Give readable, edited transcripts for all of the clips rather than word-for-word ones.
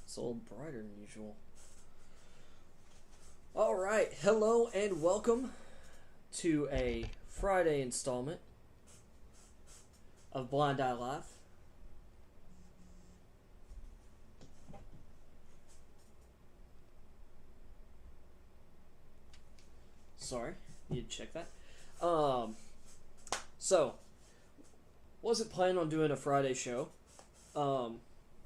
It's a little brighter than usual. Alright, hello and welcome to a Friday installment of Blind Eye Live. Sorry, need to check that. So, wasn't planning on doing a Friday show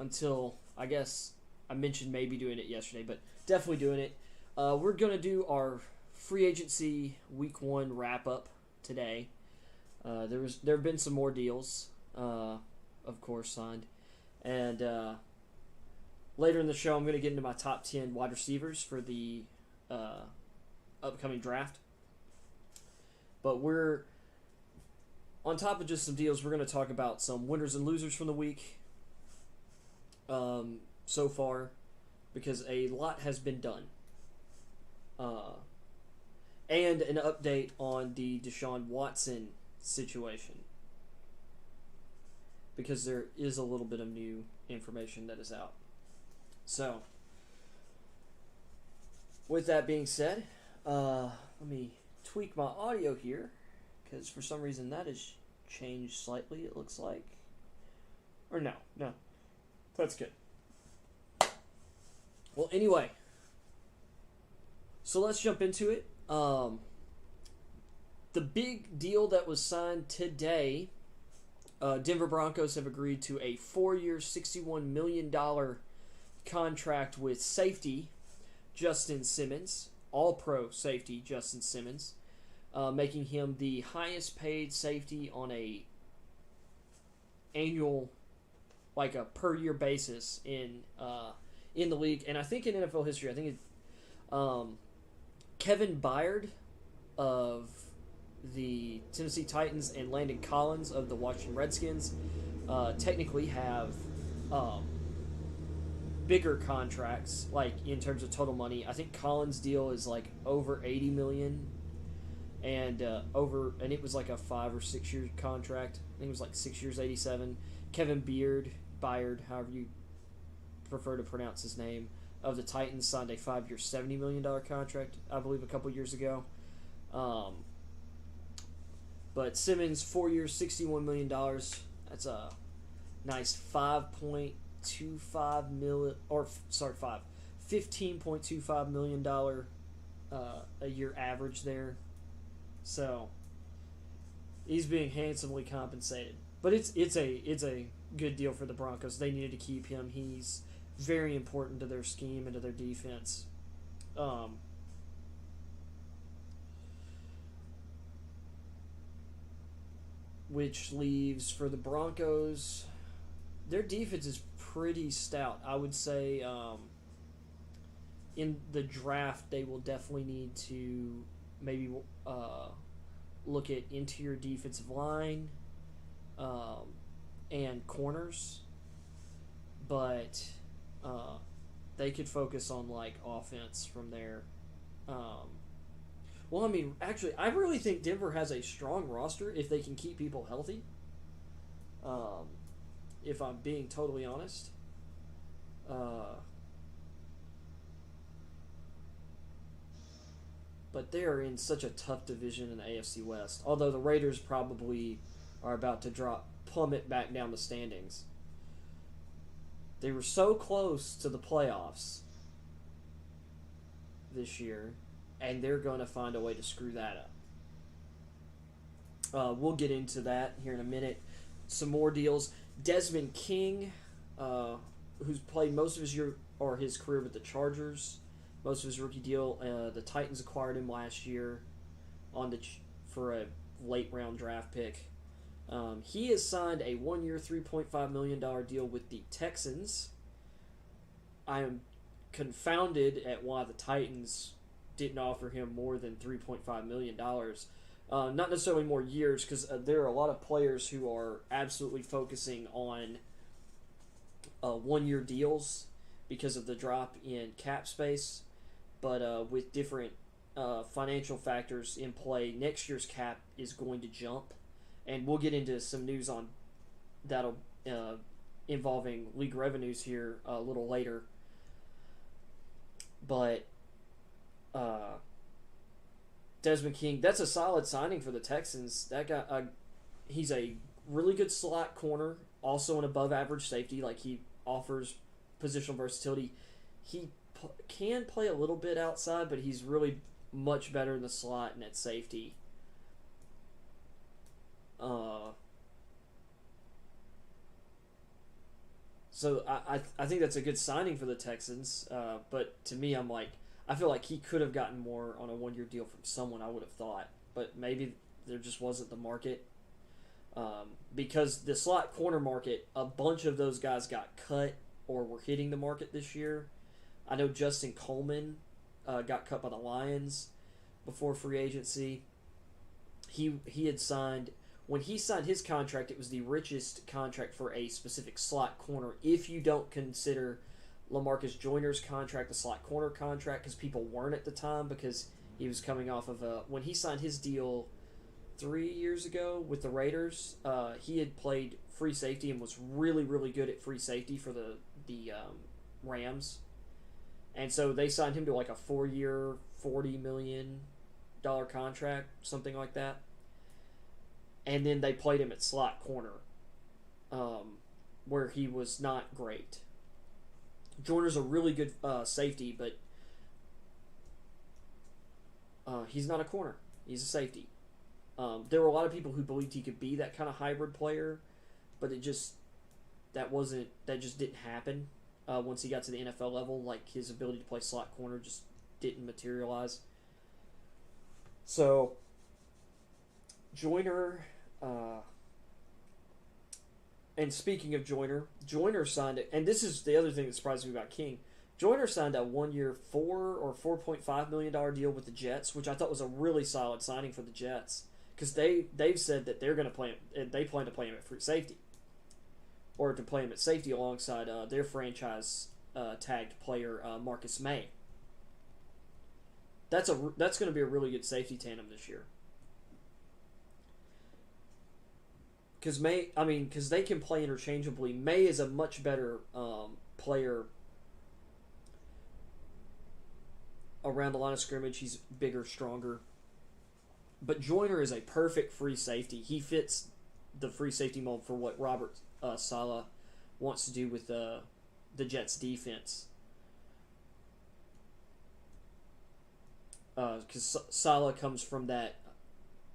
until, I guess, I mentioned maybe doing it yesterday, but definitely doing it. We're going to do our free agency week 1 wrap-up today. There have been some more deals, of course, signed. And later in the show, I'm going to get into my top 10 wide receivers for the upcoming draft. But we're, on top of just some deals, we're going to talk about some winners and losers from the week so far, because a lot has been done. And an update on the Deshaun Watson situation, because there is a little bit of new information that is out. So, with that being said, let me tweak my audio here, because for some reason that has changed slightly, it looks like. Or no, that's good. Well, anyway, so let's jump into it. The big deal that was signed today, Denver Broncos have agreed to a 4-year, $61 million contract with safety Justin Simmons, all-pro safety Justin Simmons, making him the highest paid safety on a annual, like a per year basis in the league, and I think in NFL history. I think Kevin Byard of the Tennessee Titans and Landon Collins of the Washington Redskins technically have bigger contracts, like in terms of total money. I think Collins' deal is like over $80 million, and it was like a 5 or 6 year contract. I think it was like 6 years, 87. Kevin Byard, however you prefer to pronounce his name, of the Titans signed a 5-year, $70 million contract, I believe, a couple years ago. But Simmons, 4 years, $61 million. That's a nice $15.25 million a year average there. So he's being handsomely compensated. But it's a good deal for the Broncos. They needed to keep him. He's very important to their scheme and to their defense. Which leaves for the Broncos, their defense is pretty stout. I would say in the draft they will definitely need to maybe look at interior defensive line and corners, but they could focus on like offense from there. Well, I mean, actually, I really think Denver has a strong roster if they can keep people healthy. If I'm being totally honest. But they are in such a tough division in the AFC West. Although the Raiders probably are about to plummet back down the standings. They were so close to the playoffs this year, and they're going to find a way to screw that up. We'll get into that here in a minute. Some more deals. Desmond King, who's played most of his career with the Chargers, most of his rookie deal. The Titans acquired him last year for a late round draft pick. He has signed a 1-year, $3.5 million deal with the Texans. I am confounded at why the Titans didn't offer him more than $3.5 million. Not necessarily more years, because there are a lot of players who are absolutely focusing on 1-year deals because of the drop in cap space. But with different financial factors in play, next year's cap is going to jump. And we'll get into some news on that'll involving league revenues here a little later. But Desmond King, that's a solid signing for the Texans. That guy, he's a really good slot corner, also an above-average safety. Like, he offers positional versatility. He can play a little bit outside, but he's really much better in the slot and at safety. So I think that's a good signing for the Texans. But to me, I feel like he could have gotten more on a one-year deal from someone, I would have thought. But maybe there just wasn't the market. Because the slot corner market, a bunch of those guys got cut or were hitting the market this year. I know Justin Coleman got cut by the Lions before free agency. He had signed, when he signed his contract, it was the richest contract for a specific slot corner, if you don't consider LaMarcus Joyner's contract a slot corner contract, because people weren't at the time, because he was coming off of when he signed his deal 3 years ago with the Raiders, he had played free safety and was really, really good at free safety for the Rams. And so they signed him to like a 4-year, $40 million contract, something like that. And then they played him at slot corner, where he was not great. Joyner's a really good safety, but he's not a corner. He's a safety. There were a lot of people who believed he could be that kind of hybrid player, but that just didn't happen once he got to the NFL level. Like, his ability to play slot corner just didn't materialize. So Joyner, and speaking of Joyner signed it, and this is the other thing that surprised me about King. Joyner signed a 1-year $4 or $4.5 million deal with the Jets, which I thought was a really solid signing for the Jets, because they've said that they're going to play him. They plan to play him at free safety, or to play him at safety alongside their franchise tagged player Marcus May. That's going to be a really good safety tandem this year. Because they can play interchangeably. May is a much better player around the line of scrimmage. He's bigger, stronger. But Joyner is a perfect free safety. He fits the free safety mold for what Robert Saleh wants to do with the Jets' defense. Because Saleh comes from that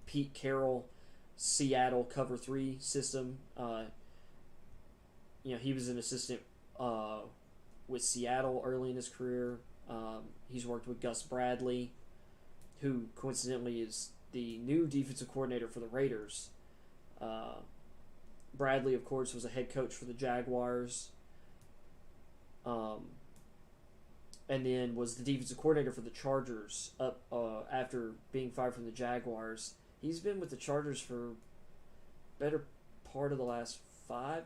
Pete Carroll Seattle cover 3 system. He was an assistant with Seattle early in his career. He's worked with Gus Bradley, who coincidentally is the new defensive coordinator for the Raiders. Bradley, of course, was a head coach for the Jaguars. And then was the defensive coordinator for the Chargers after being fired from the Jaguars. He's been with the Chargers for better part of the last 5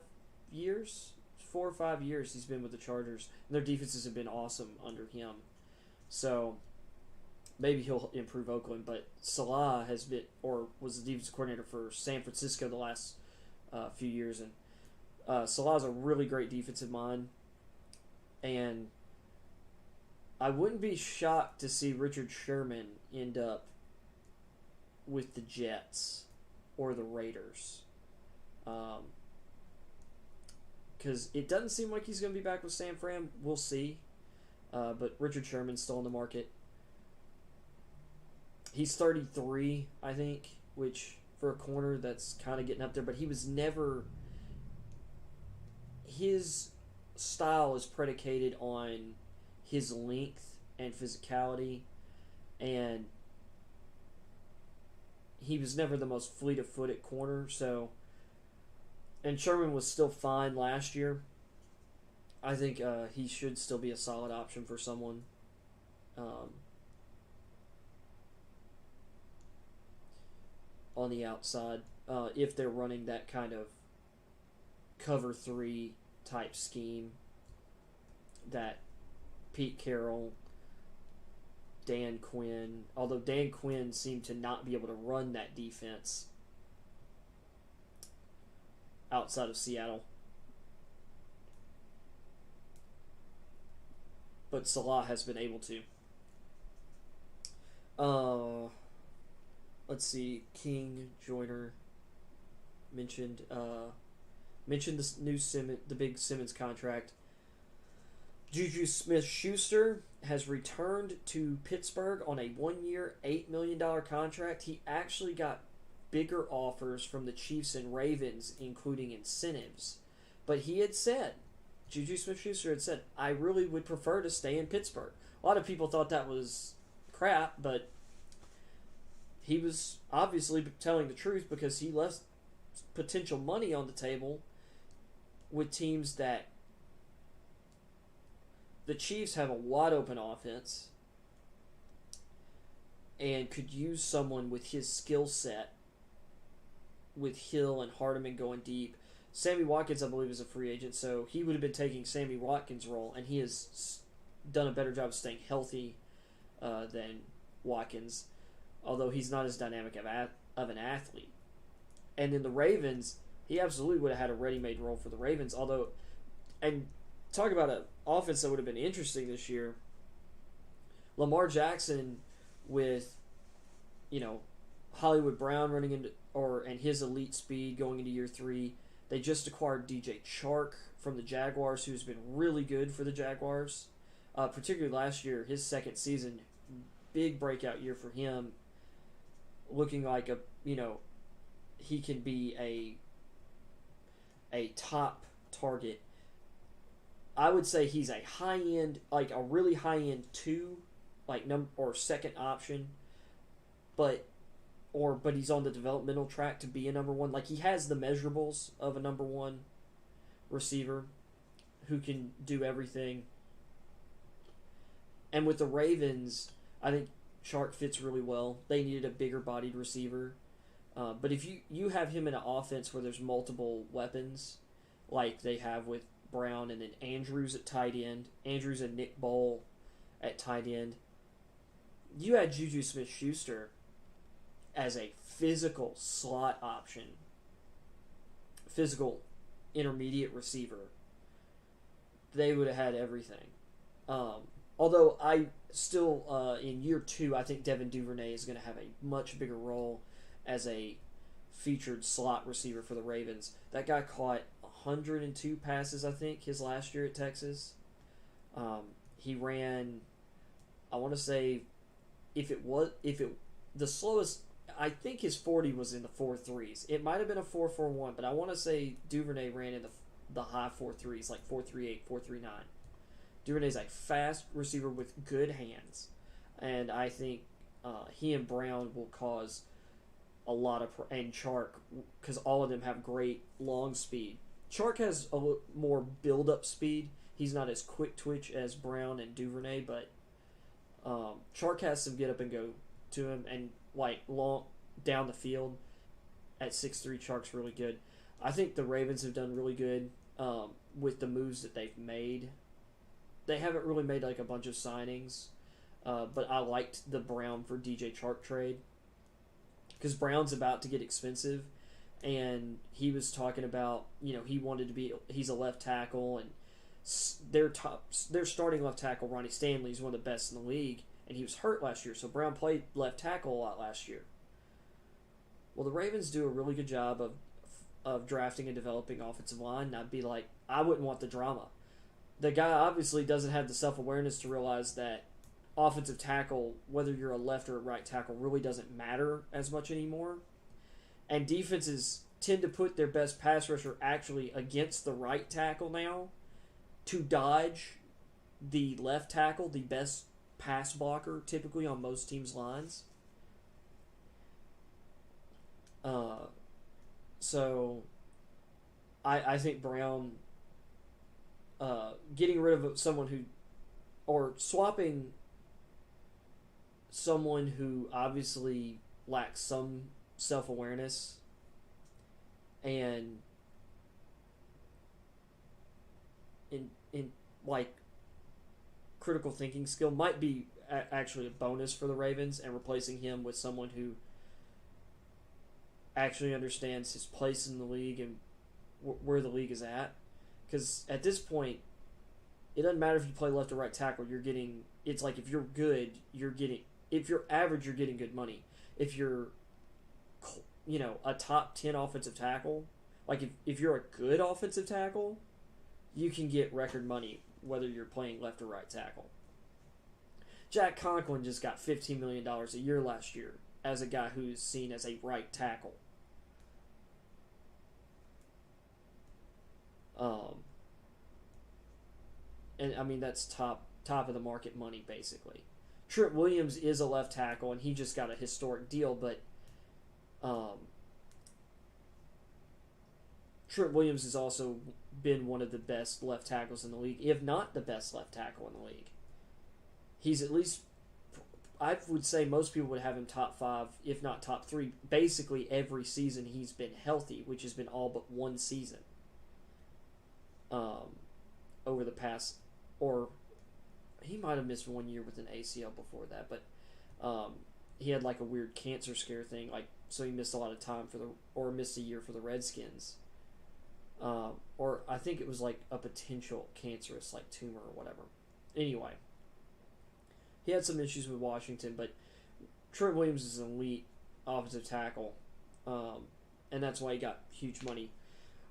years. 4 or 5 years he's been with the Chargers. And their defenses have been awesome under him. So maybe he'll improve Oakland. But Salah was the defensive coordinator for San Francisco the last few years. And Salah's a really great defensive mind. And I wouldn't be shocked to see Richard Sherman end up with the Jets or the Raiders, because it doesn't seem like he's going to be back with San Fran. We'll see, but Richard Sherman's still in the market. He's 33, I think, which for a corner that's kind of getting up there, but he was never, his style is predicated on his length and physicality, and he was never the most fleet of foot at corner. So, and Sherman was still fine last year. I think he should still be a solid option for someone. On the outside, if they're running that kind of cover 3 type scheme that Pete Carroll, Dan Quinn, although Dan Quinn seemed to not be able to run that defense outside of Seattle. but Salah has been able to. Let's see. King Joyner mentioned this new the big Simmons contract. Juju Smith-Schuster has returned to Pittsburgh on a 1-year, $8 million contract. He actually got bigger offers from the Chiefs and Ravens, including incentives. But he had said, Juju Smith-Schuster had said, I really would prefer to stay in Pittsburgh. A lot of people thought that was crap, but he was obviously telling the truth because he left potential money on the table with teams that the Chiefs have a wide open offense and could use someone with his skill set with Hill and Hardeman going deep. Sammy Watkins, I believe, is a free agent, so he would have been taking Sammy Watkins' role, and he has done a better job of staying healthy than Watkins, although he's not as dynamic of an athlete. And then the Ravens, he absolutely would have had a ready-made role for the Ravens, although, and talk about an offense that would have been interesting this year. Lamar Jackson with, Hollywood Brown running into, and his elite speed going into year 3. They just acquired DJ Chark from the Jaguars, who's been really good for the Jaguars. Particularly last year, his second season, big breakout year for him. Looking like he can be a top target. I would say he's a high-end, like a really high-end 2, or second option, but he's on the developmental track to be a number 1. Like, he has the measurables of a number 1 receiver who can do everything. And with the Ravens, I think Chark fits really well. They needed a bigger-bodied receiver. But if you have him in an offense where there's multiple weapons, like they have with Brown and then Andrews at tight end, Andrews and Nick Bowl at tight end, you had Juju Smith-Schuster as a physical slot option, physical intermediate receiver. They would have had everything. Although I still, in year 2, I think Devin Duvernay is going to have a much bigger role as a featured slot receiver for the Ravens. That guy caught 102 passes, I think, his last year at Texas. He ran, I want to say, the slowest, I think his 40 was in the 4.3s. It might have been a 4.41, but I want to say Duvernay ran in the high 4.3s, like 4.38, 4.39. Duvernay's a fast receiver with good hands, and I think he and Brown will cause a lot of and Chark, because all of them have great long speed. Chark has a little more build-up speed. He's not as quick twitch as Brown and Duvernay, but Chark has some get up and go to him, and long down the field at 6'3", Chark's really good. I think the Ravens have done really good with the moves that they've made. They haven't really made a bunch of signings, but I liked the Brown for DJ Chark trade because Brown's about to get expensive, and he was talking about he's a left tackle, and their starting left tackle Ronnie Stanley is one of the best in the league, and he was hurt last year, so Brown played left tackle a lot last year. Well, the Ravens do a really good job of drafting and developing offensive line, and I wouldn't want the drama. The guy obviously doesn't have the self-awareness to realize that offensive tackle, whether you're a left or a right tackle, really doesn't matter as much anymore. And defenses tend to put their best pass rusher actually against the right tackle now to dodge the left tackle, the best pass blocker typically on most teams' lines. So I think Brown getting rid of someone who, or swapping someone who obviously lacks some self-awareness and in critical thinking skill might be actually a bonus for the Ravens, and replacing him with someone who actually understands his place in the league and where the league is at. Because at this point, it doesn't matter if you play left or right tackle. You're getting, it's like if you're good, you're getting, if you're average, you're getting good money. If you're, a top 10 offensive tackle, like if you're a good offensive tackle, you can get record money whether you're playing left or right tackle. Jack Conklin just got $15 million a year last year as a guy who's seen as a right tackle. And I mean that's top of the market money basically. Trent Williams is a left tackle and he just got a historic deal, but Trent Williams has also been one of the best left tackles in the league, if not the best left tackle in the league. He's at least, I would say most people would have him top 5, if not top 3, basically every season he's been healthy, which has been all but one season. Over the past, or he might have missed 1 year with an ACL before that, but he had like a weird cancer scare thing, so he missed a lot of time missed a year for the Redskins. Or I think it was like a potential cancerous tumor or whatever. Anyway, he had some issues with Washington, but Trent Williams is an elite offensive tackle, and that's why he got huge money.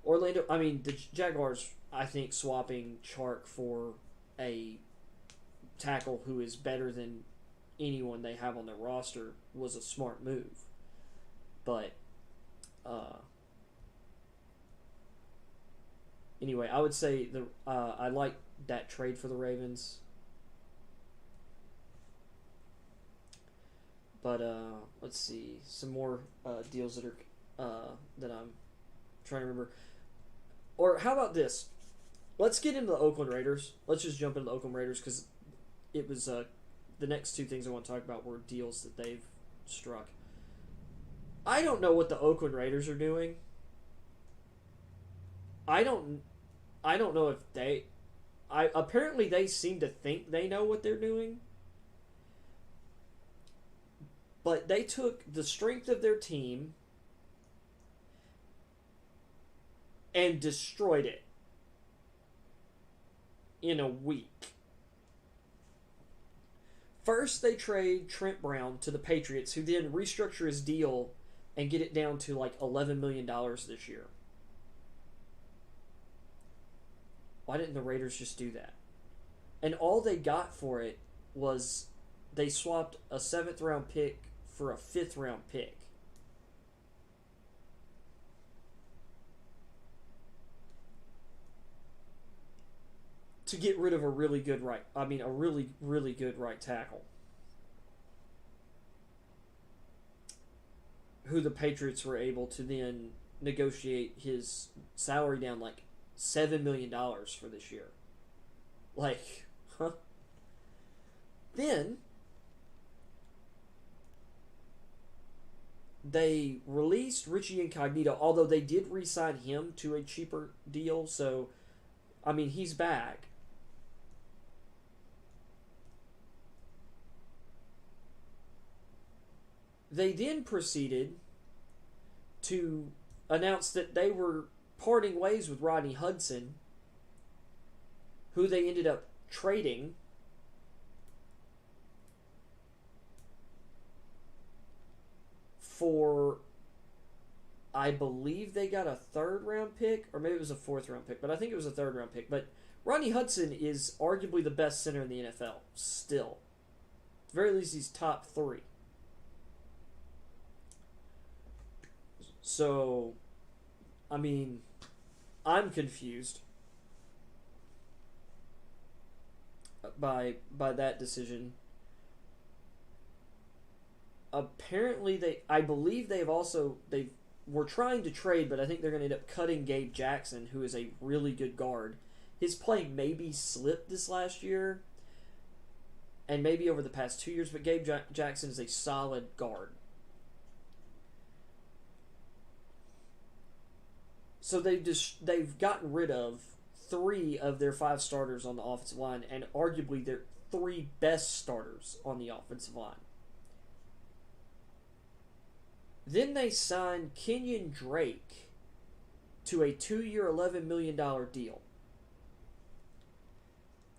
The Jaguars, I think swapping Chark for a tackle who is better than anyone they have on their roster was a smart move. But anyway, I would say I like that trade for the Ravens. But let's see some more deals that are that I'm trying to remember. Or how about this? Let's get into the Oakland Raiders. Let's just jump into the Oakland Raiders because it was the next two things I want to talk about were deals that they've struck. I don't know what the Oakland Raiders are doing. I don't know if apparently they seem to think they know what they're doing. But they took the strength of their team and destroyed it in a week. First, they trade Trent Brown to the Patriots, who then restructure his deal and get it down to like $11 million this year. Why didn't the Raiders just do that? And all they got for it was they swapped a 7th round pick for a 5th round pick. To get rid of a really good really good right tackle. Who the Patriots were able to then negotiate his salary down like $7 million for this year. Then they released Richie Incognito, although they did re-sign him to a cheaper deal, so he's back. They then proceeded to announce that they were parting ways with Rodney Hudson, who they ended up trading for, I believe they got a 3rd round pick, or maybe it was a 4th round pick, but I think it was a 3rd round pick. But Rodney Hudson is arguably the best center in the NFL, still. At the very least, he's top 3. So, I'm confused by that decision. Apparently, I believe they were trying to trade, but I think they're going to end up cutting Gabe Jackson, who is a really good guard. His play maybe slipped this last year, and maybe over the past 2 years, but Gabe Jackson is a solid guard. So they've gotten rid of 3 of their 5 starters on the offensive line, and arguably their 3 best starters on the offensive line. Then they signed Kenyon Drake to a 2-year, $11 million deal.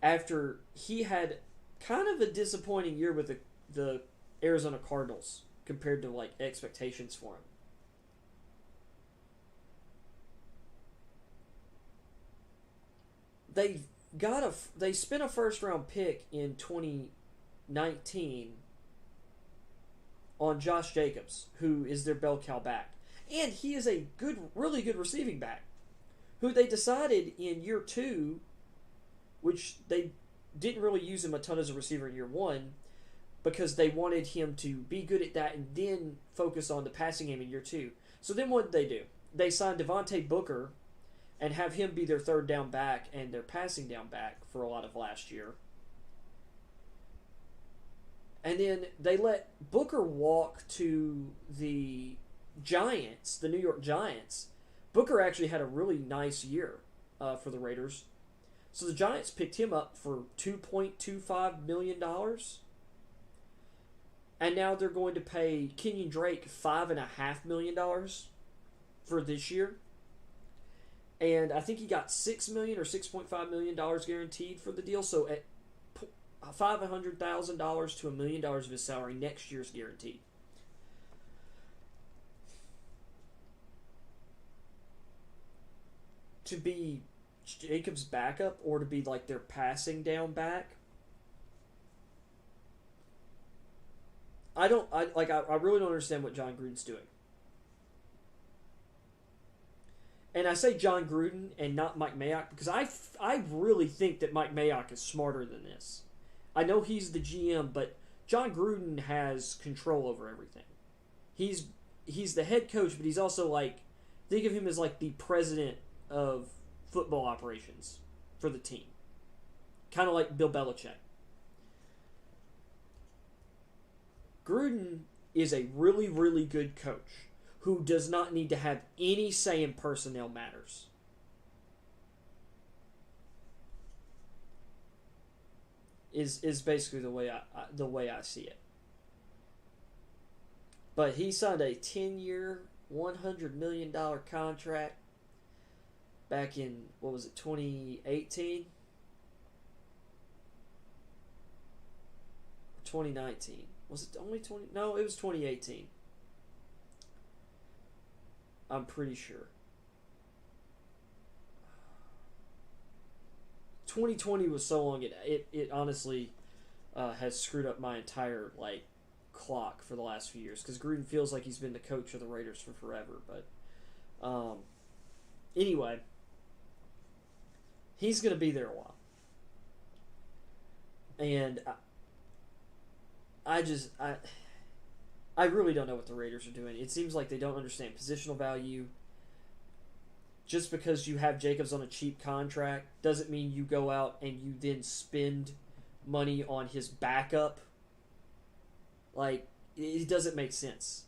after he had kind of a disappointing year with the Arizona Cardinals compared to like expectations for him. They spent a first round pick in 2019 on Josh Jacobs, who is their bell cow back, and he is a really good receiving back, who they decided in year 2, which they didn't really use him a ton as a receiver in year 1, because they wanted him to be good at that and then focus on the passing game in year 2. So then what did they do? They signed Devontae Booker and have him be their third down back and their passing down back for a lot of last year. And then they let Booker walk to the Giants, the New York Giants. Booker actually had a really nice year for the Raiders. So the Giants picked him up for $2.25 million. And now they're going to pay Kenyon Drake $5.5 million for this year. And I think he got $6 million or $6.5 million guaranteed for the deal. So at $500,000 to $1 million of his salary next year's guaranteed. To be Jacobs' backup or to be like their passing down back, I really don't understand what John Gruden's doing. And I say John Gruden and not Mike Mayock because I really think that Mike Mayock is smarter than this. I know he's the GM, but John Gruden has control over everything. He's the head coach, but he's also like, think of him as like the president of football operations for the team. Kind of like Bill Belichick. Gruden is a really, really good coach who does not need to have any say in personnel matters. Is basically the way I see it. But he signed a 10-year, $100 million contract back in, 2018? 2019. Was it only 20? No, it was 2018. I'm pretty sure. 2020 was so long, it honestly has screwed up my entire clock for the last few years because Gruden feels like he's been the coach of the Raiders for forever. But anyway, he's going to be there a while. And I really don't know what the Raiders are doing. It seems like they don't understand positional value. Just because you have Jacobs on a cheap contract doesn't mean you go out and you then spend money on his backup. It doesn't make sense.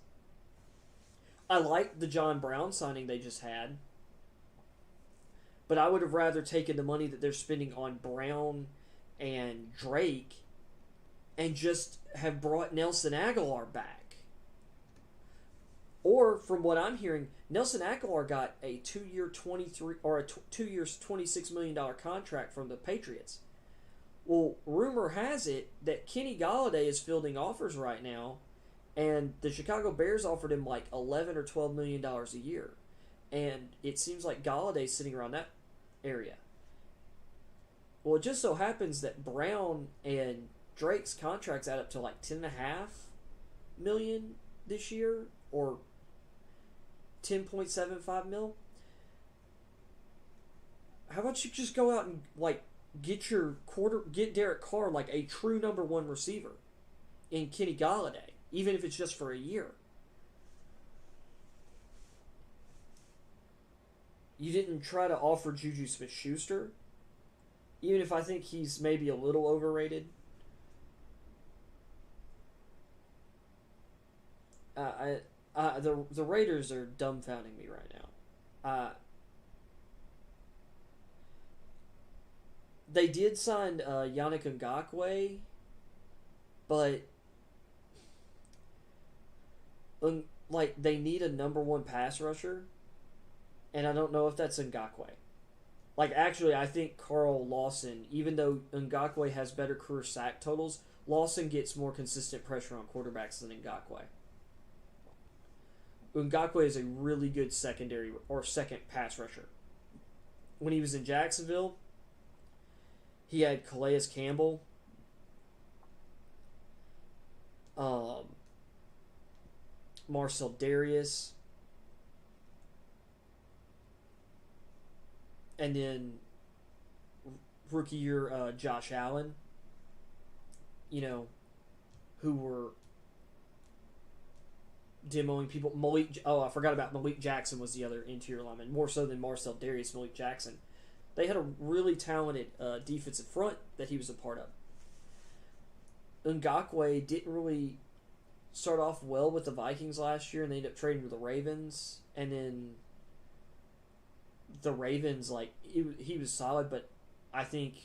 I like the John Brown signing they just had. But I would have rather taken the money that they're spending on Brown and Drake and just have brought Nelson Aguilar back. Or, from what I'm hearing, Nelson Aguilar got a 2-year $26 million contract from the Patriots. Well, rumor has it that Kenny Golladay is fielding offers right now, and the Chicago Bears offered him $11 or $12 million a year. And it seems like Galladay's sitting around that area. Well, it just so happens that Brown and Drake's contracts add up to $10.5 million this year, or $10.75 million. How about you just go out and get Derek Carr a true number one receiver in Kenny Golladay, even if it's just for a year. You didn't try to offer Juju Smith-Schuster, even if I think he's maybe a little overrated. The Raiders are dumbfounding me right now. They did sign Yannick Ngakoue, but they need a number one pass rusher, and I don't know if that's Ngakoue. Like, actually, I think Carl Lawson, even though Ngakoue has better career sack totals, Lawson gets more consistent pressure on quarterbacks than Ngakoue. Ngakoue is a really good secondary or second pass rusher. When he was in Jacksonville, he had Calais Campbell, Marcel Darius, and then rookie year Josh Allen, who were demoing people. I forgot about Malik Jackson was the other interior lineman, more so than Marcel Darius. Malik Jackson. They had a really talented defensive front that he was a part of. Ngakoue didn't really start off well with the Vikings last year, and they ended up trading to the Ravens. And then the Ravens, he was solid, but I think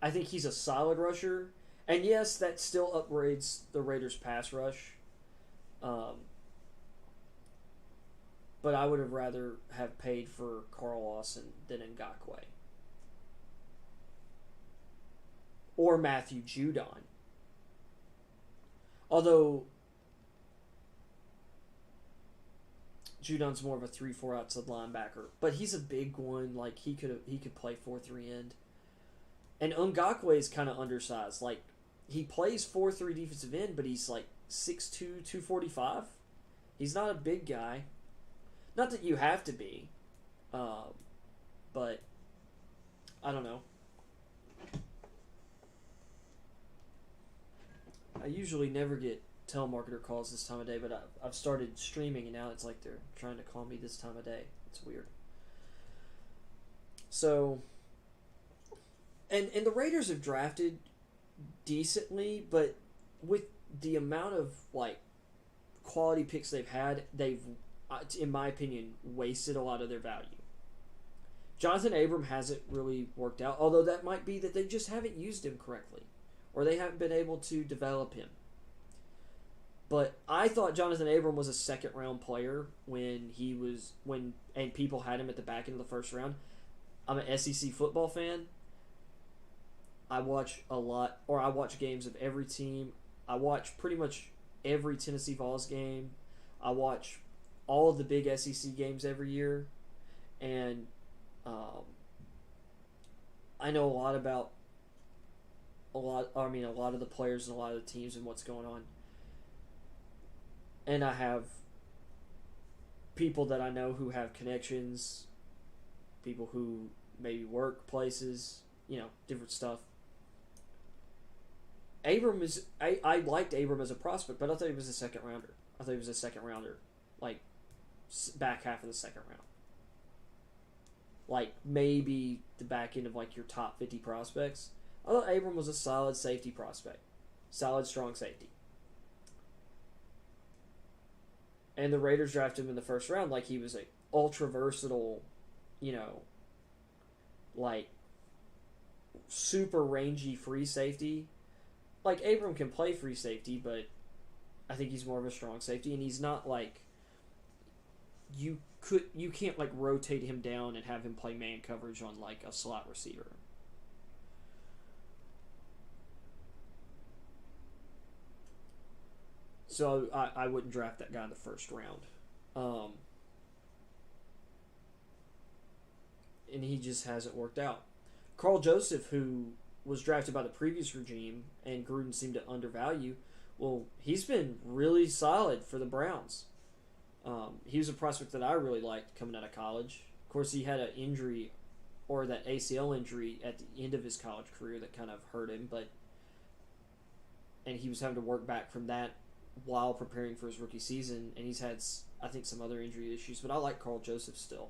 he's a solid rusher. And yes, that still upgrades the Raiders' pass rush. But I would have rather have paid for Carl Lawson than Ngakoue. Or Matthew Judon. Although Judon's more of a 3-4 outside linebacker, but he's a big one. Like, he could play 4-3 end. And Ngakoue is kind of undersized. Like, he plays 4-3 defensive end, but he's like 6'2", 245. He's not a big guy. Not that you have to be, but I don't know. I usually never get telemarketer calls this time of day, but I've started streaming, and now it's like they're trying to call me this time of day. It's weird. So, and the Raiders have drafted decently, but with the amount of quality picks they've had, they've, in my opinion, wasted a lot of their value. Jonathan Abram hasn't really worked out, although that might be that they just haven't used him correctly, or they haven't been able to develop him. But I thought Jonathan Abram was a second-round player when people had him at the back end of the first round. I'm an SEC football fan. I watch games of every team. I watch pretty much every Tennessee Vols game. I watch all of the big SEC games every year, and I know a lot of the players and a lot of the teams and what's going on. And I have people that I know who have connections, people who maybe work places, different stuff. I liked Abram as a prospect, but I thought he was a second rounder. I thought he was a second rounder, back half of the second round. Maybe the back end of your top 50 prospects. I thought Abram was a solid safety prospect. Solid, strong safety. And the Raiders drafted him in the first round like he was a ultra versatile, super rangy free safety. Abram can play free safety, but I think he's more of a strong safety, and he's not you can't rotate him down and have him play man coverage on a slot receiver. So I wouldn't draft that guy in the first round. And he just hasn't worked out. Carl Joseph, who was drafted by the previous regime and Gruden seemed to undervalue, well, he's been really solid for the Browns. He was a prospect that I really liked coming out of college. Of course, he had an injury, or that ACL injury at the end of his college career that kind of hurt him, and he was having to work back from that while preparing for his rookie season, and he's had, I think, some other injury issues, but I like Carl Joseph still.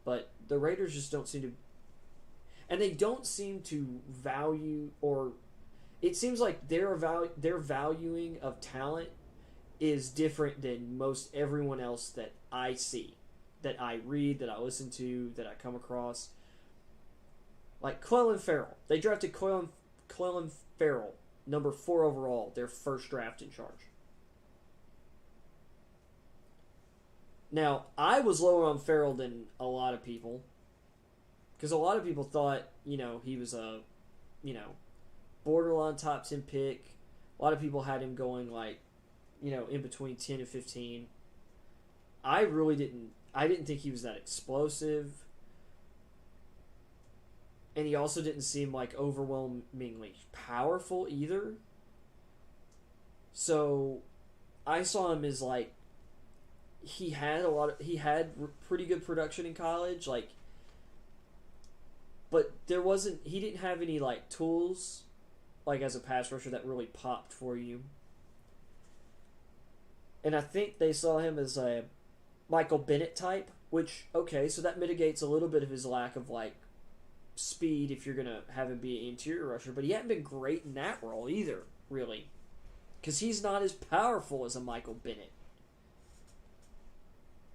But the Raiders just don't seem to, and they don't seem to value, or it seems like their valuing of talent is different than most everyone else that I see, that I read, that I listen to, that I come across. Colin Farrell. They drafted Colin Farrell, number 4 overall, their first draft in charge. Now, I was lower on Farrell than a lot of people. Because a lot of people thought, he was a, borderline top 10 pick. A lot of people had him going like, in between 10 and 15. I didn't think he was that explosive. And he also didn't seem like overwhelmingly powerful either. So I saw him as like he had pretty good production in college, like, but he didn't have any like tools like as a pass rusher that really popped for you. And I think they saw him as a Michael Bennett type, which, okay, so that mitigates a little bit of his lack of like speed if you're gonna have him be an interior rusher, but he hadn't been great in that role either, really, because he's not as powerful as a Michael Bennett.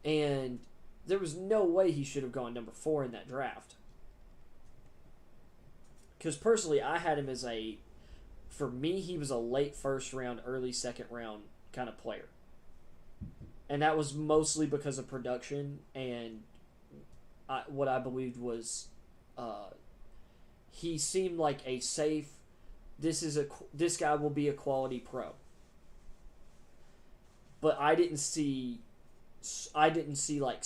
And there was no way he should have gone number 4 in that draft. Because personally, I had him as for me, he was a late first round, early second round kind of player. And that was mostly because of production and what I believed was he seemed like a safe, this guy will be a quality pro. But I didn't see like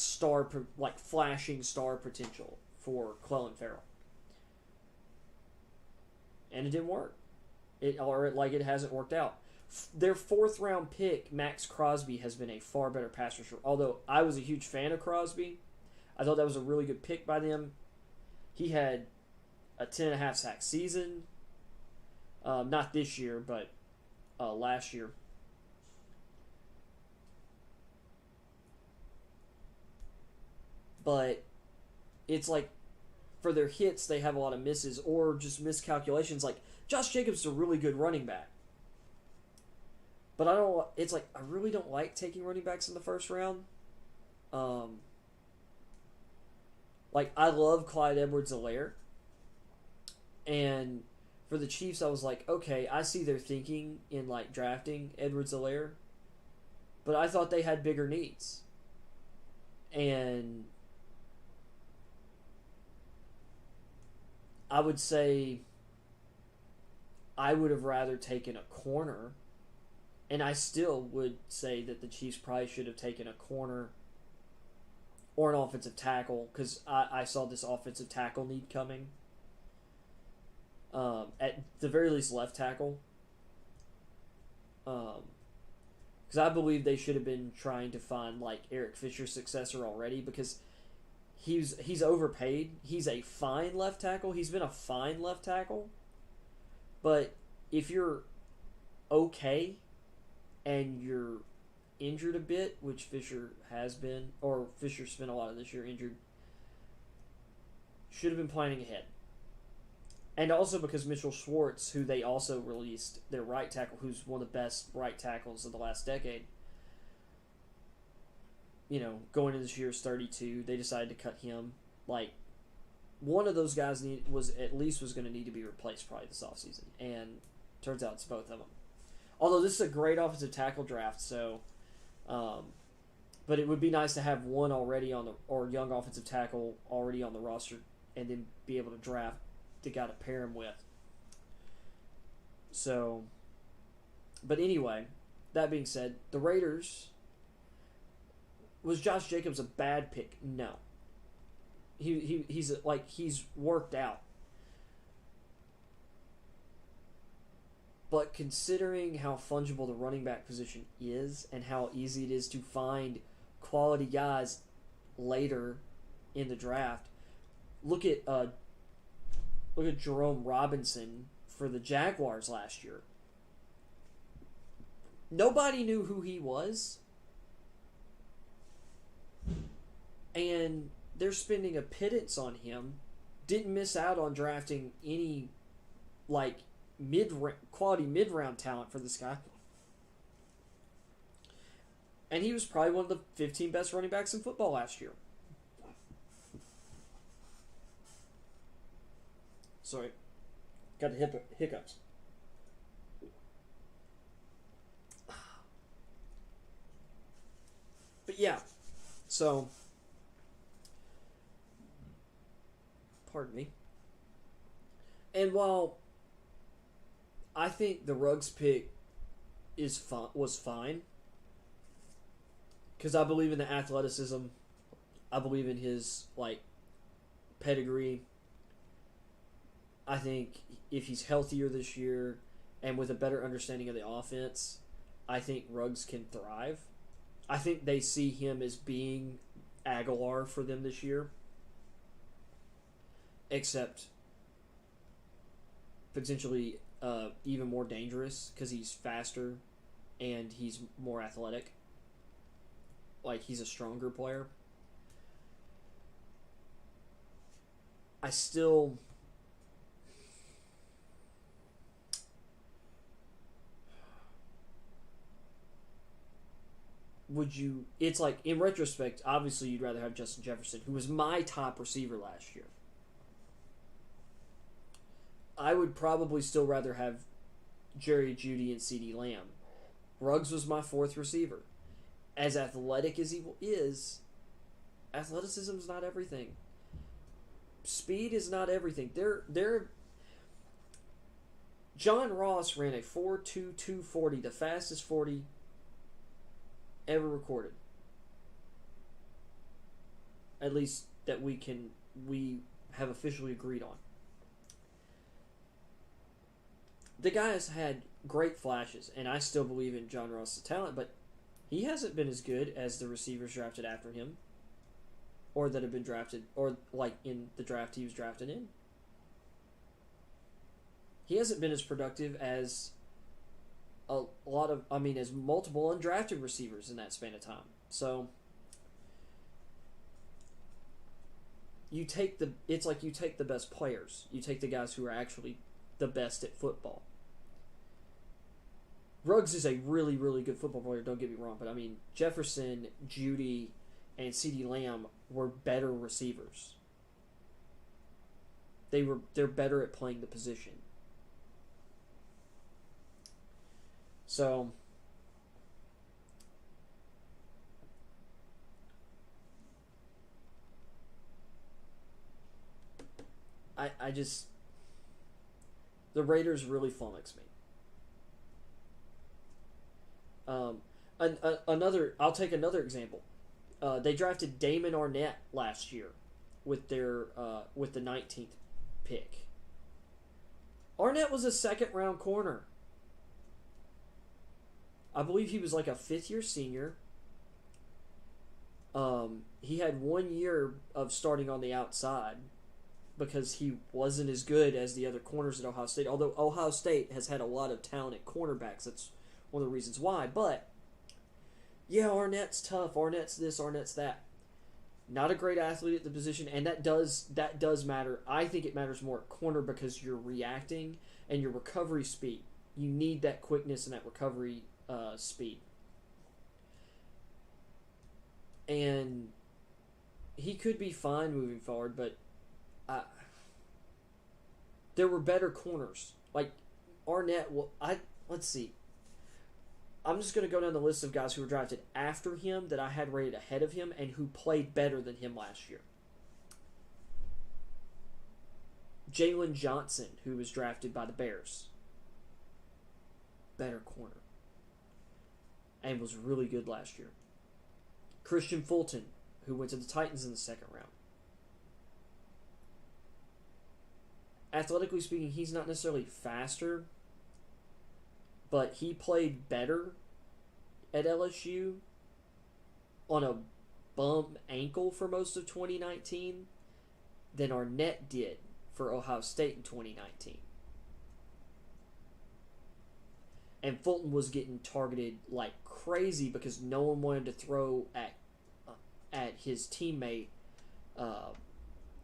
flashing star potential for Colin Farrell. And it didn't work. It hasn't worked out. Their 4th round pick, Max Crosby, has been a far better pass rusher. Although I was a huge fan of Crosby, I thought that was a really good pick by them. He had a 10.5 sack season. Not this year, but last year. But it's like for their hits, they have a lot of misses or just miscalculations. Like Josh Jacobs is a really good running back. But I really don't like taking running backs in the first round. Like, I love Clyde Edwards-Helaire. And for the Chiefs, I was like, okay, I see their thinking in, like, drafting Edwards-Helaire. But I thought they had bigger needs. And I would say I would have rather taken a corner. And I still would say that the Chiefs probably should have taken a corner or an offensive tackle, because I saw this offensive tackle need coming. At the very least, left tackle. Because I believe they should have been trying to find like Eric Fisher's successor already, because he's overpaid. He's a fine left tackle. He's been a fine left tackle. But if you're okay and you're injured a bit, which Fisher has been, or Fisher spent a lot of this year injured, should have been planning ahead. And also because Mitchell Schwartz, who they also released, their right tackle, who's one of the best right tackles of the last decade, going into this year is 32. They decided to cut him. Like, one of those guys was going to need to be replaced probably this offseason. And turns out it's both of them. Although this is a great offensive tackle draft, so, but it would be nice to have one already or young offensive tackle already on the roster, and then be able to draft the guy to pair him with. So, but anyway, that being said, the Raiders, was Josh Jacobs a bad pick? No. He's worked out. But considering how fungible the running back position is and how easy it is to find quality guys later in the draft, look at Jerome Robinson for the Jaguars last year. Nobody knew who he was, and they're spending a pittance on him. Didn't miss out on drafting any quality mid-round talent for this guy. And he was probably one of the 15 best running backs in football last year. Sorry. Got the hiccups. But yeah. So, Pardon me. And while I think the Ruggs pick was fine, because I believe in the athleticism, I believe in his pedigree. I think if he's healthier this year and with a better understanding of the offense, I think Ruggs can thrive. I think they see him as being Aguilar for them this year, except potentially even more dangerous because he's faster and he's more athletic. He's a stronger player. I still... It's in retrospect, obviously you'd rather have Justin Jefferson, who was my top receiver last year. I would probably still rather have Jerry Jeudy and CeeDee Lamb. Ruggs was my fourth receiver. As athletic as he is, athleticism is not everything. Speed is not everything. John Ross ran a 4.2240, the fastest 40 ever recorded. At least that we have officially agreed on. The guy has had great flashes, and I still believe in John Ross's talent, but he hasn't been as good as the receivers drafted after him, or that have been drafted, or in the draft he was drafted in. He hasn't been as productive as as multiple undrafted receivers in that span of time. So you take the best players. You take the guys who are actually the best at football. Ruggs is a really, really good football player, don't get me wrong, but Jefferson, Jeudy, and CeeDee Lamb were better receivers. They're better at playing the position. So I just, the Raiders really flummox me. I'll take another example. They drafted Damon Arnett last year with the 19th pick. Arnett was a second round corner. I believe he was a 5th-year senior. He had 1 year of starting on the outside because he wasn't as good as the other corners at Ohio State. Although Ohio State has had a lot of talented cornerbacks. That's one of the reasons why. But, yeah, Arnett's tough. Arnett's this, Arnett's that. Not a great athlete at the position, and that does matter. I think it matters more at corner because you're reacting and your recovery speed. You need that quickness and that recovery speed. And he could be fine moving forward, but there were better corners. Arnett, let's see. I'm just going to go down the list of guys who were drafted after him that I had rated ahead of him and who played better than him last year. Jalen Johnson, who was drafted by the Bears. Better corner. And was really good last year. Christian Fulton, who went to the Titans in the second round. Athletically speaking, he's not necessarily faster, but he played better at LSU on a bum ankle for most of 2019 than Arnett did for Ohio State in 2019. And Fulton was getting targeted like crazy because no one wanted to throw at his teammate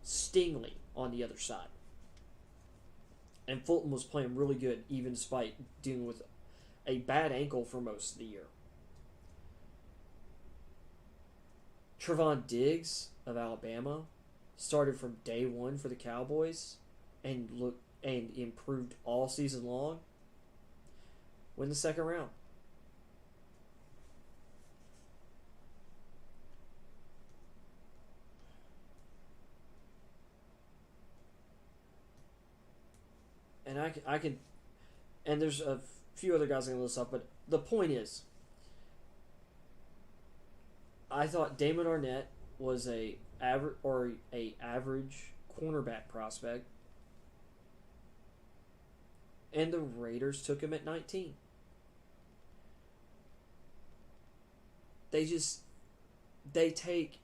Stingley on the other side. And Fulton was playing really good even despite dealing with a bad ankle for most of the year. Trevon Diggs of Alabama started from day one for the Cowboys and improved all season long. Win the second round. and I can, and there's a few other guys I can list up, but the point is, I thought Damon Arnett was a average cornerback prospect, and the Raiders took him at 19. They take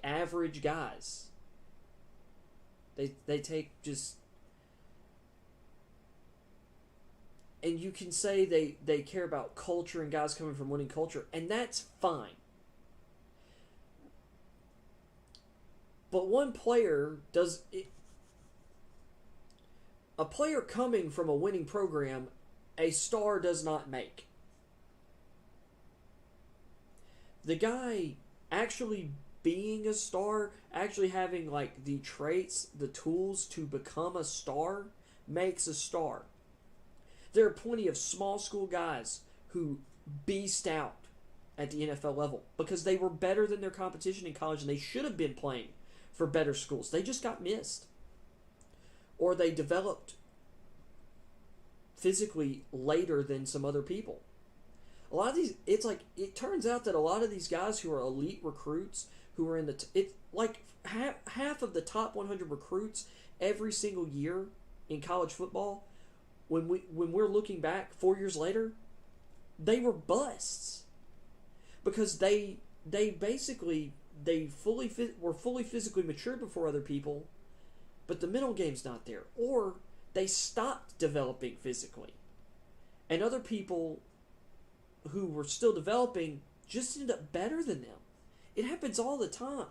average guys. They take just, and you can say they care about culture and guys coming from winning culture, and that's fine. But one player does it. A player coming from a winning program, a star does not make. The guy actually being a star, actually having like the traits, the tools to become a star, makes a star. There are plenty of small school guys who beast out at the NFL level because they were better than their competition in college and they should have been playing for better schools. They just got missed. Or they developed physically later than some other people. A lot of these, it's like, it turns out that a lot of these guys who are elite recruits, who are in the, it's like half of the top 100 recruits every single year in college football, when we're looking back 4 years later, they were busts. Because they basically, were fully physically mature before other people, but the mental game's not there. Or they stopped developing physically. And other people who were still developing just ended up better than them. It happens all the time.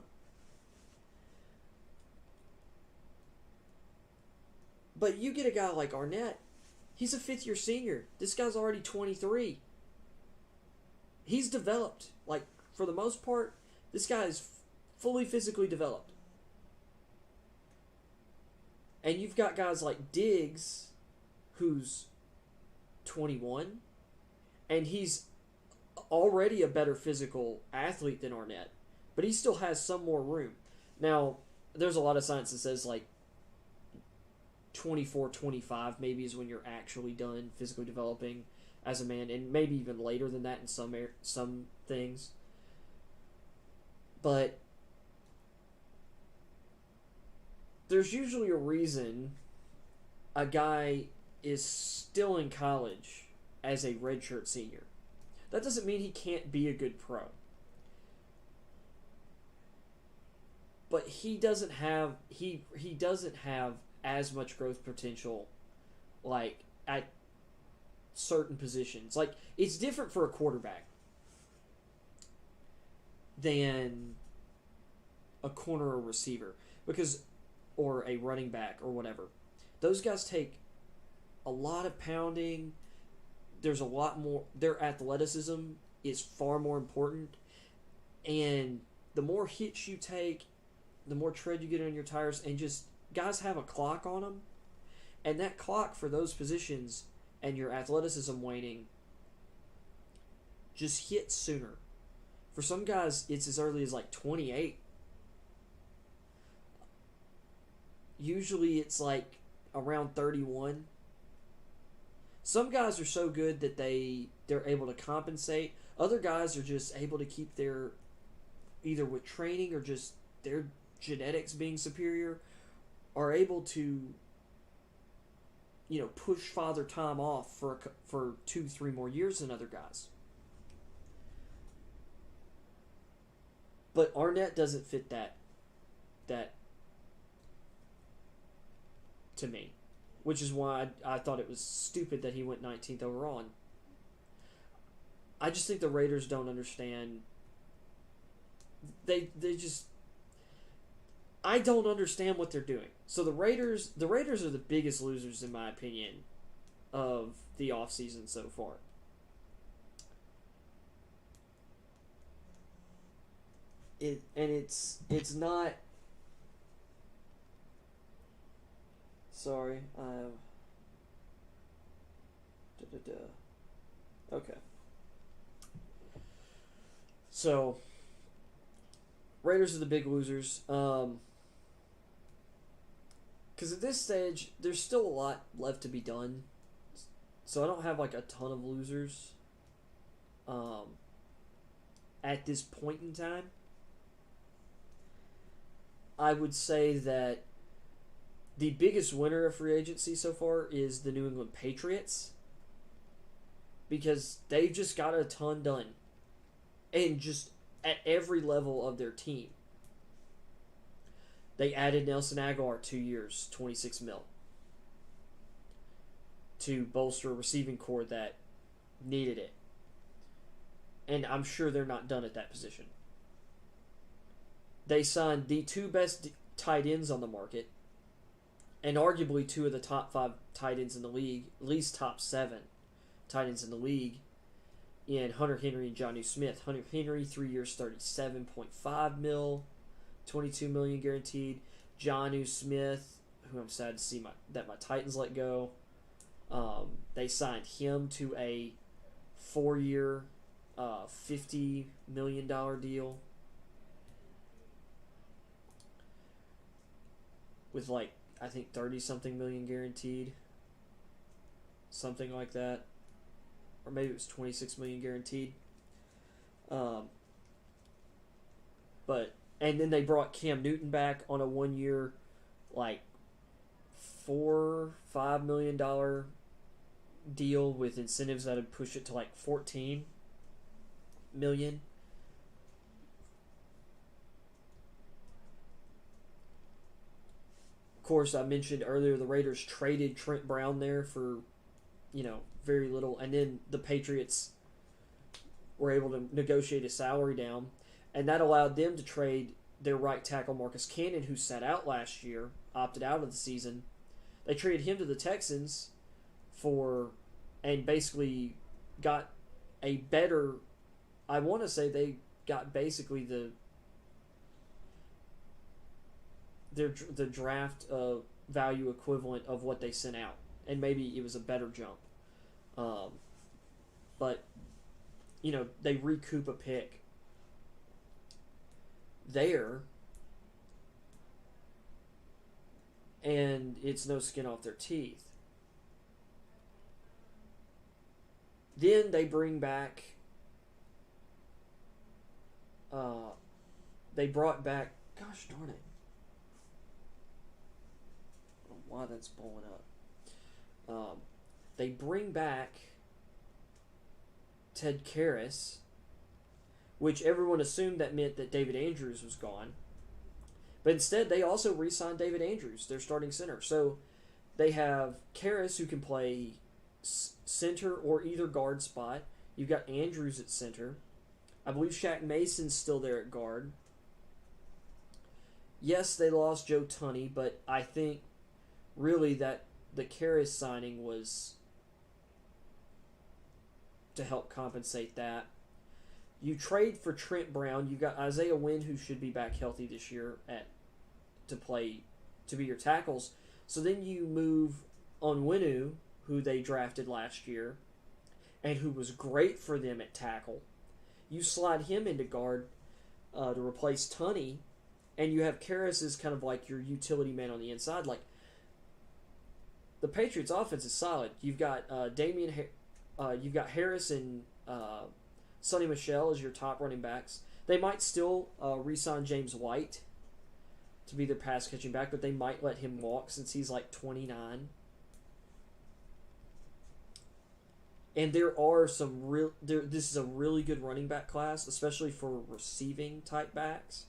But you get a guy like Arnett, he's a fifth-year senior. This guy's already 23. He's developed. Like, for the most part, this guy is fully physically developed. And you've got guys like Diggs, who's 21, and he's already a better physical athlete than Arnett, but he still has some more room. Now, there's a lot of science that says, like, 24, 25 maybe is when you're actually done physically developing as a man, and maybe even later than that in some things. But there's usually a reason a guy is still in college as a redshirt senior. That doesn't mean he can't be a good pro. But he doesn't have as much growth potential, like, at certain positions. Like, it's different for a quarterback than a corner or receiver, because, or a running back or whatever. Those guys take a lot of pounding. There's a lot more. Their athleticism is far more important, and the more hits you take, the more tread you get on your tires, and just guys have a clock on them, and that clock for those positions and your athleticism waning just hits sooner. For some guys, it's as early as like 28. Usually it's like around 31. Some guys are so good that they're able to compensate. Other guys are just able to keep their, either with training or just their genetics being superior, are able to, push Father Time off for 2-3 more years than other guys. But Arnett doesn't fit that to me, which is why I thought it was stupid that he went 19th overall. And I just think the Raiders don't understand. They just, I don't understand what they're doing. So the Raiders are the biggest losers, in my opinion, of the offseason so far. It's not. Sorry, okay. So Raiders are the big losers. because at this stage, there's still a lot left to be done. So I don't have like a ton of losers at this point in time. I would say that the biggest winner of free agency so far is the New England Patriots, because they've just got a ton done, and just at every level of their team. They added Nelson Aguilar 2 years, $26 million, to bolster a receiving corps that needed it. And I'm sure they're not done at that position. They signed the 2 best tight ends on the market, and arguably 2 of the top 5 tight ends in the league, at least top 7 tight ends in the league, in Hunter Henry and Jonnu Smith. Hunter Henry, 3 years, $37.5 million, $22 million guaranteed. Jonnu Smith, who I'm sad to see that my Titans let go. They signed him to a 4-year, $50 million deal with like, I think 30-something million guaranteed, something like that, or maybe it was 26 million guaranteed. And then they brought Cam Newton back on a 1-year, like $4-5 million deal with incentives that would push it to like 14 million. Of course, I mentioned earlier the Raiders traded Trent Brown there for, very little, and then the Patriots were able to negotiate a salary down, and that allowed them to trade their right tackle Marcus Cannon, who sat out last year, opted out of the season. They traded him to the Texans and basically got a better, I want to say they got basically the draft value equivalent of what they sent out, and maybe it was a better jump. But they recoup a pick there, and it's no skin off their teeth. Then they bring back they brought back, gosh darn it, I don't know why that's blowing up. They bring back Ted Karras, which everyone assumed that meant that David Andrews was gone. But instead, they also re-signed David Andrews, their starting center. So they have Karras, who can play center or either guard spot. You've got Andrews at center. I believe Shaq Mason's still there at guard. Yes, they lost Joe Tunney, but I think really that the Karras signing was to help compensate that. You trade for Trent Brown. You've got Isaiah Wynn, who should be back healthy this year to be your tackles. So then you move Onwenu, who they drafted last year, and who was great for them at tackle. You slide him into guard to replace Tunney, and you have Karras as kind of like your utility man on the inside. Like, the Patriots' offense is solid. You've got you've got Harris and Sonny Michel as your top running backs. They might still re-sign James White to be their pass-catching back, but they might let him walk since he's like 29. And there are some this is a really good running back class, especially for receiving type backs.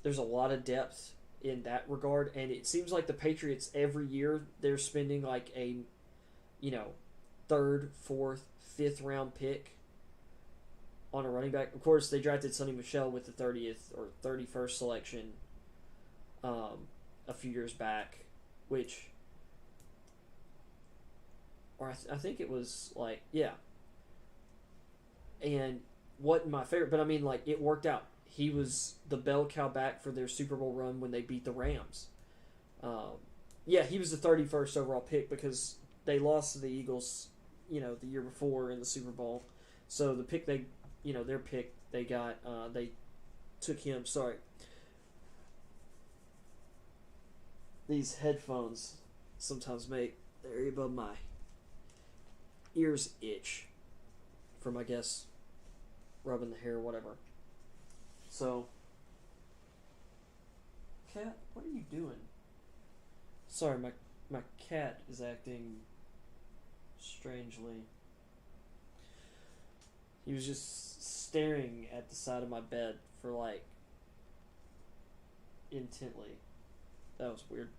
There's a lot of depth in that regard, and it seems like the Patriots every year they're spending like a, 3rd, 4th, 5th round pick on a running back. Of course, they drafted Sonny Michel with the 30th or 31st selection a few years back, which, or I think it was like, yeah. And wasn't my favorite, but I mean, like, it worked out. He was the bell cow back for their Super Bowl run when they beat the Rams. He was the 31st overall pick because they lost to the Eagles, the year before in the Super Bowl. So the pick their pick they got, they took him. Sorry. These headphones sometimes make the area above my ears itch from, I guess, rubbing the hair or whatever. So, cat, what are you doing? Sorry, my cat is acting strangely. He was just staring at the side of my bed for like intently. That was weird.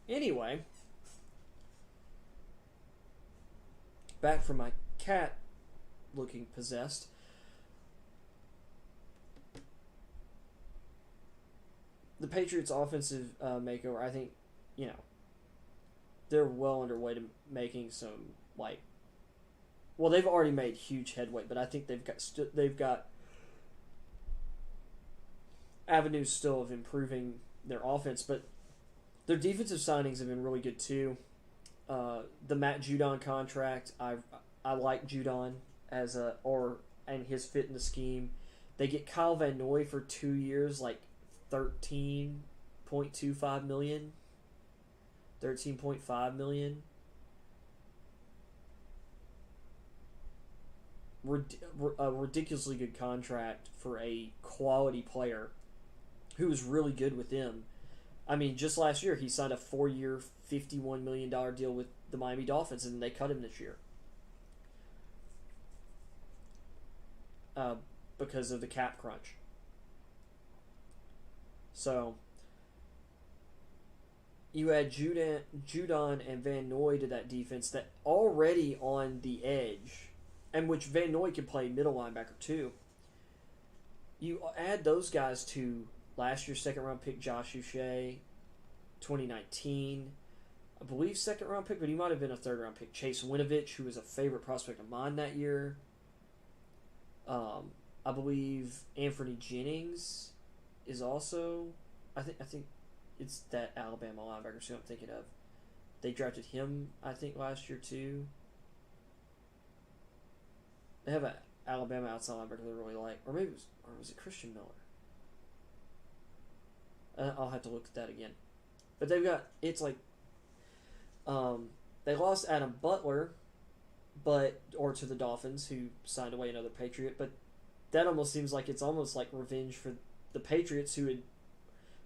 Anyway, back from my cat looking possessed. The Patriots' offensive makeover, I think, they're well underway to making some, well, they've already made huge headway, but I think they've got avenues still of improving their offense, but their defensive signings have been really good too. The Matt Judon contract, I like Judon and his fit in the scheme. They get Kyle Van Noy for 2 years, like $13.25 million, $13.5 million. A ridiculously good contract for a quality player who was really good with them. I mean, just last year he signed a 4-year, $51 million deal with the Miami Dolphins, and they cut him this year because of the cap crunch. So you add Judon and Van Noy to that defense that already on the edge, and which Van Noy can play middle linebacker too. You add those guys to last year's second-round pick Josh Uche, 2019, I believe second-round pick, but he might have been a third-round pick. Chase Winovich, who was a favorite prospect of mine that year. I believe Anthony Jennings is also, I think it's that Alabama linebacker who I'm thinking of. They drafted him, I think, last year too. They have an Alabama outside linebacker they really like, or was it Christian Miller? I'll have to look at that again. But they've got, it's like, they lost Adam Butler, or to the Dolphins, who signed away another Patriot, but that almost seems like it's almost like revenge for the Patriots, who had,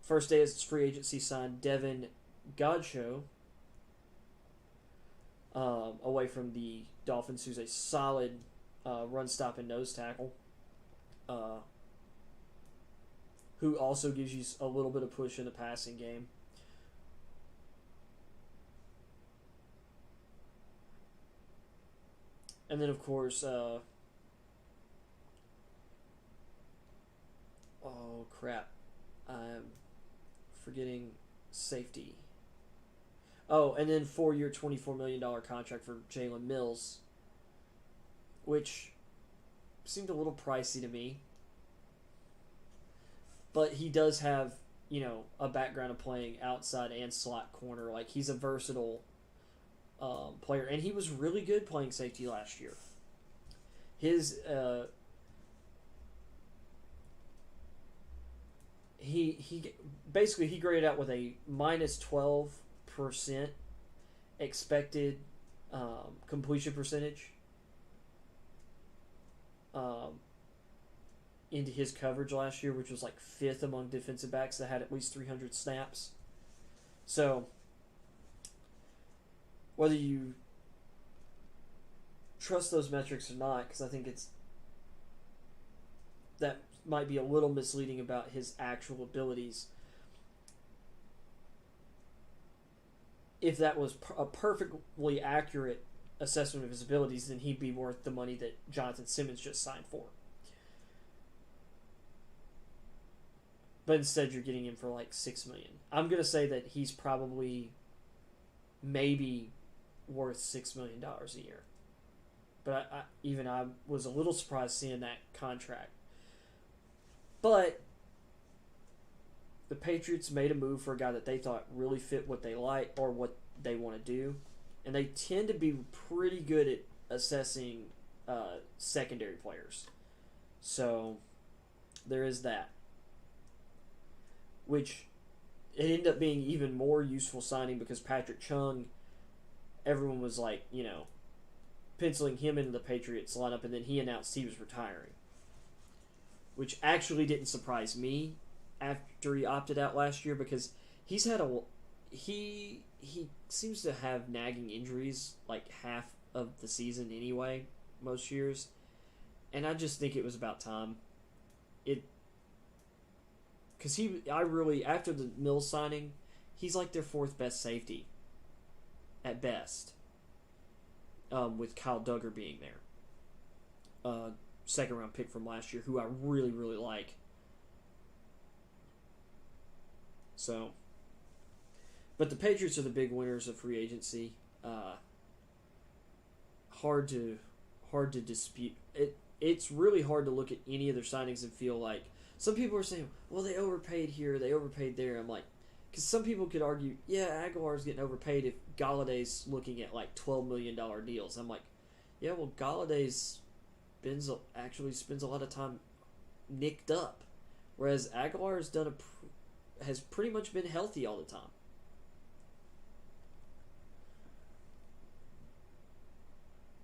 first day as free agency, signed Devin Godchaux away from the Dolphins, who's a solid run stop and nose tackle, who also gives you a little bit of push in the passing game. And then, of course, oh crap, I'm forgetting safety. Oh, and then 4-year, $24 million contract for Jalen Mills, which seemed a little pricey to me. But he does have, a background of playing outside and slot corner. Like, he's a versatile player, and he was really good playing safety last year. His he basically he graded out with a minus 12% expected completion percentage into his coverage last year, which was like 5th among defensive backs that had at least 300 snaps. So whether you trust those metrics or not, because I think that might be a little misleading about his actual abilities. If that was a perfectly accurate assessment of his abilities, then he'd be worth the money that Jonathan Simmons just signed for. But instead you're getting him for like $6 million. I'm going to say that he's probably maybe worth $6 million a year. But I was a little surprised seeing that contract. But the Patriots made a move for a guy that they thought really fit what they like or what they want to do. And they tend to be pretty good at assessing secondary players. So there is that. Which it ended up being even more useful signing because Patrick Chung, everyone was like, penciling him into the Patriots lineup, and then he announced he was retiring, which actually didn't surprise me after he opted out last year because he's had he seems to have nagging injuries like half of the season anyway, most years, and I just think it was about time. Because after the Mills signing, he's like their fourth best safety at best, with Kyle Duggar being there. Second round pick from last year, who I really, really like. So, but the Patriots are the big winners of free agency. Hard to dispute it. It's really hard to look at any of their signings and feel like some people are saying, well, they overpaid here, they overpaid there. I'm like, because some people could argue, yeah, Aguilar's getting overpaid if Galladay's looking at like $12 million deals. I'm like, yeah, well, Galladay actually spends a lot of time nicked up, whereas Aguilar has pretty much been healthy all the time.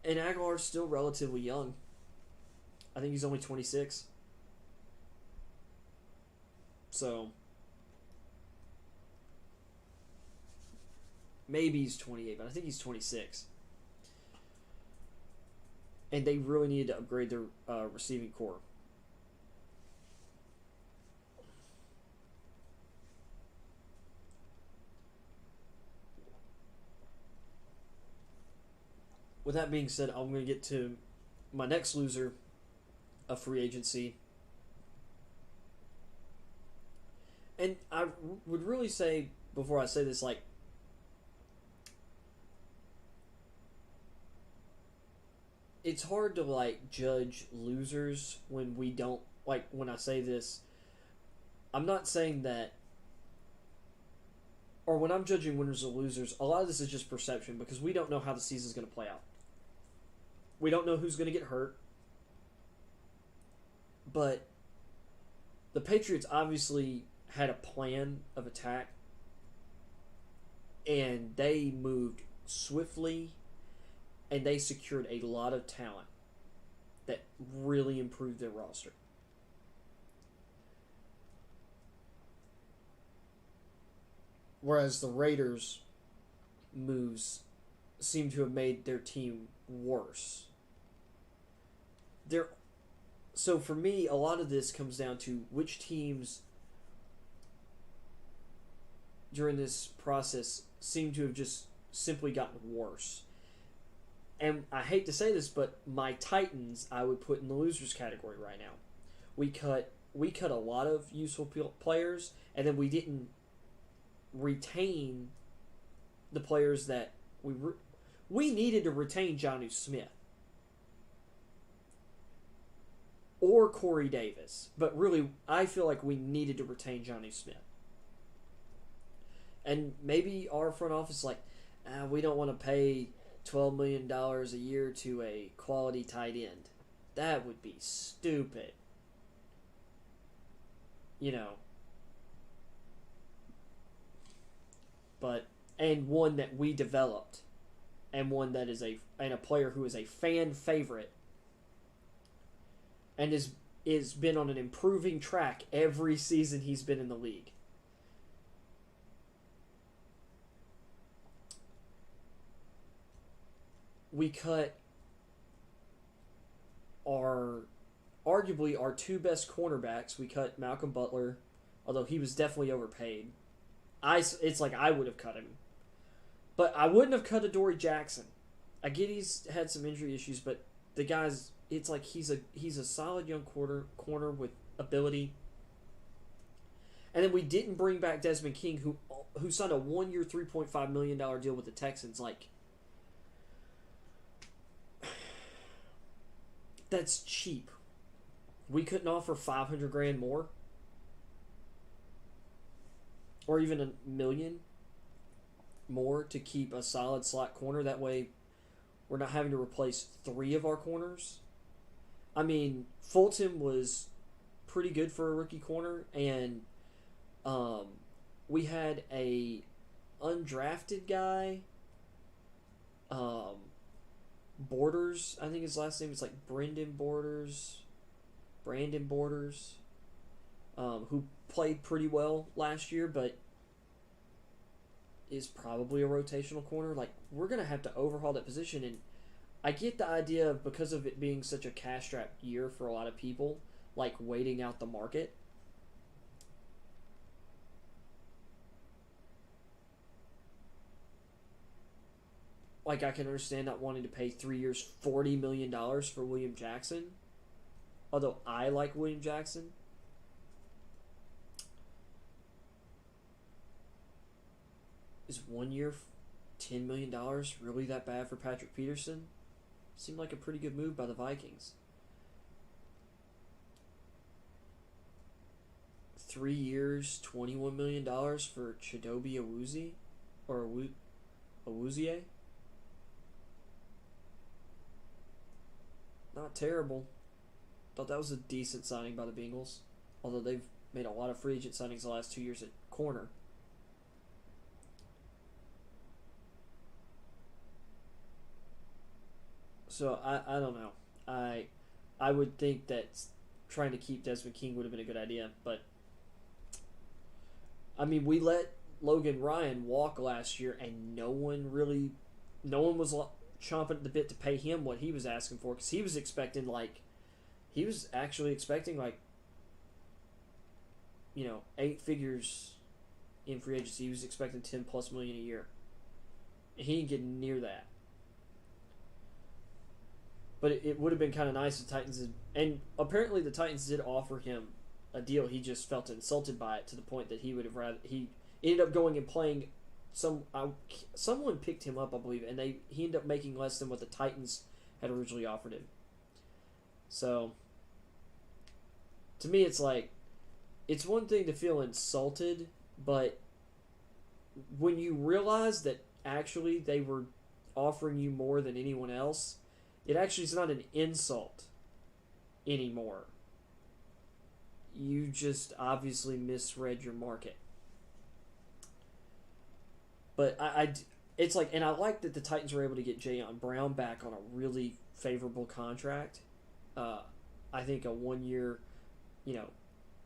And Aguilar's still relatively young. I think he's only 26. So, maybe he's 28, but I think he's 26. And they really needed to upgrade their receiving core. With that being said, I'm going to get to my next loser of free agency. And I would really say, before I say this, like, it's hard to, like, judge losers when we don't, like, when I say this, I'm not saying that, or when I'm judging winners or losers, a lot of this is just perception because we don't know how the season's going to play out. We don't know who's going to get hurt. But the Patriots obviously had a plan of attack, and they moved swiftly, and they secured a lot of talent that really improved their roster. Whereas the Raiders' moves seem to have made their team worse. So for me, a lot of this comes down to which teams during this process seem to have just simply gotten worse. And I hate to say this, but my Titans I would put in the losers category right now. We cut a lot of useful players, and then we didn't retain the players that we needed to retain Jonnu Smith or Corey Davis, but really I feel like we needed to retain Jonnu Smith. And maybe our front office we don't want to pay $12 million a year to a quality tight end. That would be stupid. And one that we developed, and one that is a player who is a fan favorite, and is been on an improving track every season he's been in the league. We cut arguably our two best cornerbacks. We cut Malcolm Butler, although he was definitely overpaid. It's like I would have cut him. But I wouldn't have cut Adoree Jackson. I get he's had some injury issues, but the guy's, it's like he's a solid young corner with ability. And then we didn't bring back Desmond King, who signed a 1-year, $3.5 million deal with the Texans. That's cheap. We couldn't offer $500,000 more, or even $1 million more to keep a solid slot corner. That way, we're not having to replace 3 of our corners. I mean, Fulton was pretty good for a rookie corner, and we had a undrafted guy, Borders, I think his last name is like Brandon Borders, who played pretty well last year, but is probably a rotational corner. Like, we're going to have to overhaul that position, and I get the idea of, because of it being such a cash-strapped year for a lot of people, like waiting out the market. Like, I can understand not wanting to pay 3 years, $40 million for William Jackson. Although I like William Jackson. Is 1 year, $10 million really that bad for Patrick Peterson? Seemed like a pretty good move by the Vikings. 3 years, $21 million for Chidobe Awuzie? Or Awuzie? Not terrible. Thought that was a decent signing by the Bengals. Although they've made a lot of free agent signings the last 2 years at corner. So I don't know. I would think that trying to keep Desmond King would have been a good idea, but I mean, we let Logan Ryan walk last year, and no one was chomping at the bit to pay him what he was asking for, because he was actually expecting 8 figures in free agency. He was expecting $10+ million a year. And he didn't get near that. But it would have been kind of nice if the Titans and apparently the Titans did offer him a deal. He just felt insulted by it to the point that he ended up going and playing. Someone picked him up, I believe, and he ended up making less than what the Titans had originally offered him. So to me, it's like, it's one thing to feel insulted, but when you realize that actually they were offering you more than anyone else, it actually is not an insult anymore. You just obviously misread your market. But it's like, and I like that the Titans were able to get Jayon Brown back on a really favorable contract. I think a 1 year,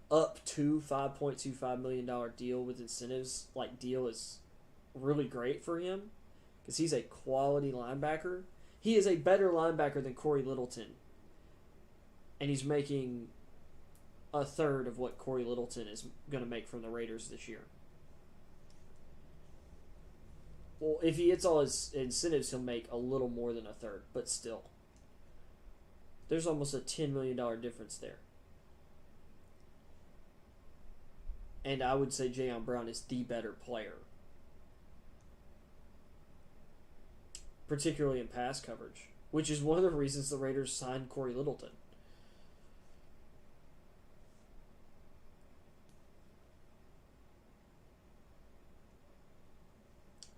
up to $5.25 million deal with incentives, deal is really great for him, because he's a quality linebacker. He is a better linebacker than Corey Littleton. And he's making a third of what Corey Littleton is going to make from the Raiders this year. Well, if he hits all his incentives, he'll make a little more than a third. But still, there's almost a $10 million difference there. And I would say Jayon Brown is the better player, particularly in pass coverage, which is one of the reasons the Raiders signed Corey Littleton.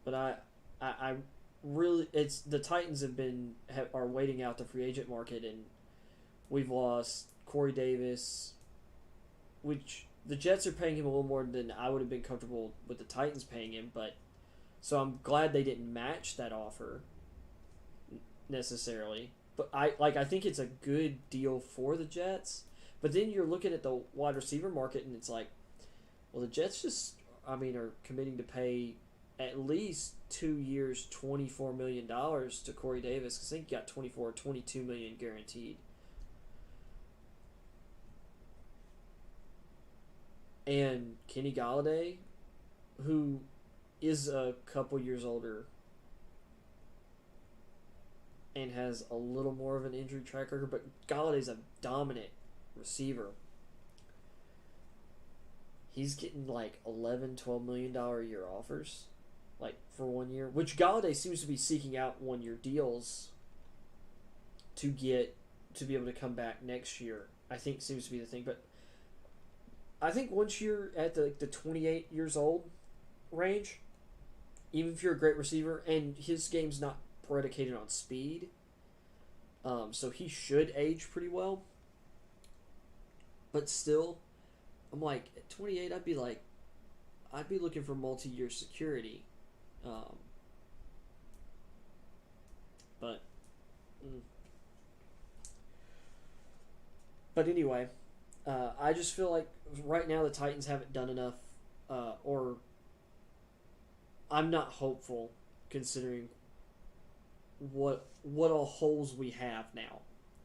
But I really, it's the Titans are waiting out the free agent market, and we've lost Corey Davis, which the Jets are paying him a little more than I would have been comfortable with the Titans paying him, but so I'm glad they didn't match that offer necessarily. But I think it's a good deal for the Jets. But then you're looking at the wide receiver market, and it's like, well, the Jets are committing to pay at least 2 years, $24 million to Corey Davis, because I think he got $22 million guaranteed. And Kenny Golladay, who is a couple years older and has a little more of an injury track record, but Galladay's a dominant receiver. He's getting $11-12 million a year offers, for 1 year, which Golladay seems to be seeking out 1 year deals to be able to come back next year. I think seems to be the thing, but I think once you're at the 28 years old range, even if you're a great receiver, and his game's not predicated on speed, so he should age pretty well. But still, I'm at 28, I'd be looking for multi-year security. Um, but but anyway, I just feel like right now the Titans haven't done enough, or I'm not hopeful considering what all holes we have now,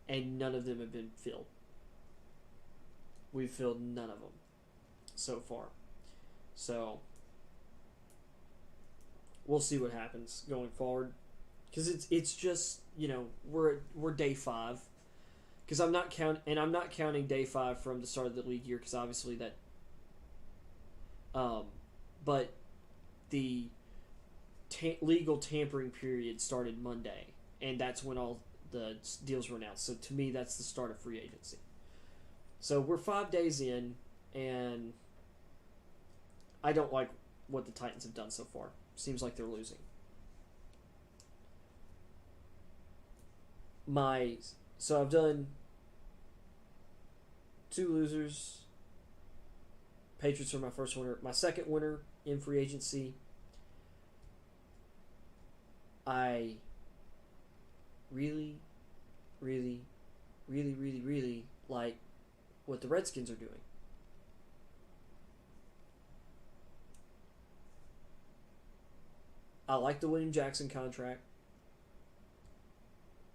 and none of them have been filled. We've filled none of them so far. So we'll see what happens going forward, because it's just, you know, we're day 5, because I'm not counting day 5 from the start of the league year, because obviously that but the legal tampering period started Monday, and that's when all the deals were announced. So to me, that's the start of free agency. So we're 5 days in, and I don't like what the Titans have done so far. Seems like they're losing. So I've done 2 losers. Patriots are my first winner. My second winner in free agency. I really, really, really, really, really like what the Redskins are doing. I like the William Jackson contract.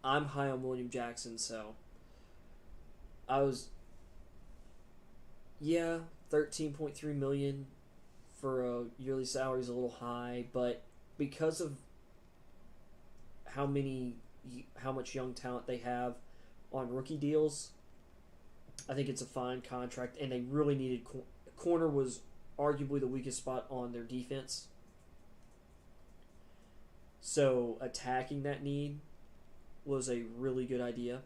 I'm high on William Jackson, so I was, 13.3 million for a yearly salary is a little high, but because of how much young talent they have on rookie deals, I think it's a fine contract, and they really needed corner was arguably the weakest spot on their defense. So attacking that need was a really good idea.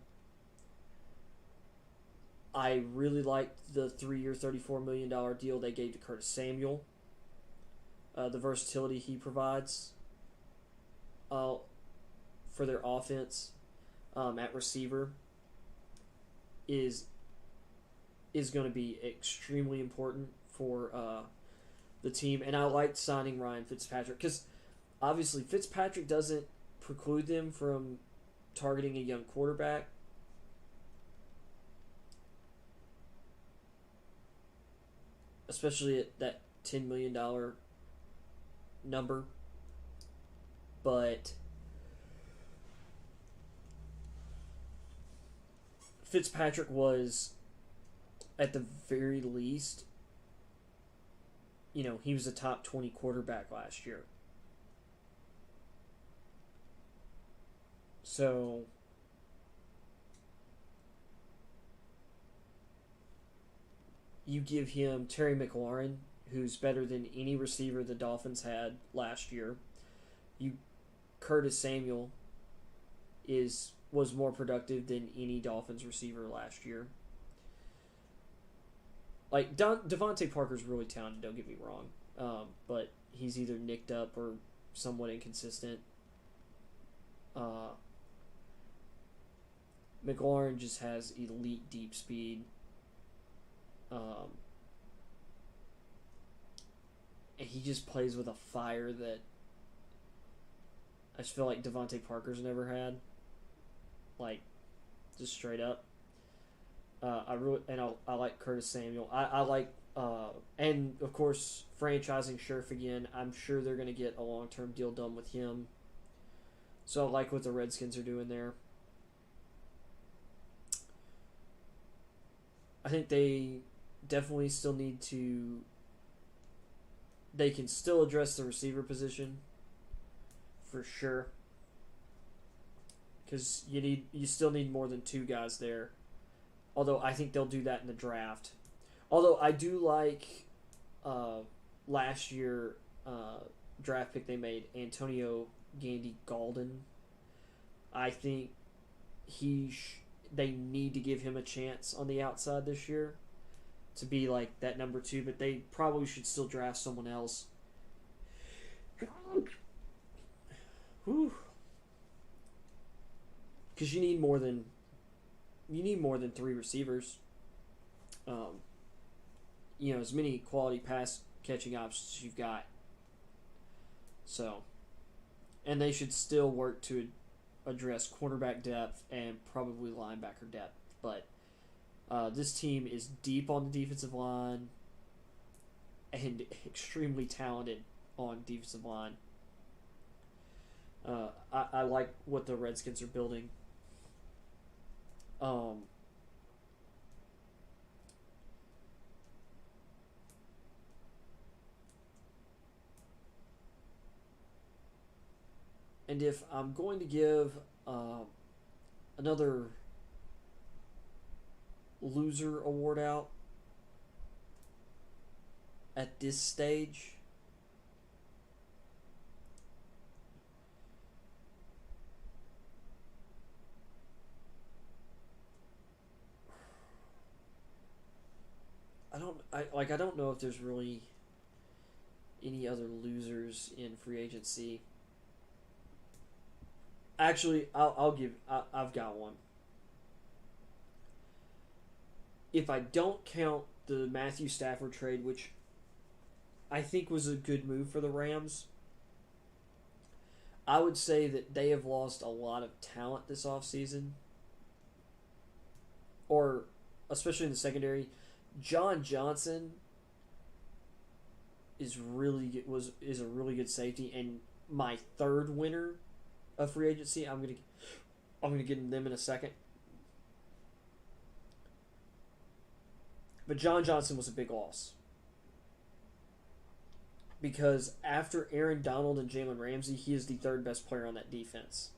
I really liked the 3-year, $34 million deal they gave to Curtis Samuel. The versatility he provides for their offense at receiver is going to be extremely important for the team. And I liked signing Ryan Fitzpatrick, because obviously Fitzpatrick doesn't preclude them from targeting a young quarterback. Especially at that $10 million number. But Fitzpatrick was, at the very least, he was a top 20 quarterback last year. So you give him Terry McLaurin, who's better than any receiver the Dolphins had last year. Curtis Samuel was more productive than any Dolphins receiver last year. Like, Devontae Parker's really talented, don't get me wrong. But he's either nicked up or somewhat inconsistent. McLaurin just has elite deep speed. And he just plays with a fire that I just feel like Devontae Parker's never had. Like, just straight up. I like Curtis Samuel. I like, and of course, franchising Scherf again. I'm sure they're going to get a long-term deal done with him. So I like what the Redskins are doing there. I think they definitely still need to. They can still address the receiver position, for sure. Because you still need more than 2 guys there. Although I think they'll do that in the draft. Although I do like last year draft pick they made, Antonio Gandy Golden. I think they need to give him a chance on the outside this year to be like that number 2, but they probably should still draft someone else. Whew. Because you need more than 3 receivers. As many quality pass catching options you've got. So, and they should still work to address cornerback depth and probably linebacker depth. But this team is deep on the defensive line and extremely talented on defensive line. I like what the Redskins are building. And if I'm going to give another loser award out at this stage, I don't know if there's really any other losers in free agency. Actually, I've got one. If I don't count the Matthew Stafford trade, which I think was a good move for the Rams, I would say that they have lost a lot of talent this offseason. Or, especially in the secondary, John Johnson is a really good safety, and my third winner of free agency, I'm gonna get into them in a second. But John Johnson was a big loss because after Aaron Donald and Jalen Ramsey, he is the third best player on that defense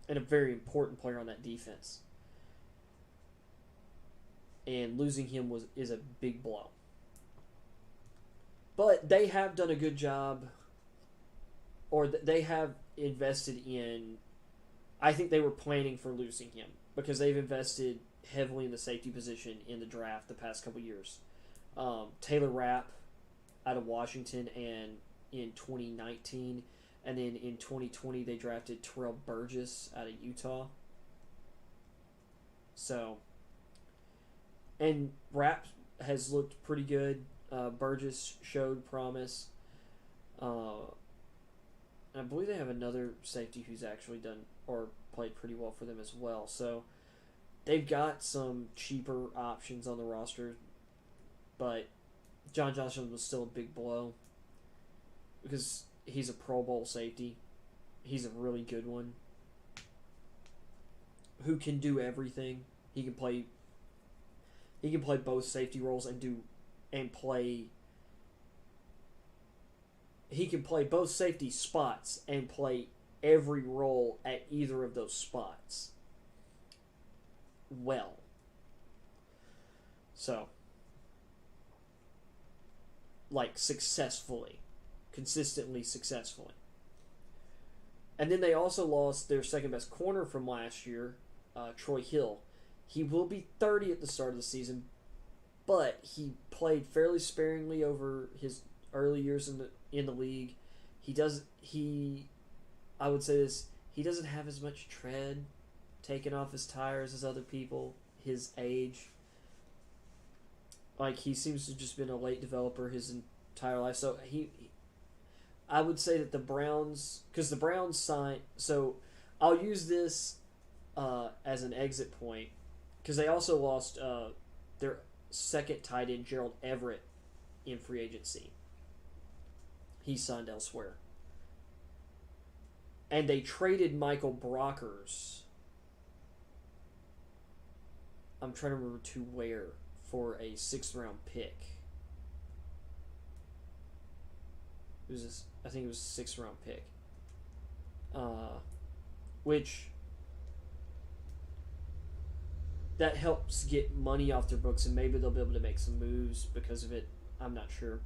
and a very important player on that defense. And losing him is a big blow. But they have done a good job, or they have invested in. I think they were planning for losing him because they've invested heavily in the safety position in the draft the past couple years. Taylor Rapp out of Washington, and in 2019, and then in 2020 they drafted Terrell Burgess out of Utah. So, and Rapp has looked pretty good. Burgess showed promise. I believe they have another safety who's actually done or played pretty well for them as well. So they've got some cheaper options on the roster, but John Johnson was still a big blow because he's a Pro Bowl safety. He's a really good one who can do everything. He can play both safety roles he can play both safety spots and play every role at either of those spots well. So, like, consistently successfully. And then they also lost their second best corner from last year, Troy Hill. He will be 30 at the start of the season, but he played fairly sparingly over his early years in the league. I would say this, he doesn't have as much tread taken off his tires as other people his age. Like, he seems to have just been a late developer his entire life. So I would say that the Browns, because the Browns signed, so I'll use this as an exit point, because they also lost their second tight end, Gerald Everett, in free agency. He signed elsewhere. And they traded Michael Brockers. I'm trying to remember to where, for a 6th round pick. I think it was a 6th round pick. Which that helps get money off their books, and maybe they'll be able to make some moves because of it. I'm not sure.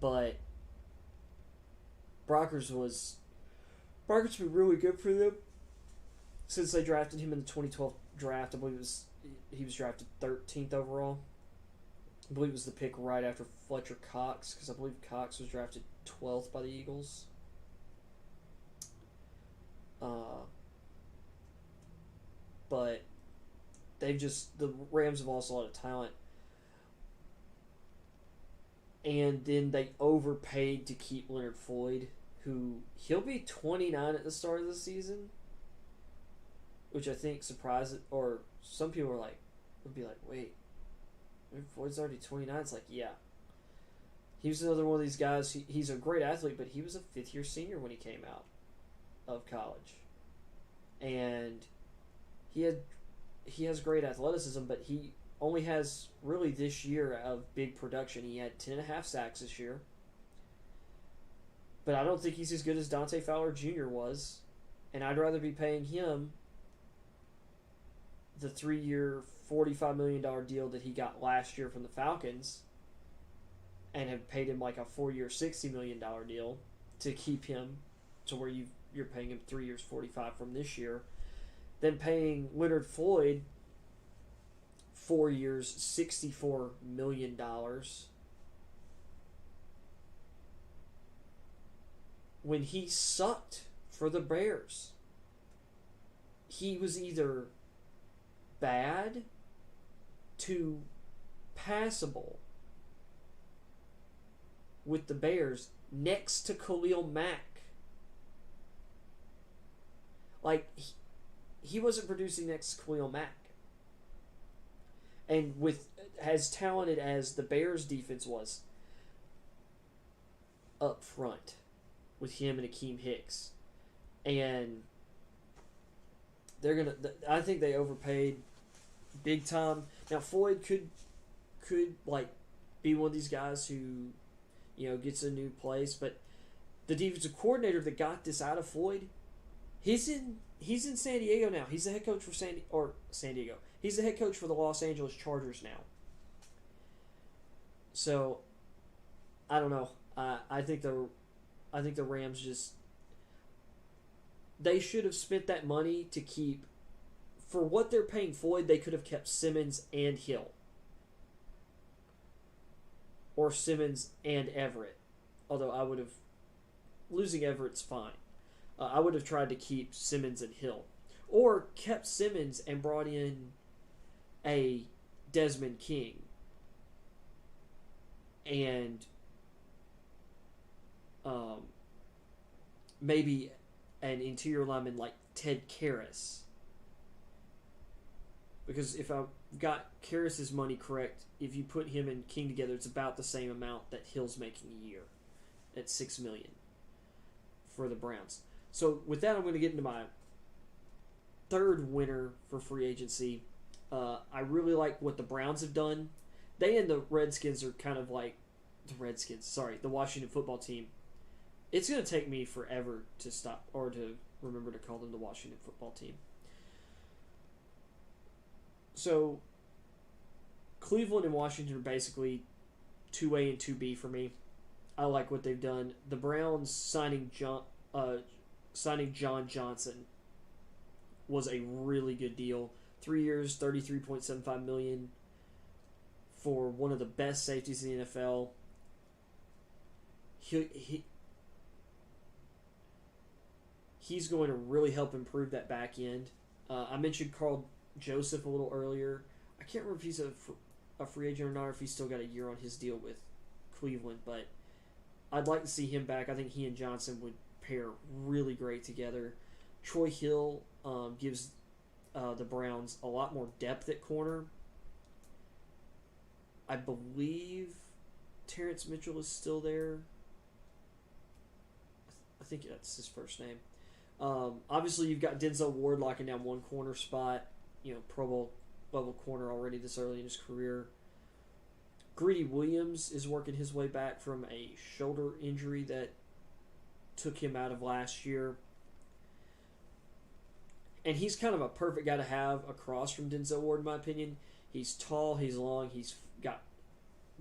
But Brockers would be really good for them since they drafted him in the 2012 draft. I believe he was drafted 13th overall. I believe it was the pick right after Fletcher Cox, because I believe Cox was drafted 12th by the Eagles. But the Rams have lost a lot of talent. And then they overpaid to keep Leonard Floyd, who he'll be 29 at the start of the season, which I think surprised, or some people would be like, wait, Leonard Floyd's already 29? It's like, yeah. He was another one of these guys. He's a great athlete, but he was a fifth-year senior when he came out of college. And he has great athleticism, but he only has really this year of big production. He had 10.5 sacks this year. But I don't think he's as good as Dante Fowler Jr. was. And I'd rather be paying him the 3-year, $45 million deal that he got last year from the Falcons, and have paid him like a 4-year, $60 million deal to keep him to where you're paying him 3 years, $45 from this year, than paying Leonard Floyd 4 years, $64 million. When he sucked for the Bears. He was either bad to passable with the Bears next to Khalil Mack. Like, he wasn't producing next to Khalil Mack. And with as talented as the Bears defense was up front with him and Akeem Hicks, and I think they overpaid big time. Now Floyd could like be one of these guys who, gets a new place, but the defensive coordinator that got this out of Floyd, he's in San Diego now. He's the head coach for San Diego. He's the head coach for the Los Angeles Chargers now. So I don't know. I think the Rams just, they should have spent that money to keep, for what they're paying Floyd, they could have kept Simmons and Hill. Or Simmons and Everett. Although losing Everett's fine. I would have tried to keep Simmons and Hill. Or kept Simmons and brought in a Desmond King. And maybe an interior lineman like Ted Karras. Because if I've got Karras' money correct, if you put him and King together, it's about the same amount that Hill's making a year at $6 million for the Browns. So with that, I'm going to get into my third winner for free agency. I really like what the Browns have done. They and the Redskins are kind of like the Washington football team. It's going to take me forever to stop or to remember to call them the Washington football team. So Cleveland and Washington are basically 2A and 2B for me. I like what they've done. The Browns signing John Johnson was a really good deal. 3 years, $33.75 million for one of the best safeties in the NFL. He's going to really help improve that back end. I mentioned Carl Joseph a little earlier. I can't remember if he's a free agent or not, or if he's still got a year on his deal with Cleveland, but I'd like to see him back. I think he and Johnson would pair really great together. Troy Hill gives the Browns a lot more depth at corner. I believe Terrence Mitchell is still there. I think that's his first name. Obviously, you've got Denzel Ward locking down one corner spot. Pro Bowl level corner already this early in his career. Greedy Williams is working his way back from a shoulder injury that took him out of last year. And he's kind of a perfect guy to have across from Denzel Ward, in my opinion. He's tall, he's long, he's got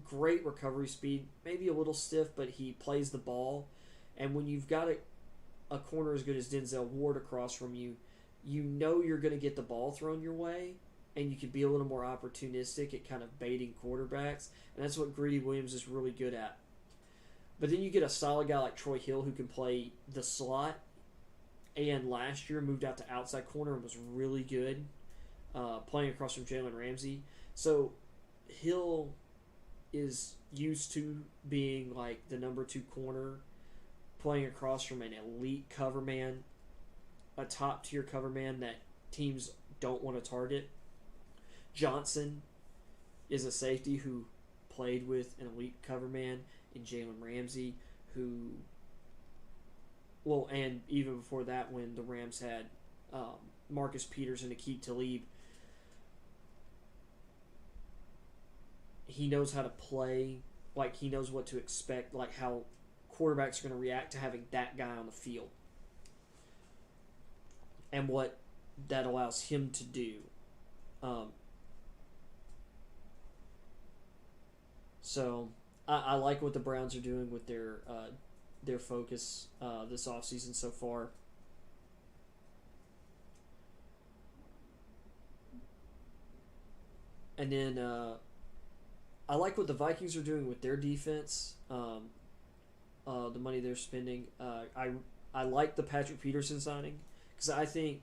great recovery speed, maybe a little stiff, but he plays the ball. And when you've got a corner as good as Denzel Ward across from you, you know you're going to get the ball thrown your way, and you can be a little more opportunistic at kind of baiting quarterbacks, and that's what Greedy Williams is really good at. But then you get a solid guy like Troy Hill who can play the slot, and last year moved out to outside corner and was really good playing across from Jalen Ramsey. So Hill is used to being like the number 2 corner, playing across from an elite cover man, a top tier cover man that teams don't want to target. Johnson is a safety who played with an elite cover man in Jalen Ramsey, who, well, and even before that when the Rams had Marcus Peters and Aqib Talib, he knows how to play, like he knows what to expect, like how quarterbacks are going to react to having that guy on the field and what that allows him to do. So I like what the Browns are doing with their focus this offseason so far. And then I like what the Vikings are doing with their defense. The money they're spending. I like the Patrick Peterson signing because I think,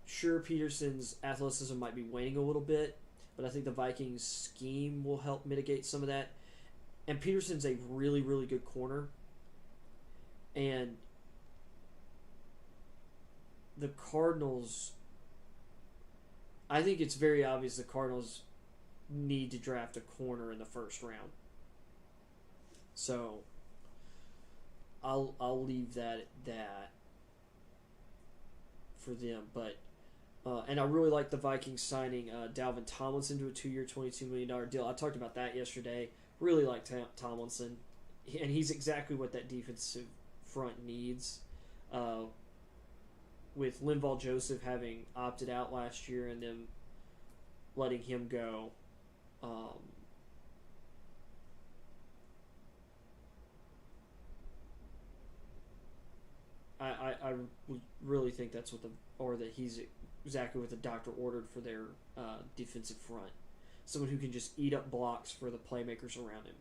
sure, Peterson's athleticism might be waning a little bit, but I think the Vikings scheme will help mitigate some of that. And Peterson's a really, really good corner. And the Cardinals, I think it's very obvious the Cardinals need to draft a corner in the first round. So I'll leave that at that for them. But and I really like the Vikings signing Dalvin Tomlinson to a 2-year, $22 million deal. I talked about that yesterday. Really like Tomlinson, and he's exactly what that defensive front needs. With Linval Joseph having opted out last year and them letting him go, I really think that's what that he's exactly what the doctor ordered for their defensive front. Someone who can just eat up blocks for the playmakers around him.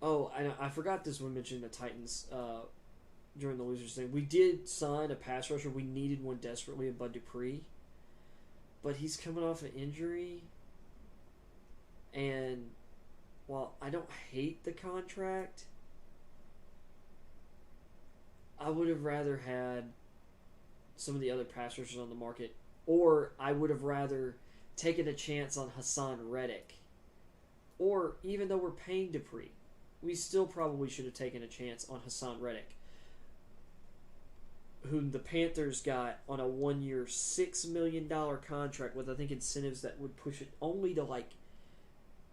Oh, and I forgot this when mentioning the Titans during the losers thing. We did sign a pass rusher. We needed one desperately in Bud Dupree. But he's coming off an injury. And while I don't hate the contract, I would have rather had some of the other pass rushers on the market. Or I would have rather taken a chance on Hassan Reddick. Or even though we're paying Dupree, we still probably should have taken a chance on Hassan Reddick, whom the Panthers got on a 1-year, $6 million contract with, I think, incentives that would push it only to like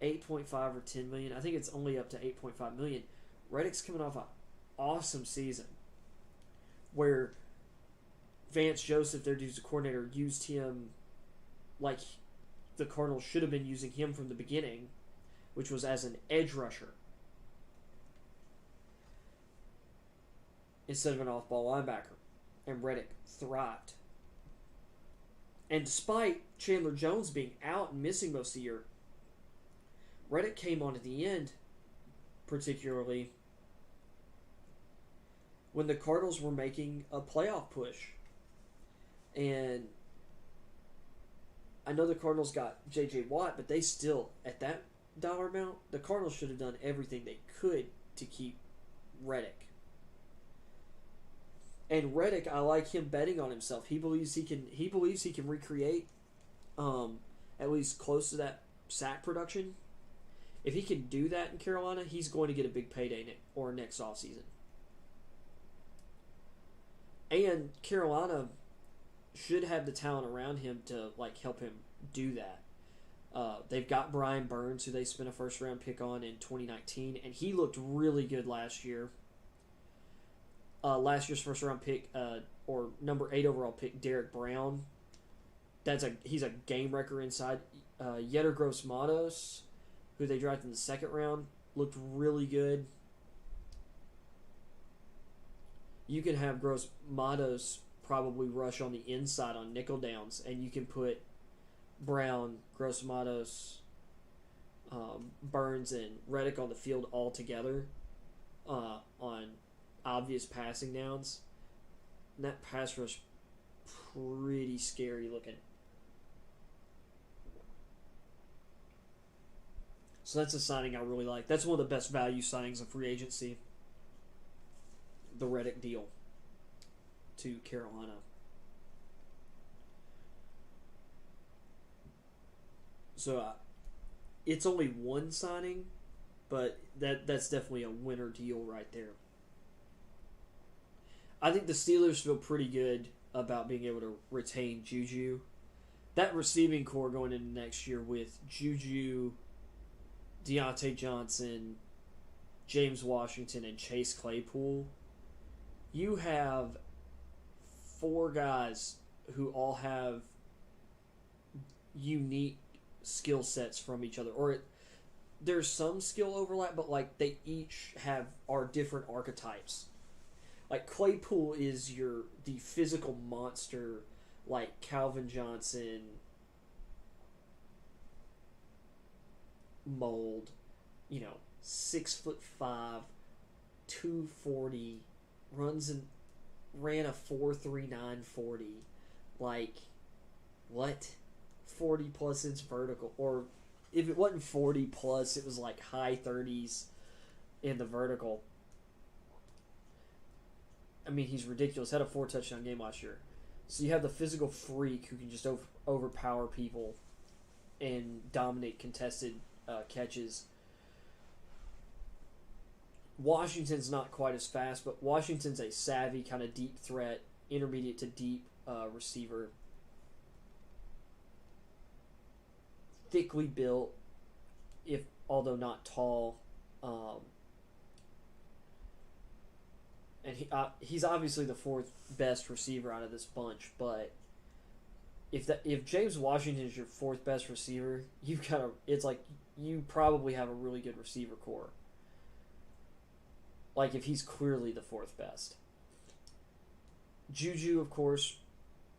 8.5 or 10 million. I think it's only up to 8.5 million. Reddick's coming off an awesome season where Vance Joseph, their defensive coordinator, used him like the Cardinals should have been using him from the beginning, which was as an edge rusher instead of an off-ball linebacker. And Reddick thrived. And despite Chandler Jones being out and missing most of the year, Reddick came on at the end, particularly when the Cardinals were making a playoff push. And I know the Cardinals got J.J. Watt, but they still, at that dollar amount, the Cardinals should have done everything they could to keep Reddick. And Reddick, I like him betting on himself. He believes he can recreate at least close to that sack production. If he can do that in Carolina, he's going to get a big payday next offseason. And Carolina should have the talent around him to help him do that. They've got Brian Burns, who they spent a first-round pick on in 2019, and he looked really good last year. Last year's first-round pick, or number 8 overall pick, Derek Brown. He's a game wrecker inside. Yetur Gross-Matos, who they drafted in the second round, looked really good. You can have Gross-Matos probably rush on the inside on nickel downs, and you can put Brown, Gross-Matos, Burns, and Reddick on the field all together on obvious passing downs. And that pass rush pretty scary looking. So that's a signing I really like. That's one of the best value signings of free agency. The Reddick deal to Carolina. So it's only one signing, but that's definitely a winner deal right there. I think the Steelers feel pretty good about being able to retain Juju. That receiving core going into next year with Juju, Deontay Johnson, James Washington, and Chase Claypool, you have 4 guys who all have unique skill sets from each other. Or there's some skill overlap, but like they each are different archetypes. Like Claypool is the physical monster, like Calvin Johnson mold, 6'5", 240, ran a 4.39 40, like what? 40 plus inch vertical, or if it wasn't 40 plus, it was like high 30s in the vertical. I mean, he's ridiculous. Had a 4 touchdown game last year. So you have the physical freak who can just overpower people and dominate contested catches. Washington's not quite as fast, but Washington's a savvy kind of deep threat, intermediate to deep receiver. Thickly built, although not tall. And he's obviously the 4th best receiver out of this bunch, but if James Washington is your 4th best receiver, it's like you probably have a really good receiver core. Like if he's clearly the 4th best. Juju, of course,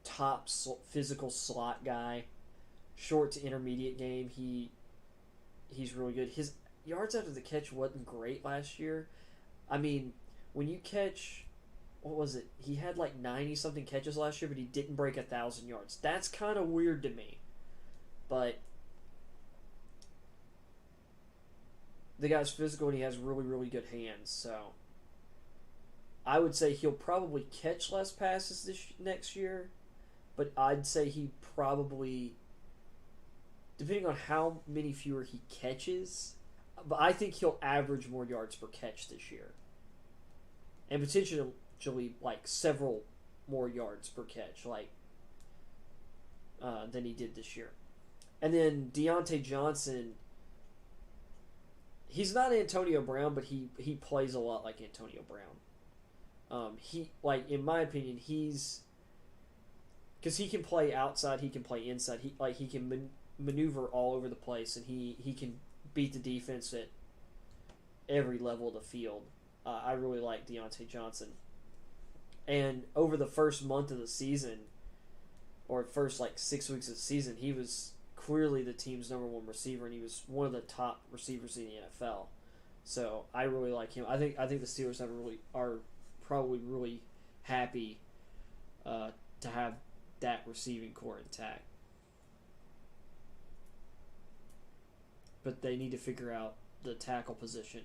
top physical slot guy, short to intermediate game. He's really good. His yards after the catch wasn't great last year. I mean, when you catch, what was it? He had like 90-something catches last year, but he didn't break 1,000 yards. That's kind of weird to me. But the guy's physical and he has really, really good hands. So I would say he'll probably catch less passes next year, but I'd say he probably, depending on how many fewer he catches, but I think he'll average more yards per catch this year. And potentially like several more yards per catch, than he did this year. And then Deontay Johnson, he's not Antonio Brown, but he plays a lot like Antonio Brown. In my opinion, because he can play outside, he can play inside. He can maneuver all over the place, and he can beat the defense at every level of the field. I really like Deontay Johnson. And over the first month of the season, or first 6 weeks of the season, he was clearly the team's number 1 receiver, and he was one of the top receivers in the NFL. So I really like him. I think the Steelers are probably really happy to have that receiving core intact. But they need to figure out the tackle position.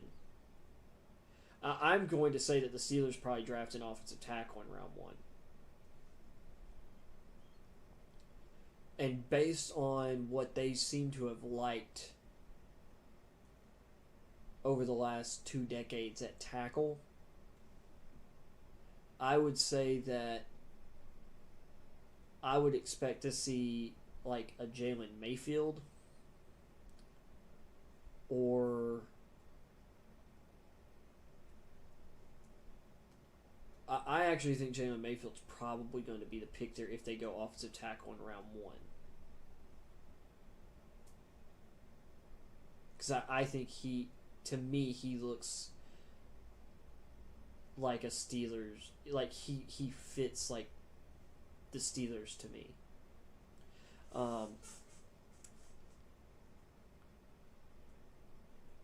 I'm going to say that the Steelers probably draft an offensive tackle in round 1. And based on what they seem to have liked over the last 2 decades at tackle, I would say that I would expect to see like a Jalen Mayfield or I actually think Jalen Mayfield's probably going to be the pick there if they go offensive tackle in round 1. Because I think he looks like a Steelers, like he fits like the Steelers to me.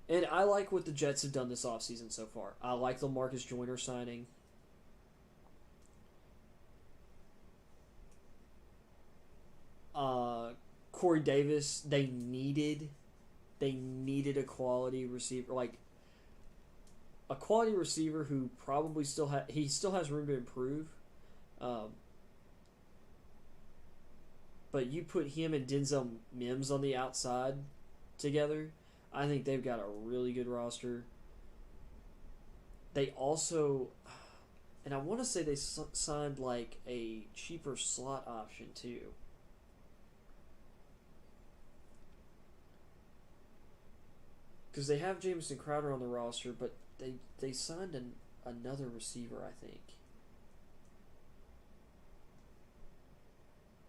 And I like what the Jets have done this offseason so far. I like the Marcus Joyner signing. Corey Davis, they needed a quality receiver, like a quality receiver who probably still has room to improve. But you put him and Denzel Mims on the outside together, I think they've got a really good roster. They also, and I want to say they signed like a cheaper slot option too. Because they have Jamison Crowder on the roster, but they signed another receiver, I think.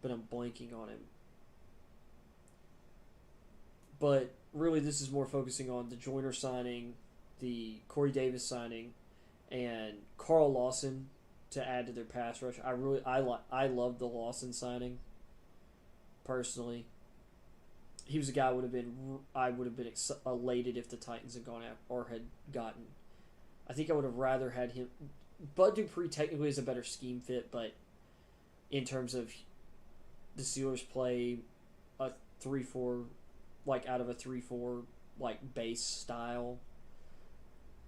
But I'm blanking on him. But really, this is more focusing on the Joyner signing, the Corey Davis signing, and Carl Lawson to add to their pass rush. I love the Lawson signing. Personally, he was a guy I would have been elated if the Titans had gone after or had gotten. I think I would have rather had him. Bud Dupree technically is a better scheme fit, but in terms of the Steelers play a 3-4, like out of a 3-4 like base style,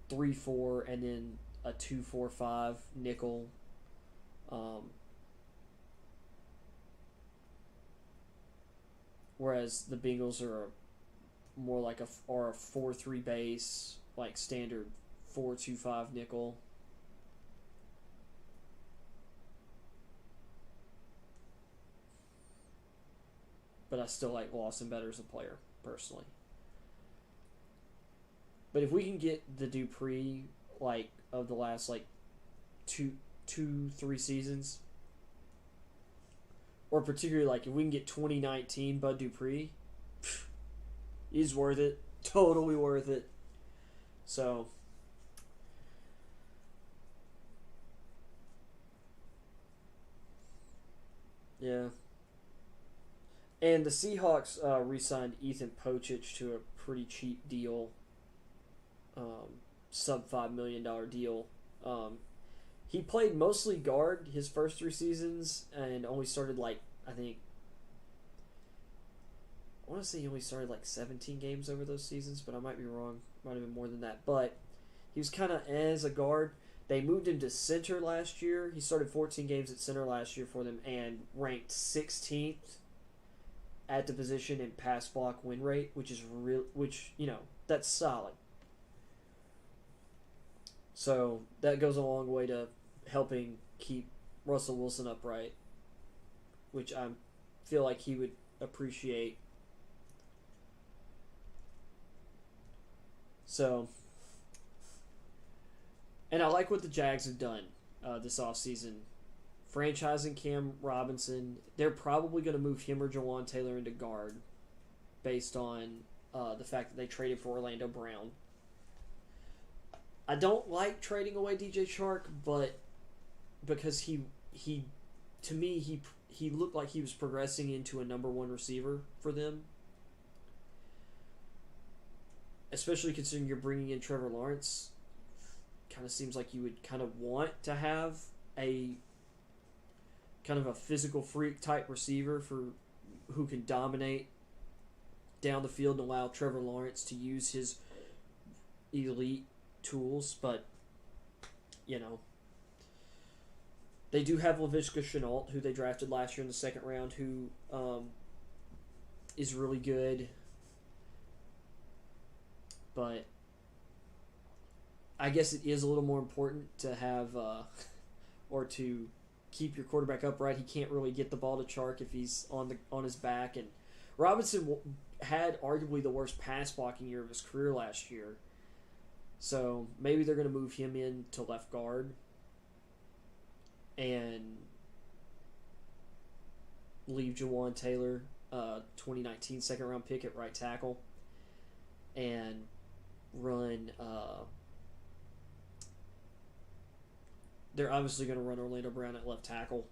3-4, and then a 2-4-5 nickel. Whereas the Bengals are more like a 4-3 base, like standard 4-2-5 nickel. But I still like Lawson better as a player, personally. But if we can get the Dupree, like, of the last, like, 3 seasons, or particularly, like, if we can get 2019 Bud Dupree, he's worth it. Totally worth it. So, yeah. And the Seahawks re-signed Ethan Pocic to a pretty cheap deal, sub $5 million deal. He played mostly guard his first 3 seasons and only started I want to say he only started 17 games over those seasons, but I might be wrong. Might have been more than that. But he was kind of as a guard. They moved him to center last year. He started 14 games at center last year for them and ranked 16th at the position in pass block win rate, which that's solid. So that goes a long way to helping keep Russell Wilson upright, which I feel like he would appreciate. So, and I like what the Jags have done this offseason. Franchising Cam Robinson. They're probably going to move him or Jawan Taylor into guard based on the fact that they traded for Orlando Brown. I don't trading away DJ Chark, but because he to me he looked like he was progressing into a number 1 receiver for them. Especially considering you're bringing in Trevor Lawrence. Kind of seems like you would kind of want to have a kind of a physical freak type receiver who can dominate down the field and allow Trevor Lawrence to use his elite tools. But, they do have Laviska Shenault, who they drafted last year in the 2nd round, who is really good. But I guess it is a little more important to have or to keep your quarterback upright. He can't really get the ball to Chark if he's on his back. And Robinson had arguably the worst pass blocking year of his career last year. So maybe they're going to move him in to left guard and leave Jawan Taylor, 2019 2nd round pick at right tackle, and run. They're obviously going to run Orlando Brown at left tackle.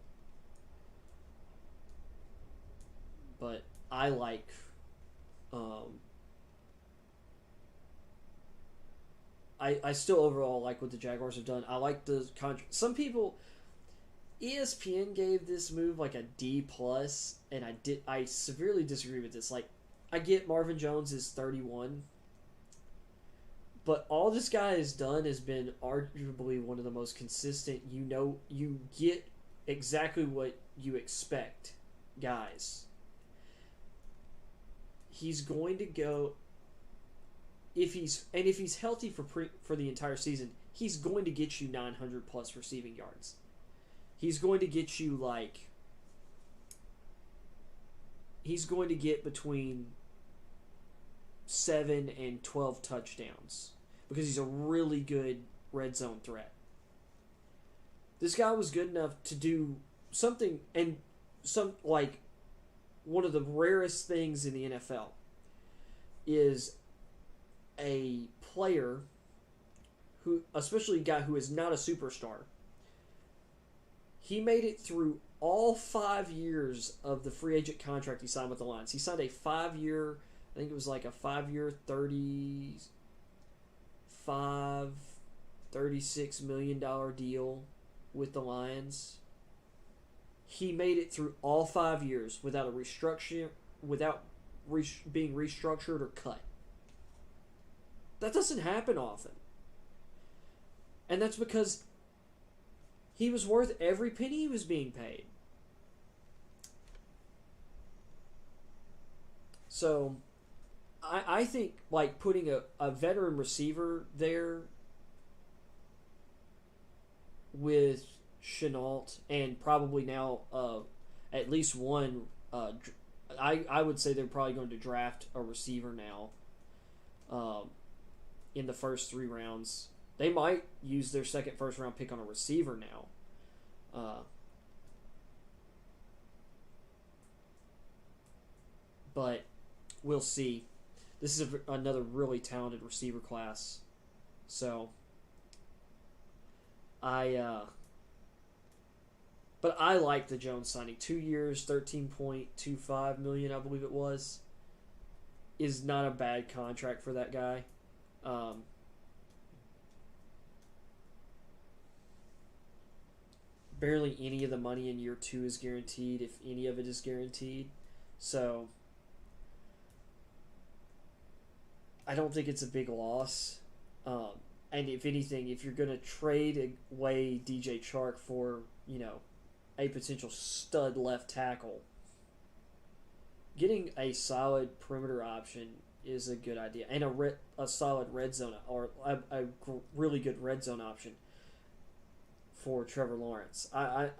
But I like I still overall like what the Jaguars have done. I like the contract. Some people, ESPN gave this move like a D plus, and I severely disagree with this. Like, I get Marvin Jones is 31, but all this guy has done has been arguably one of the most consistent. You get exactly what you expect, guys. He's going to go if he's healthy for the entire season. He's going to get you 900 plus receiving yards. He's going to get you he's going to get between 7 and 12 touchdowns because he's a really good red zone threat. This guy was good enough to do something, and one of the rarest things in the NFL is a player who, especially a guy who is not a superstar, he made it through all 5 years of the free agent contract he signed with the Lions. He signed a 5-year, I think it was like a 5-year, $36 million deal with the Lions. He made it through all 5 years without being restructured or cut. That doesn't happen often. And that's because he was worth every penny he was being paid. So, I think like putting a veteran receiver there with Chenault and probably now at least one, I would say they're probably going to draft a receiver now in the first 3 rounds. They might use their second first-round pick on a receiver now. But we'll see. This is another really talented receiver class. So, but I like the Jones signing. 2 years, $13.25 million, I believe it was, is not a bad contract for that guy. Barely any of the money in year 2 is guaranteed, if any of it is guaranteed. So, I don't think it's a big loss. And if anything, if you're going to trade away DJ Chark for, a potential stud left tackle, getting a solid perimeter option is a good idea. And a solid red zone, or a really good red zone option for Trevor Lawrence. I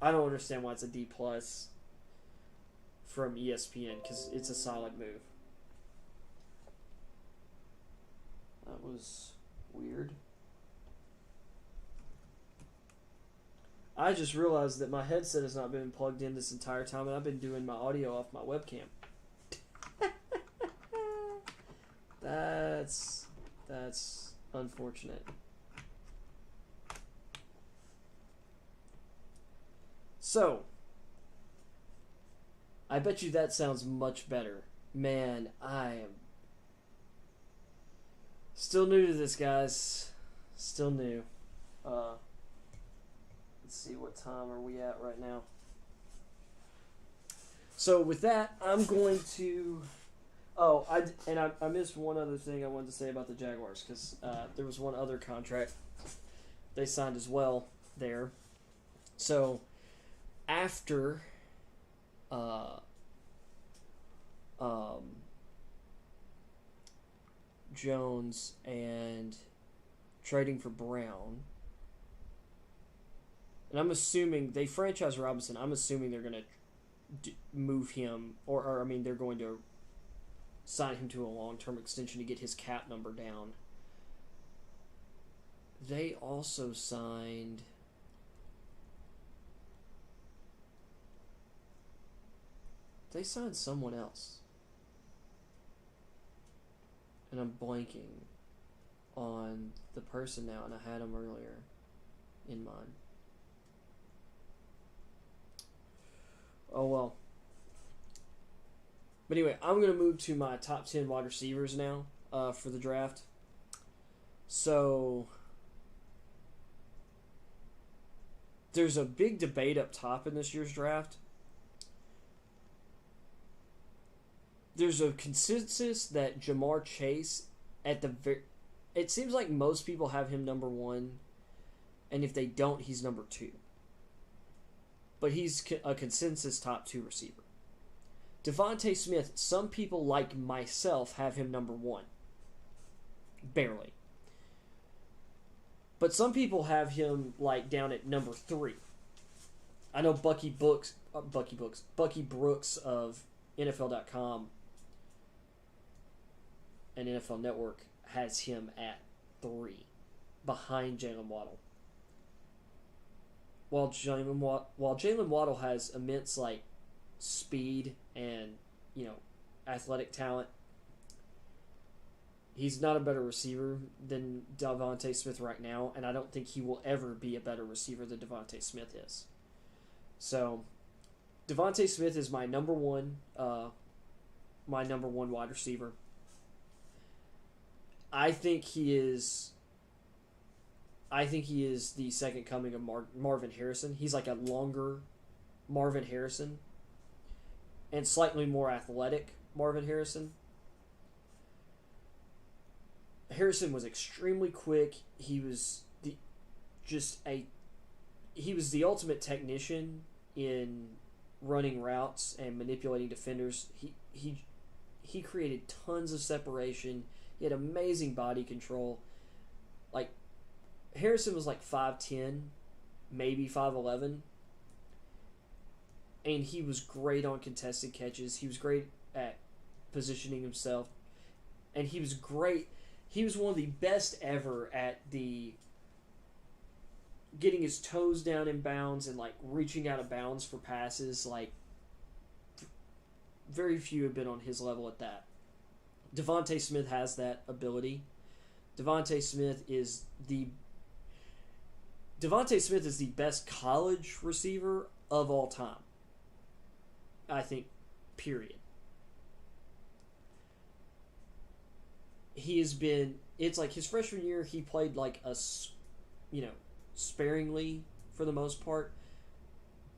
don't understand why it's a D plus from ESPN, because it's a solid move. That was weird. I just realized that my headset has not been plugged in this entire time, and I've been doing my audio off my webcam. That's unfortunate. So, I bet you that sounds much better. Man, I am still new to this, guys. Still new. Let's see, what time are we at right now? So with that, I'm going to... Oh, I missed one other thing I wanted to say about the Jaguars, because there was one other contract they signed as well there. So, after Jones and trading for Brown, and I'm assuming they franchise Robinson. I'm assuming they're going to move him, or I mean, they're going to sign him to a long-term extension to get his cap number down. They also signed... They signed someone else. And I'm blanking on the person now, and I had him earlier in mind. Oh well. But anyway, I'm going to move to my top 10 wide receivers now for the draft. So, there's a big debate up top in this year's draft. There's a consensus that Jamar Chase it seems like most people have him number 1, and if they don't, he's number 2. But he's a consensus top 2 receiver. Devonte Smith, some people like myself have him number 1. Barely. But some people have him like down at number 3. I know Bucky Brooks of NFL.com and NFL Network has him at 3, behind Jalen Waddle. While Jalen Waddle has immense like speed and athletic talent, he's not a better receiver than Devonte Smith right now, and I don't think he will ever be a better receiver than Devonte Smith is. So, Devonte Smith is my number 1 wide receiver. I think he is the second coming of Marvin Harrison. He's like a longer Marvin Harrison and slightly more athletic Marvin Harrison. Harrison was extremely quick. He was the ultimate technician in running routes and manipulating defenders. He created tons of separation. He had amazing body control. Like, Harrison was like 5'10", maybe 5'11", and he was great on contested catches. He was great at positioning himself, and he was great. He was one of the best ever at getting his toes down in bounds and like reaching out of bounds for passes. Like, very few have been on his level at that. Devonte Smith has that ability. Devonte Smith is the best college receiver of all time. I think, period. It's like his freshman year, he played like sparingly for the most part,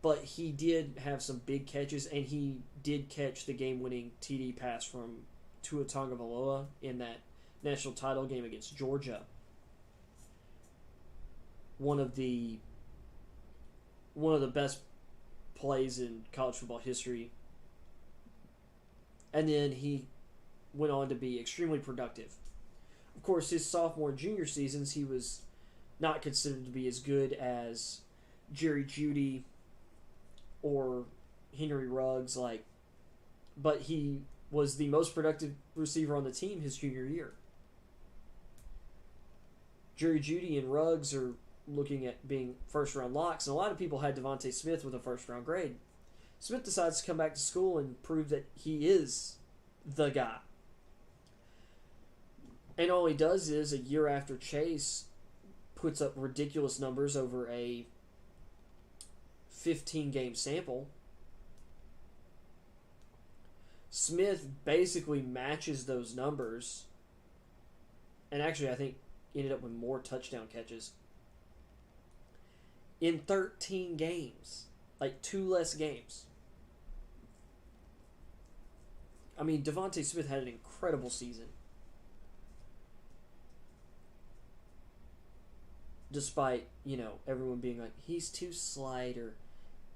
but he did have some big catches, and he did catch the game-winning TD pass from Tua Tagovailoa in that national title game against Georgia. One of the best plays in college football history. And then he went on to be extremely productive. Of course, his sophomore and junior seasons, he was not considered to be as good as Jerry Jeudy or Henry Ruggs, but he was the most productive receiver on the team his junior year. Jerry Jeudy and Ruggs are looking at being first-round locks, and a lot of people had Devonte Smith with a first-round grade. Smith decides to come back to school and prove that he is the guy. And all he does is, a year after Chase puts up ridiculous numbers over a 15-game sample, Smith basically matches those numbers, and actually I think ended up with more touchdown catches in 13 games, like 2 less games. I mean, Devonte Smith had an incredible season. Despite, everyone being like, he's too slight, or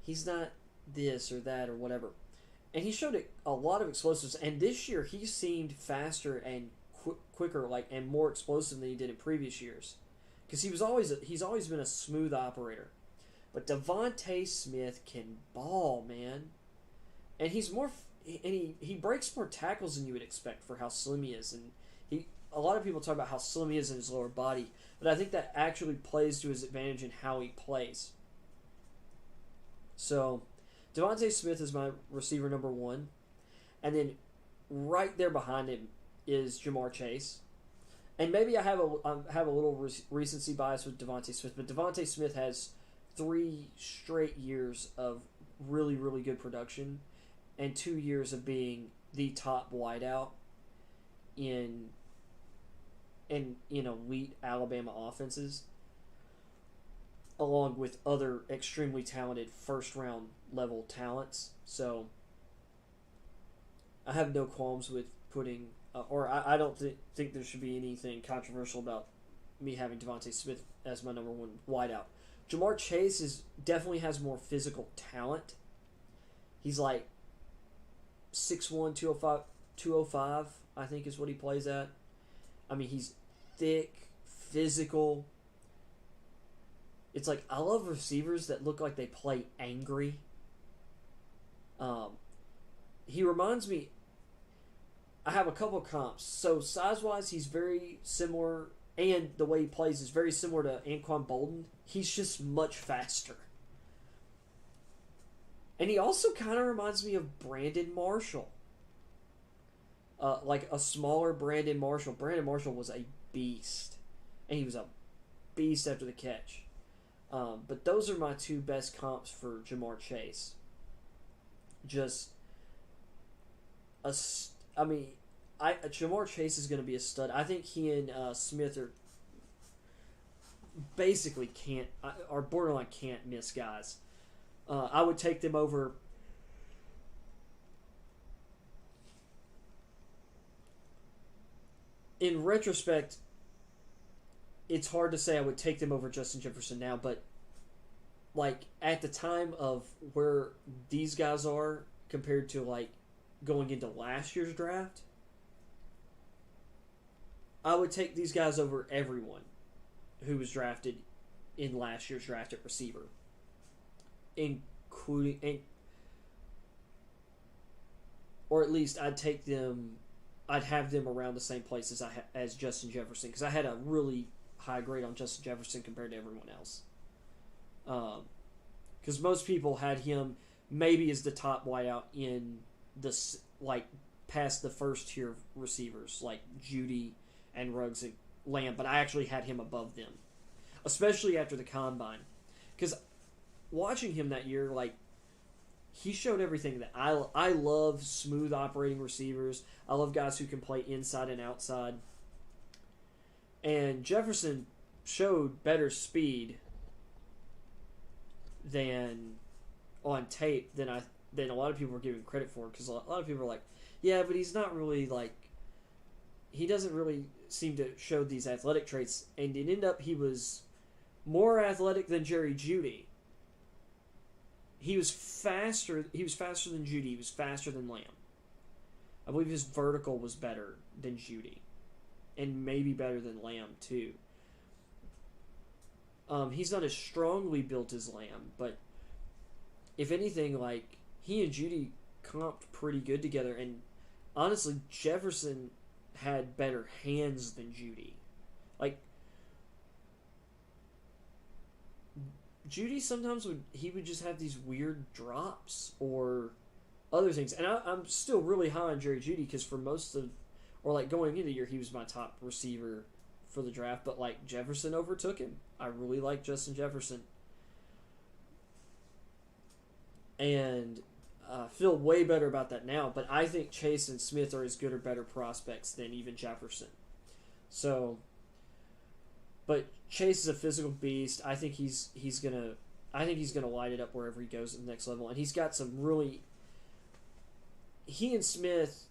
he's not this or that or whatever. And he showed a lot of explosives, and this year he seemed faster and quicker, and more explosive than he did in previous years. Because he's always been a smooth operator. But Devonte Smith can ball, man. And he breaks more tackles than you would expect for how slim he is. And a lot of people talk about how slim he is in his lower body, but I think that actually plays to his advantage in how he plays. So, Devonte Smith is my receiver number 1. And then right there behind him is Jamar Chase. And maybe I have a little recency bias with Devonte Smith, but Devonte Smith has 3 straight years of really, really good production and 2 years of being the top wideout in elite Alabama offenses. along with other extremely talented first-round level talents. So I have no qualms with putting, I don't think there should be anything controversial about me having Devonte Smith as my number one wideout. Jamar Chase definitely has more physical talent. He's like 6'1", 205, I think is what he plays at. I mean, he's thick, physical. It's like, I love receivers that look like they play angry. He reminds me, I have a couple comps. So size-wise, he's very similar, and the way he plays is very similar to Anquan Bolden. He's just much faster. And he also kind of reminds me of Brandon Marshall. Like a smaller Brandon Marshall. Brandon Marshall was a beast. And he was a beast after the catch. But those are my two best comps for Jamar Chase. Jamar Chase is going to be a stud. I think he and Smith are basically borderline can't miss guys. I would take them over. In retrospect, it's hard to say I would take them over Justin Jefferson now, but like at the time of where these guys are compared to like going into last year's draft, I would take these guys over everyone who was drafted in last year's draft at receiver, or at least I'd have them around the same place as Justin Jefferson, because I had a really high grade on Justin Jefferson compared to everyone else. Because most people had him maybe as the top wideout in the past the first tier of receivers like Judy and Ruggs and Lamb, but I actually had him above them, especially after the combine, because watching him that year, like, he showed everything that I love. Smooth operating receivers. I love guys who can play inside and outside. And Jefferson showed better speed than on tape than a lot of people were giving credit for, because a lot of people are like, yeah, but he's not really like, he doesn't really seem to show these athletic traits, and it ended up he was more athletic than Jerry Jeudy. He was faster than Jeudy. He was faster than Lamb. I believe his vertical was better than Jeudy, and maybe better than Lamb too. He's not as strongly built as Lamb, but if anything, like, he and Jeudy comped pretty good together, and honestly, Jefferson had better hands than Jeudy. Like, Jeudy sometimes would just have these weird drops or other things, and I'm still really high on Jerry Jeudy, because for most of, or like going into the year, he was my top receiver for the draft, but like Jefferson overtook him. I really like Justin Jefferson, and feel way better about that now. But I think Chase and Smith are as good or better prospects than even Jefferson. So, but Chase is a physical beast. I think he's gonna light it up wherever he goes at the next level, and he's got some really. He and Smith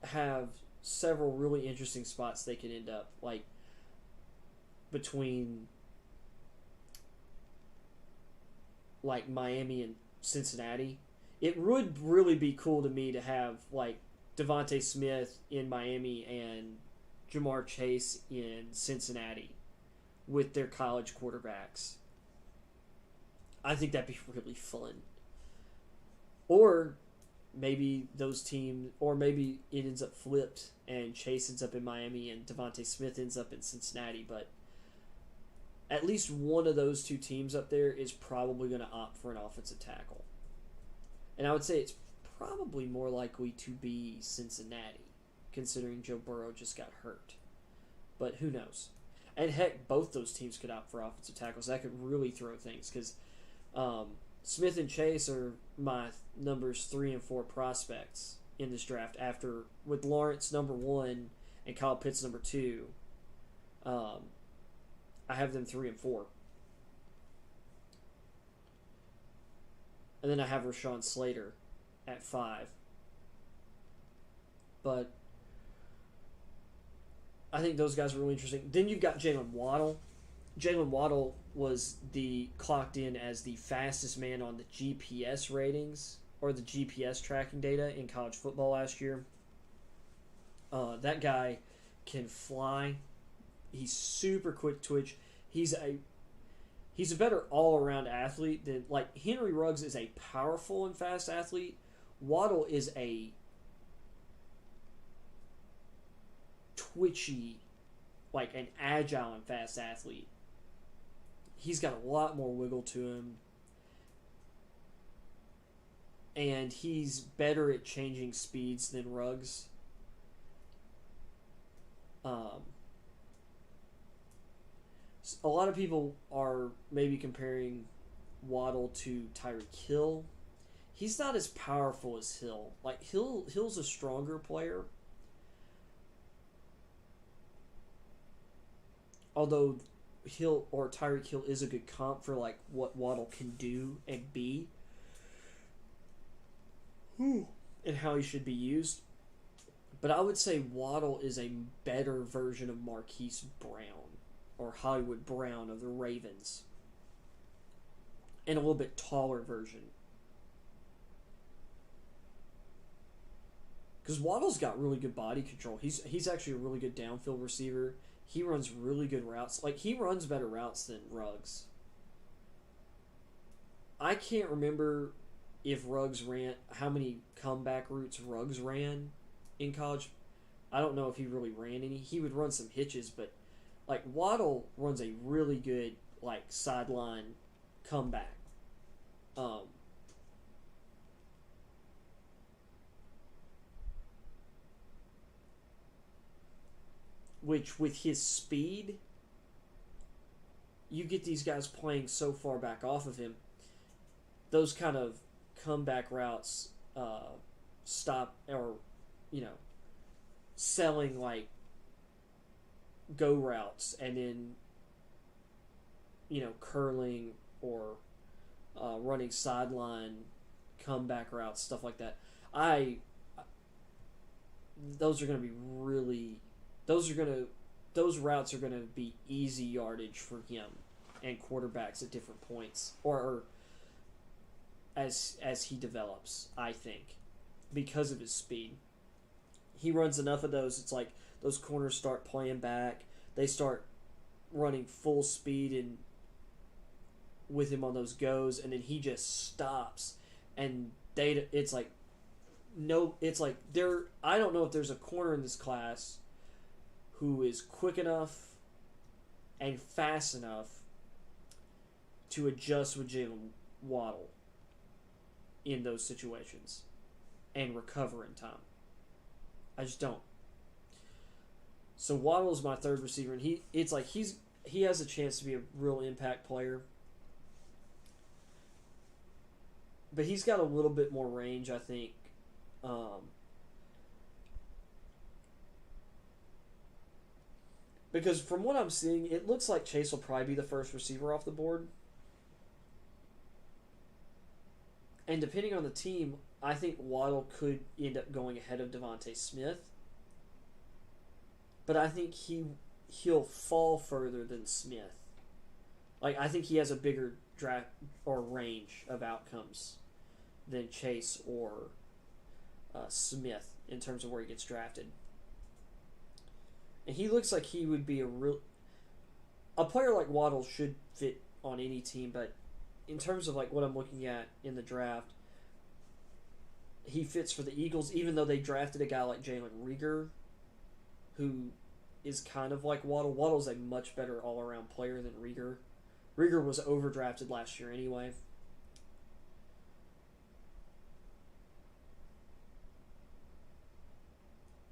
have several really interesting spots they could end up, like between like Miami and Cincinnati. It would really be cool to me to have like Devonte Smith in Miami and Jamar Chase in Cincinnati with their college quarterbacks. I think that'd be really fun. Or maybe those teams, or maybe it ends up flipped and Chase ends up in Miami and Devonte Smith ends up in Cincinnati, but at least one of those two teams up there is probably going to opt for an offensive tackle. And I would say it's probably more likely to be Cincinnati, considering Joe Burrow just got hurt. But who knows? And heck, both those teams could opt for offensive tackles. That could really throw things, because Smith and Chase are my numbers 3 and 4 prospects in this draft, after with Lawrence number 1 and Kyle Pitts number 2. I have them 3 and 4. And then I have Rashawn Slater at 5. But I think those guys are really interesting. Then you've got Jalen Waddle. Jalen Waddle was clocked in as the fastest man on the GPS ratings, or the GPS tracking data in college football last year. That guy can fly. He's super quick twitch. He's a better all-around athlete than, like, Henry Ruggs is a powerful and fast athlete. Waddle is a twitchy, like an agile and fast athlete. He's got a lot more wiggle to him. And he's better at changing speeds than Ruggs. A lot of people are maybe comparing Waddle to Tyreek Hill. He's not as powerful as Hill. Like, Hill's a stronger player. Although Hill or Tyreek Hill is a good comp for, like, what Waddle can do and be. And how he should be used. But I would say Waddle is a better version of Marquise Brown, or Hollywood Brown of the Ravens. And a little bit taller version. Because Waddle's got really good body control. He's actually a really good downfield receiver. He runs really good routes. Like, he runs better routes than Ruggs. I can't remember if Ruggs ran, how many comeback routes Ruggs ran in college. I don't know if he really ran any. He would run some hitches, but, like, Waddle runs a really good, like, sideline comeback. Which, with his speed, you get these guys playing so far back off of him. Those kind of comeback routes stop, or, selling, like, go routes, and then, curling or running sideline comeback routes, stuff like that. Those are going to be really... Those routes are going to be easy yardage for him and quarterbacks at different points, or as he develops, I think, because of his speed. He runs enough of those, it's like those corners start playing back, they start running full speed and with him on those goes, and then he just stops, and I don't know if there's a corner in this class who is quick enough and fast enough to adjust with Jalen Waddle in those situations and recover in time. I just don't. So Waddle's my third receiver, and he has a chance to be a real impact player. But he's got a little bit more range, I think. Because from what I'm seeing, it looks like Chase will probably be the first receiver off the board. And depending on the team, I think Waddle could end up going ahead of Devonte Smith. But I think he'll fall further than Smith. Like, I think he has a bigger draft or range of outcomes than Chase or Smith in terms of where he gets drafted. And he looks like he would be a player like Waddle should fit on any team, but in terms of, like, what I'm looking at in the draft, he fits for the Eagles, even though they drafted a guy like Jalen Reagor, who is kind of like Waddle. Waddle's a much better all-around player than Reagor. Reagor was overdrafted last year anyway.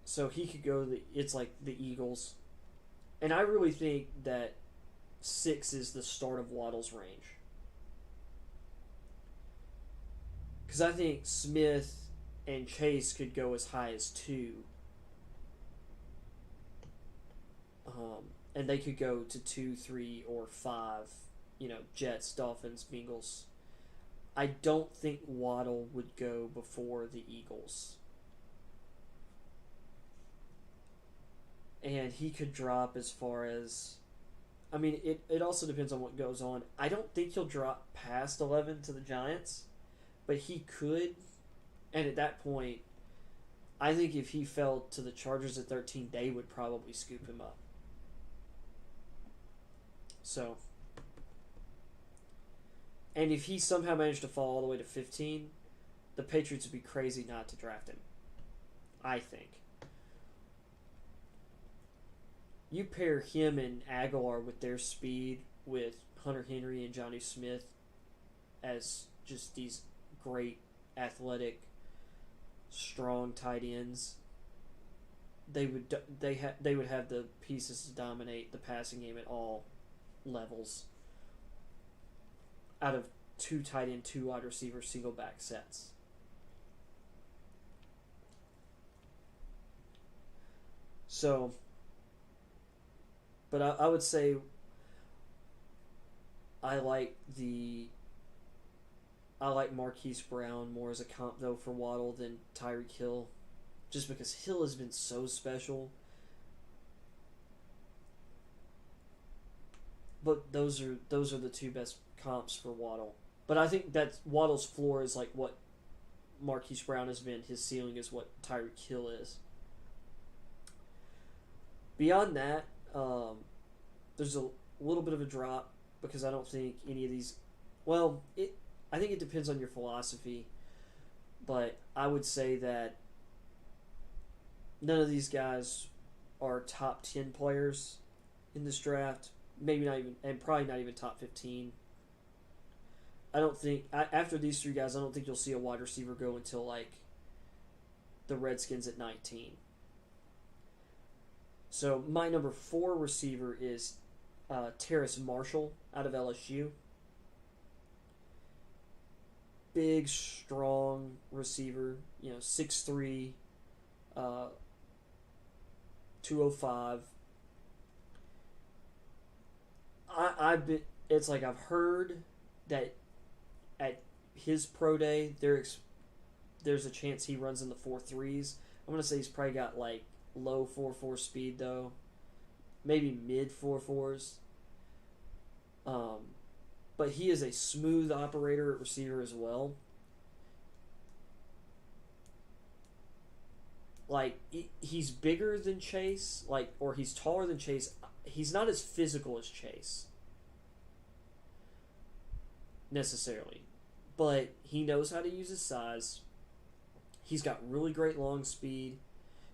So he could go it's like the Eagles. And I really think that 6 is the start of Waddle's range. Because I think Smith and Chase could go as high as 2. And they could go to 2, 3, or 5. Jets, Dolphins, Bengals. I don't think Waddle would go before the Eagles. And he could drop as far as... I mean, it also depends on what goes on. I don't think he'll drop past 11 to the Giants, but he could. And at that point, I think if he fell to the Chargers at 13, they would probably scoop him up. So, and if he somehow managed to fall all the way to 15, the Patriots would be crazy not to draft him. I think. You pair him and Aguilar with their speed, with Hunter Henry and Johnny Smith as just these great athletic, strong tight ends. They would have the pieces to dominate the passing game at all levels. Out of 2 tight end, 2 wide receiver, single back sets. So, but I would say I like Marquise Brown more as a comp though for Waddle than Tyreek Hill, just because Hill has been so special. But those are the 2 best comps for Waddle. But I think that Waddle's floor is like what Marquise Brown has been. His ceiling is what Tyreek Hill is. Beyond that, there's a little bit of a drop because I don't think any of these... Well, I think it depends on your philosophy, but I would say that none of these guys are top 10 players in this draft. Maybe not even, and probably not even top 15. I don't think, after these 3 guys, I don't think you'll see a wide receiver go until like the Redskins at 19. So my number 4 receiver is Terrace Marshall out of LSU. Big, strong receiver, 6'3", 205. It's like I've heard that at his pro day there's a chance he runs in the 4.3s. I'm gonna say he's probably got like low 4.4 speed though, maybe mid 4.4s. But he is a smooth operator at receiver as well. Like, he's bigger than Chase, or he's taller than Chase. He's not as physical as Chase, necessarily. But he knows how to use his size. He's got really great long speed.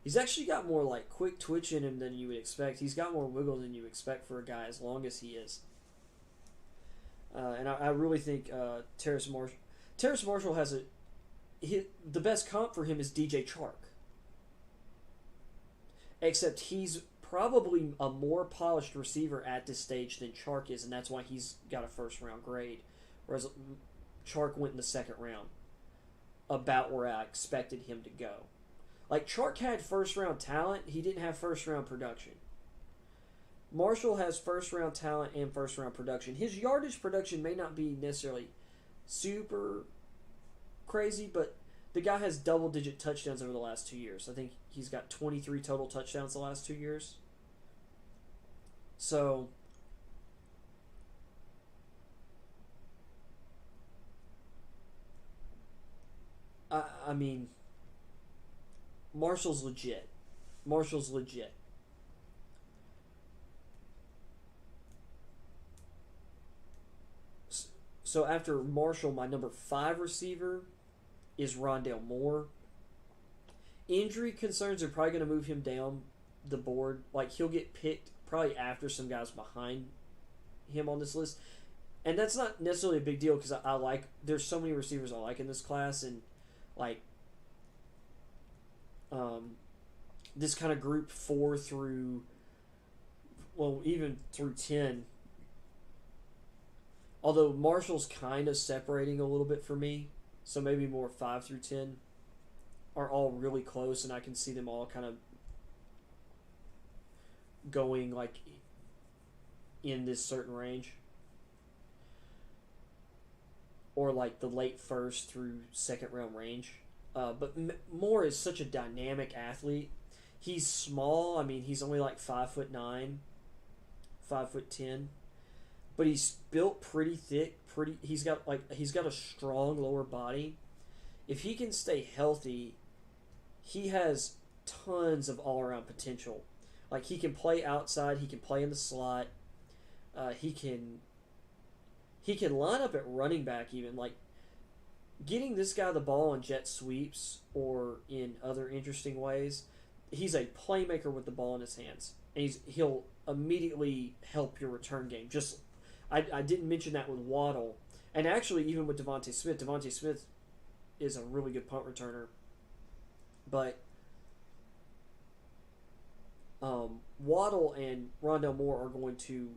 He's actually got more, quick twitch in him than you would expect. He's got more wiggle than you expect for a guy as long as he is. And I really think Terrace Marshall has the best comp for him is DJ Chark. Except he's probably a more polished receiver at this stage than Chark is, and that's why he's got a first-round grade. Whereas Chark went in the second round, about where I expected him to go. Chark had first-round talent, he didn't have first-round production. Marshall has first-round talent and first-round production. His yardage production may not be necessarily super crazy, but the guy has double-digit touchdowns over the last 2 years. I think he's got 23 total touchdowns the last 2 years. So, I mean, Marshall's legit. So after Marshall, my number 5 receiver is Rondell Moore. Injury concerns are probably going to move him down the board. He'll get picked probably after some guys behind him on this list. And that's not necessarily a big deal because there's so many receivers I like in this class, and this kind of group 4 through, even through 10. Although Marshall's kind of separating a little bit for me, so maybe more 5 through 10 are all really close, and I can see them all kind of going in this certain range. or like the late first through second round range. But Moore is such a dynamic athlete. He's small. I mean, he's only like 5'9", 5'10", but he's built pretty thick. He's got a strong lower body. If he can stay healthy, he has tons of all around potential. Like, he can play outside. He can play in the slot. He can line up at running back even. Like, getting this guy the ball on jet sweeps or in other interesting ways, he's a playmaker with the ball in his hands. And he'll immediately help your return game. Just, I didn't mention that with Waddle. And actually, even with Devonte Smith is a really good punt returner. But Waddle and Rondell Moore are going to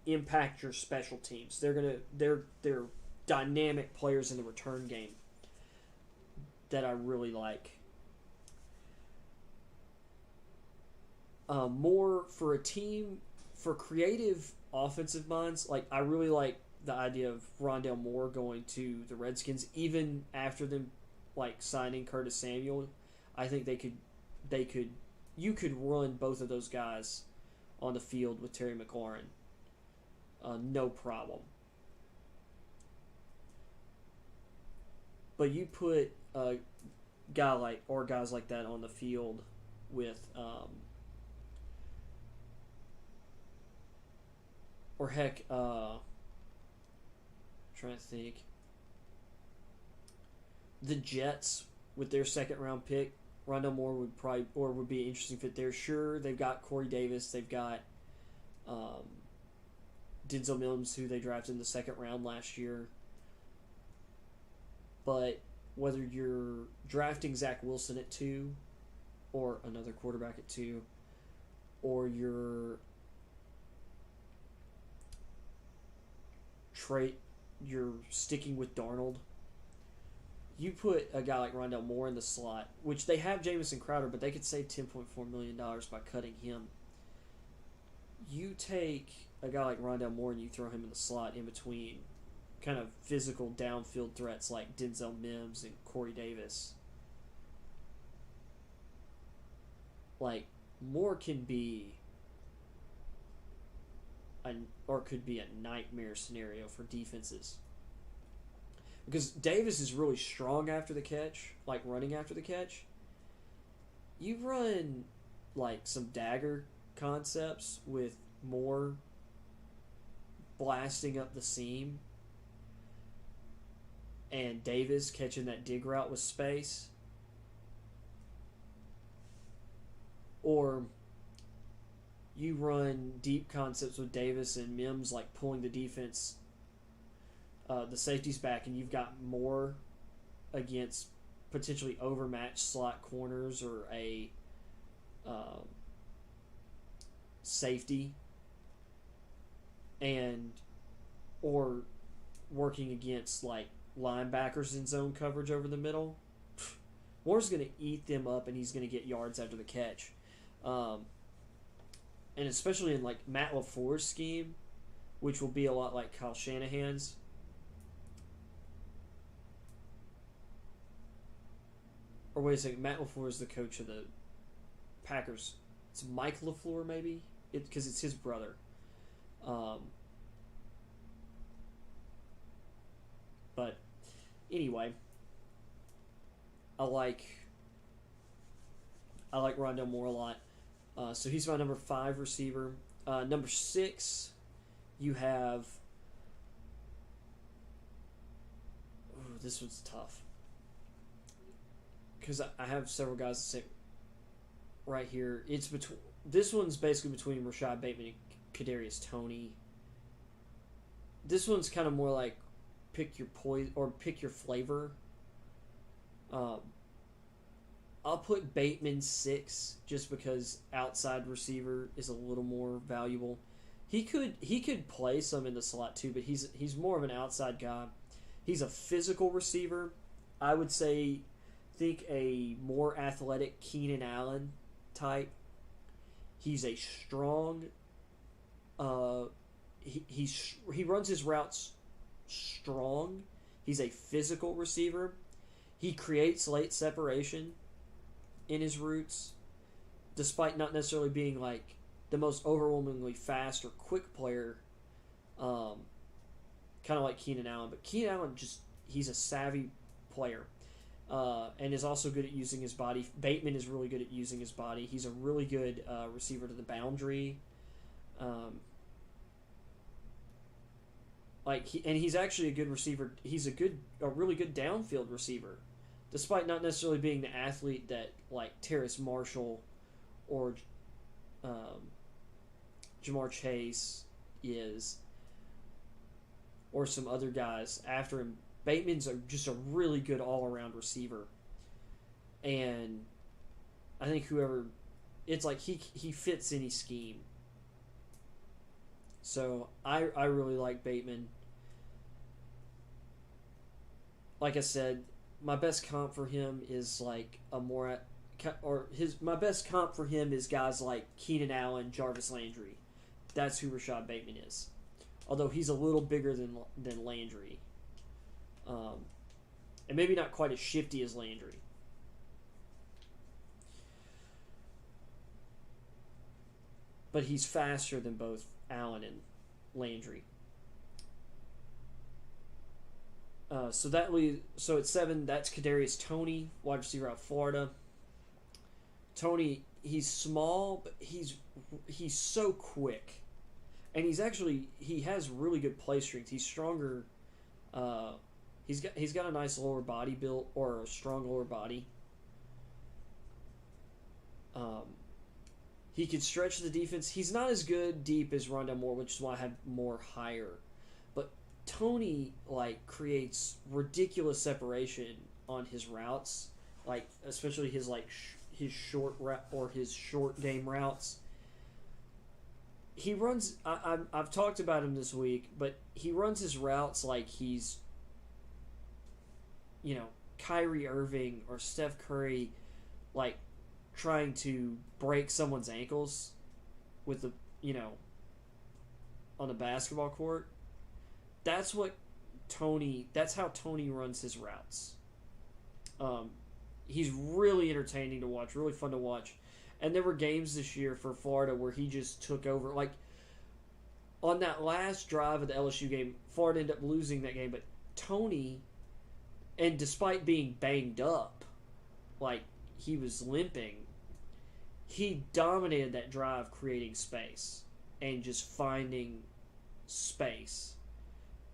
impact your special teams. They're dynamic players in the return game that I really like. More for a team, for creative offensive minds, like, I really like the idea of Rondell Moore going to the Redskins, even after them like signing Curtis Samuel. I think you could run both of those guys on the field with Terry McLaurin. No problem. But you put a guy like, or guys like that on the field with, or heck, trying to think, the Jets with their second round pick, Rondell Moore would be an interesting fit there. Sure, they've got Corey Davis, they've got Denzel Mims, who they drafted in the second round last year. But whether you're drafting Zach Wilson at 2, or another quarterback at 2, or you're sticking with Darnold, you put a guy like Rondell Moore in the slot, which they have Jamison Crowder, but they could save $10.4 million by cutting him. You take a guy like Rondell Moore and you throw him in the slot in between kind of physical downfield threats like Denzel Mims and Corey Davis. Like, Moore can be could be a nightmare scenario for defenses. Because Davis is really strong after the catch, like running after the catch. You run like some dagger concepts with Moore blasting up the seam and Davis catching that dig route with space. Or you run deep concepts with Davis and Mims, like pulling the defense, the safeties back, and you've got Moore against potentially overmatched slot corners or a safety, or working against like linebackers in zone coverage over the middle. Moore's going to eat them up, and he's going to get yards after the catch. And especially in like Matt LaFleur's scheme, which will be a lot like Kyle Shanahan's. Or wait a second, Matt LaFleur is the coach of the Packers. It's Mike LaFleur, maybe? Because it's his brother. But anyway, I like Rondell Moore a lot. So he's my number 5 receiver. Number 6, you have... Ooh, this one's tough. Because I have several guys that say right here. This one's basically between Rashad Bateman and Kadarius Toney. This one's kind of more like pick your poison or pick your flavor. I'll put Bateman 6 just because outside receiver is a little more valuable. He could play some in the slot too, but he's more of an outside guy. He's a physical receiver. I would say think a more athletic Keenan Allen type. He's a strong. He runs his routes strong. He's a physical receiver. He creates late separation in his routes, despite not necessarily being like the most overwhelmingly fast or quick player, kind of like Keenan Allen. But Keenan Allen he's a savvy player, and is also good at using his body. Bateman is really good at using his body. He's a really good receiver to the boundary. He's actually a good receiver. He's a really good downfield receiver, despite not necessarily being the athlete that like Terrace Marshall or Jamar Chase is, or some other guys after him. Bateman's just a really good all-around receiver, and I think it's like he fits any scheme. So I really like Bateman. Like I said, my best comp for him is like my best comp for him is guys like Keenan Allen, Jarvis Landry. That's who Rashad Bateman is. Although he's a little bigger than Landry. And maybe not quite as shifty as Landry. But he's faster than both Allen and Landry. So at 7, that's Kadarius Toney, wide receiver out of Florida. Toney, he's small, but he's so quick, and he has really good play strength. He's stronger. He's got a nice lower body build, or a strong lower body. He can stretch the defense. He's not as good deep as Rondell Moore, which is why I had Moore higher. But Toney creates ridiculous separation on his routes, especially his his short route or his short game routes. He runs. I've talked about him this week, but he runs his routes like he's, Kyrie Irving or Steph Curry, trying to break someone's ankles with on a basketball court. That's how Toney runs his routes. He's really entertaining to watch, really fun to watch. And there were games this year for Florida where he just took over. On that last drive of the LSU game, Florida ended up losing that game, but Toney, and despite being banged up, he was limping, he dominated that drive, creating space and just finding space.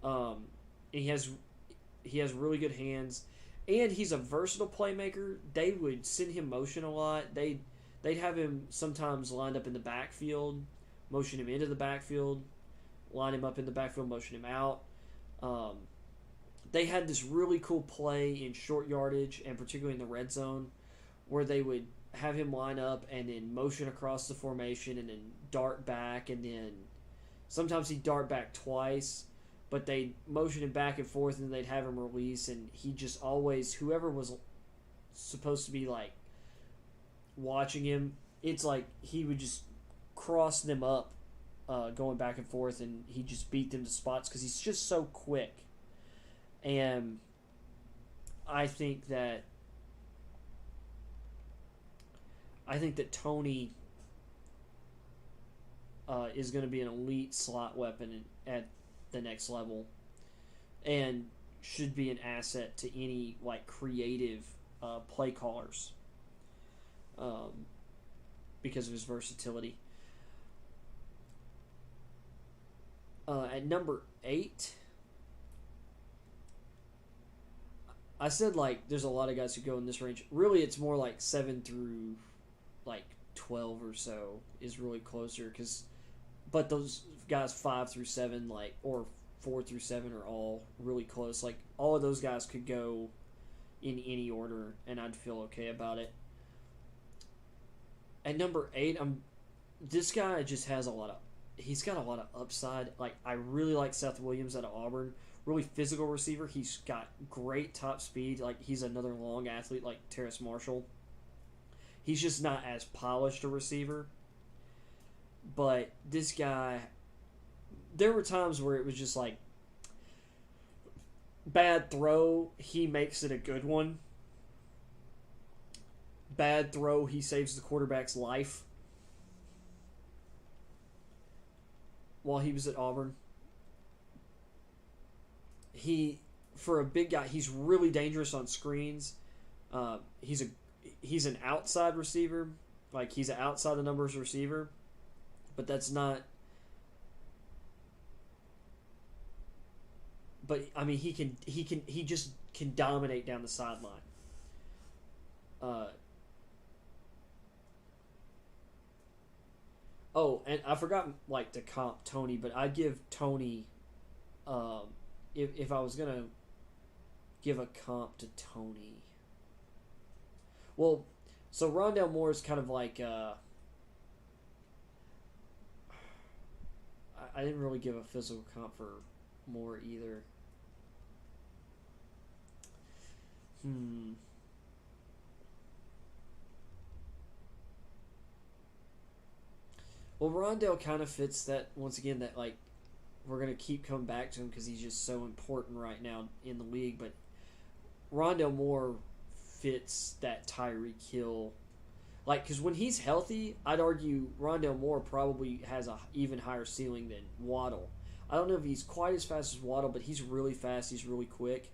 And he has really good hands, and he's a versatile playmaker. They would send him motion a lot. They'd have him sometimes lined up in the backfield, motion him into the backfield, line him up in the backfield, motion him out. They had this really cool play in short yardage, and particularly in the red zone, where they would have him line up and then motion across the formation and then dart back, and then sometimes he'd dart back twice, but they'd motion him back and forth, and they'd have him release, and he just always, whoever was supposed to be watching him, it's he would just cross them up, going back and forth, and he just beat them to spots because he's just so quick. And I think that Toney is going to be an elite slot weapon at the next level, and should be an asset to any creative play callers, because of his versatility. At number 8, I said there's a lot of guys who go in this range. Really, it's more 7 through 12 or so is really closer, but those guys 5 through 7 or 4 through 7 are all really close. All of those guys could go in any order, and I'd feel okay about it. At number 8, this guy just has he's got a lot of upside. I really like Seth Williams out of Auburn. Really physical receiver. He's got great top speed. He's another long athlete like Terrace Marshall. He's just not as polished a receiver. But this guy, there were times where it was just Bad throw, he makes it a good one. Bad throw, he saves the quarterback's life. While he was at Auburn, for a big guy, he's really dangerous on screens. He's an outside receiver, like he's an outside the numbers receiver, but that's not. But I mean, he just can dominate down the sideline. Oh, and I forgot like to comp Tony, but I'd give Tony, if I was gonna give a comp to Tony. Well, so Rondell Moore is kind of like I didn't really give a physical comp for Moore either. Well, Rondell kind of fits that, once again, that like we're going to keep coming back to him because he's just so important right now in the league. But Rondell Moore fits that Tyreek Hill. Like, because when he's healthy, I'd argue Rondell Moore probably has a even higher ceiling than Waddle. I don't know if he's quite as fast as Waddle, but he's really fast. He's really quick.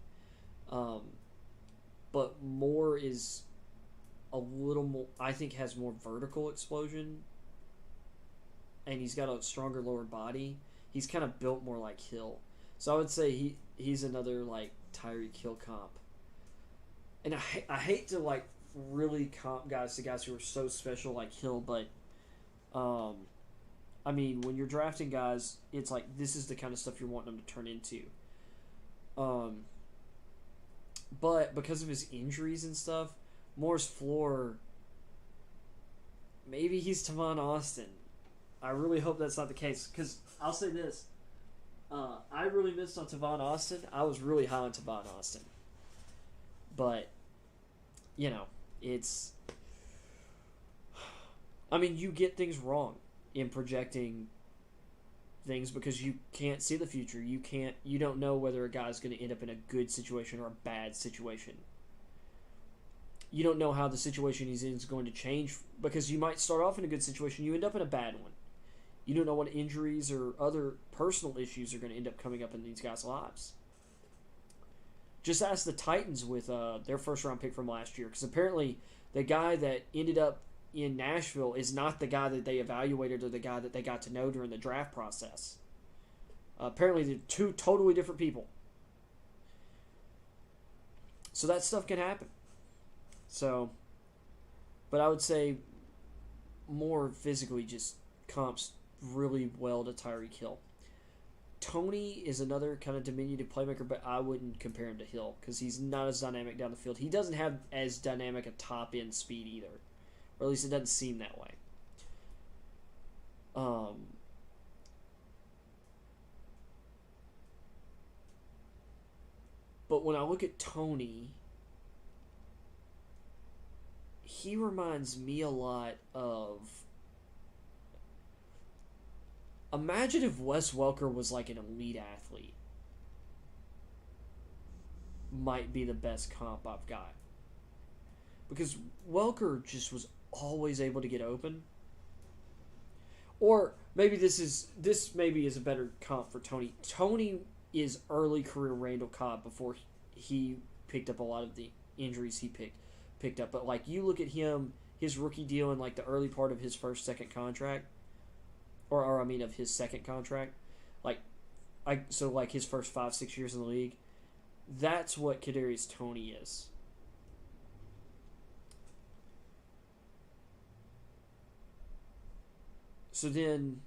But Moore is a little more, I think, has more vertical explosion. And he's got a stronger lower body. He's kind of built more like Hill. So I would say he's another, like, Tyreek Hill comp. And I hate to, like, really comp guys to guys who are so special like Hill, but, I mean, when you're drafting guys, it's like, this is the kind of stuff you're wanting them to turn into. But because of his injuries and stuff, Moore's floor, maybe he's Tavon Austin. I really hope that's not the case, because I'll say this. I really missed on Tavon Austin. I was really high on Tavon Austin. But, you know, it's... I mean, you get things wrong in projecting things because you can't see the future. You don't know whether a guy's going to end up in a good situation or a bad situation. You don't know how the situation he's in is going to change because you might start off in a good situation, you end up in a bad one. You don't know what injuries or other personal issues are going to end up coming up in these guys' lives. Just ask the Titans with their first-round pick from last year, because apparently the guy that ended up in Nashville is not the guy that they evaluated or the guy that they got to know during the draft process. Apparently they're two totally different people. So that stuff can happen. So, but I would say more physically just comps really well to Tyreek Hill. Tony is another kind of diminutive playmaker, but I wouldn't compare him to Hill because he's not as dynamic down the field. He doesn't have as dynamic a top-end speed either, or at least it doesn't seem that way. But when I look at Tony, he reminds me a lot of... Imagine if Wes Welker was like an elite athlete. Might be the best comp I've got. Because Welker just was always able to get open. Or maybe this maybe is a better comp for Tony. Tony is early career Randall Cobb before he picked up a lot of the injuries he picked up. But like you look at him, his rookie deal in like the early part of his second contract. Or I mean, of his second contract, so his first 5-6 years in the league, that's what Kadarius Toney is. So then,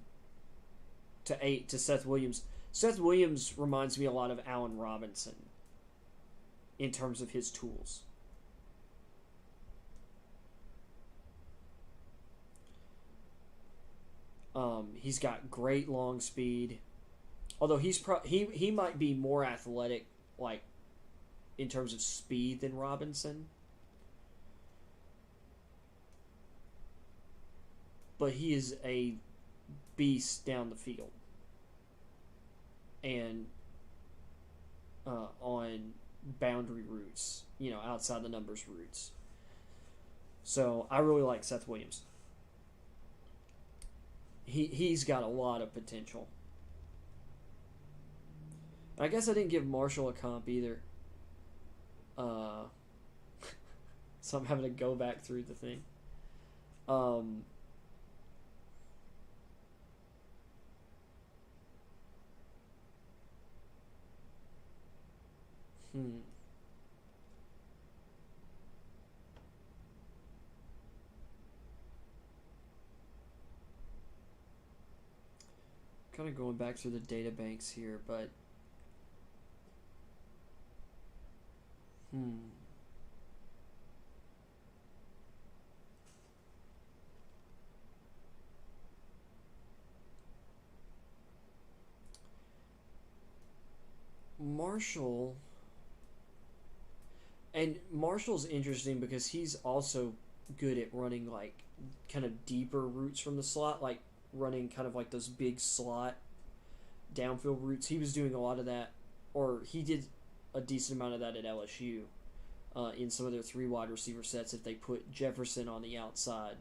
to Seth Williams. Seth Williams reminds me a lot of Allen Robinson in terms of his tools. He's got great long speed, although he might be more athletic, like in terms of speed, than Robinson. But he is a beast down the field, and on boundary routes, outside the numbers routes. So I really like Seth Williams. He's got a lot of potential. I guess I didn't give Marshall a comp either. So I'm having to go back through the thing. Kind of going back through the data banks here, but Marshall. And Marshall's interesting because he's also good at running like kind of deeper routes from the slot, like running kind of like those big slot downfield routes. He was doing a lot of that, or he did a decent amount of that at LSU in some of their 3 wide receiver sets if they put Jefferson on the outside,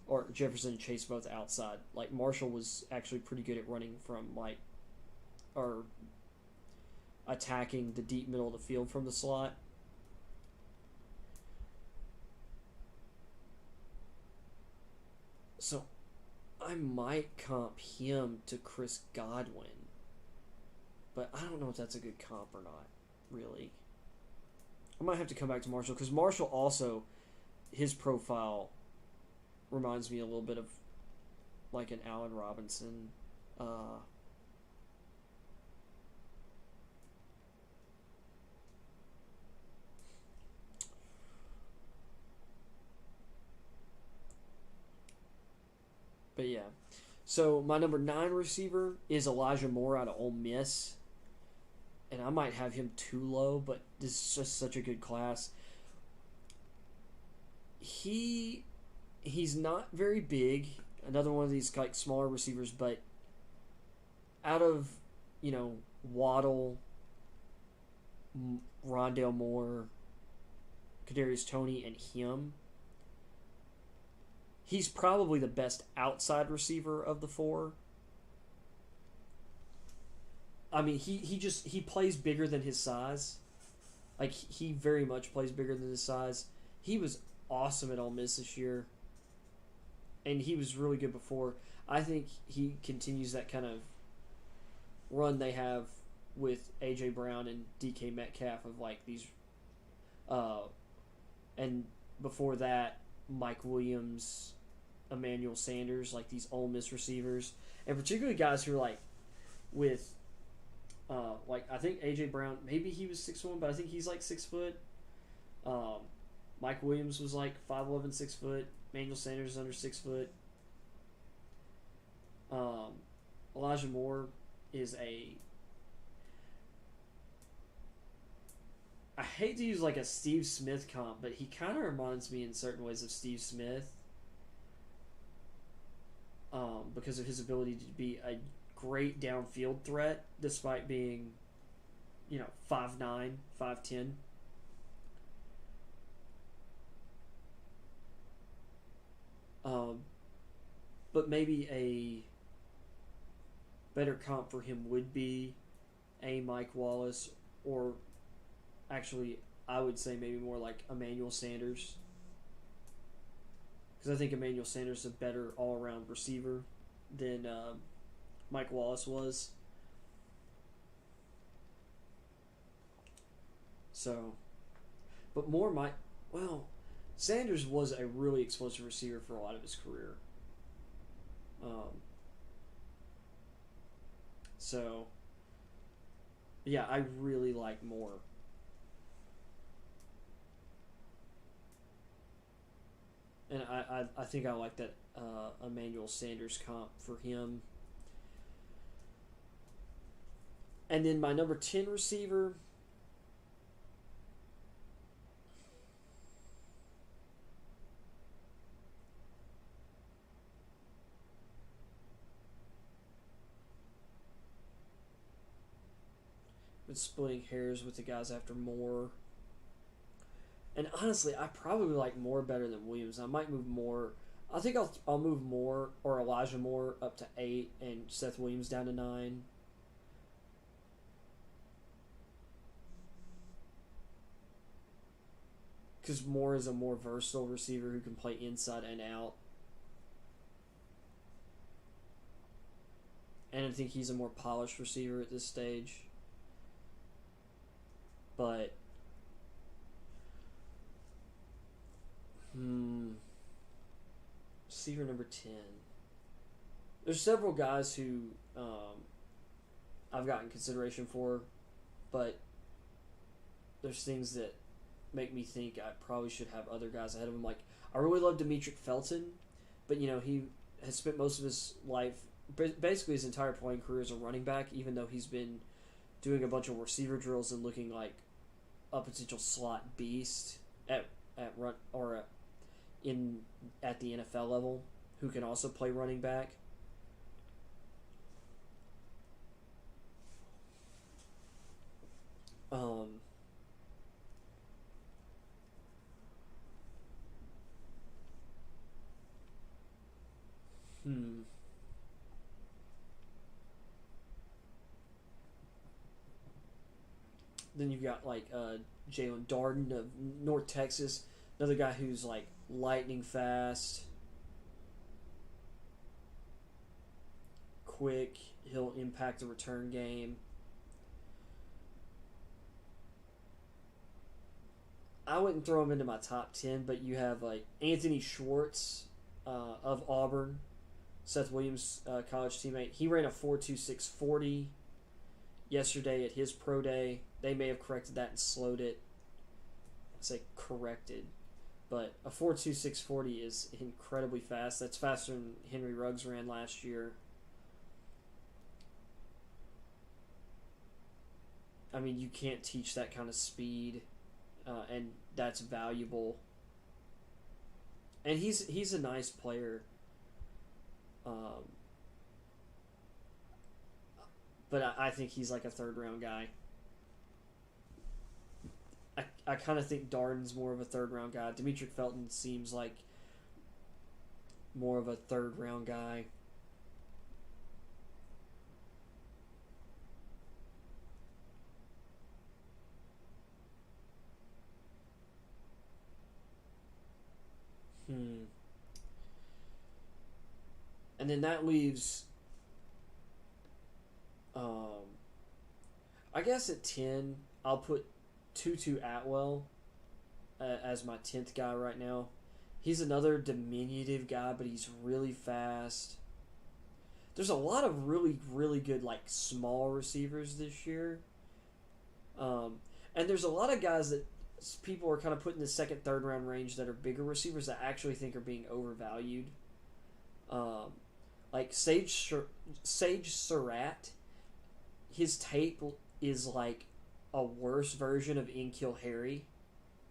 or Jefferson and Chase both outside. Like Marshall was actually pretty good at running from like, or attacking the deep middle of the field from the slot. So I might comp him to Chris Godwin, but I don't know if that's a good comp or not, really. I might have to come back to Marshall, because Marshall also, his profile reminds me a little bit of like an Allen Robinson. But yeah. So my number 9 receiver is Elijah Moore out of Ole Miss. And I might have him too low, but this is just such a good class. He's not very big. Another one of these like smaller receivers, but out of, Waddle, Rondale Moore, Kadarius Toney, and him, he's probably the best outside receiver of the 4. I mean, he plays bigger than his size. Like, he very much plays bigger than his size. He was awesome at Ole Miss this year. And he was really good before. I think he continues that kind of run they have with A.J. Brown and D.K. Metcalf of, like, these... and before that, Mike Williams, Emmanuel Sanders, like these Ole Miss receivers. And particularly guys who are, like, with... like, I think A.J. Brown, maybe he was 6'1", but I think he's like 6 foot. Mike Williams was like 5'11", 6 foot. Emmanuel Sanders is under 6 foot. Elijah Moore is I hate to use like a Steve Smith comp, but he kind of reminds me in certain ways of Steve Smith. Because of his ability to be a great downfield threat despite being 5'9", 5'10". But maybe a better comp for him would be a Mike Wallace, or actually I would say maybe more like Emmanuel Sanders, because I think Emmanuel Sanders is a better all-around receiver than Mike Wallace was. So, but Sanders was a really explosive receiver for a lot of his career. So, yeah, I really like Moore. And I think I like that Emmanuel Sanders comp for him. And then my number 10 receiver... been splitting hairs with the guys after Moore. And honestly, I probably like Moore better than Williams. I might move Moore. I think I'll move Moore or Elijah Moore up to 8 and Seth Williams down to 9. Because Moore is a more versatile receiver who can play inside and out. And I think he's a more polished receiver at this stage. But receiver number 10. There's several guys who I've gotten consideration for, but there's things that make me think I probably should have other guys ahead of him. Like, I really love Demetric Felton, but he has spent most of his life, basically his entire playing career, as a running back, even though he's been doing a bunch of receiver drills and looking like a potential slot beast at the NFL level, who can also play running back. Then you've got like Jalen Darden of North Texas, another guy who's like lightning fast, quick. He'll impact the return game. I wouldn't throw him into my top 10, but you have like Anthony Schwartz of Auburn, Seth Williams' college teammate. He ran a 4.2640 yesterday at his pro day. They may have corrected that and slowed it. I say corrected, but a 4.2640 is incredibly fast. That's faster than Henry Ruggs ran last year. I mean, you can't teach that kind of speed, and that's valuable. And he's a nice player. But I think he's like a third-round guy. I kind of think Darden's more of a third-round guy. Demetric Felton seems like more of a third-round guy. And then that leaves, I guess at 10, I'll put Tutu Atwell as my 10th guy right now. He's another diminutive guy, but he's really fast. There's a lot of really, really good like small receivers this year. And there's a lot of guys that people are kind of putting in the second, third round range that are bigger receivers that I actually think are being overvalued. Like Sage Surratt, his tape is like a worse version of N'Keal Harry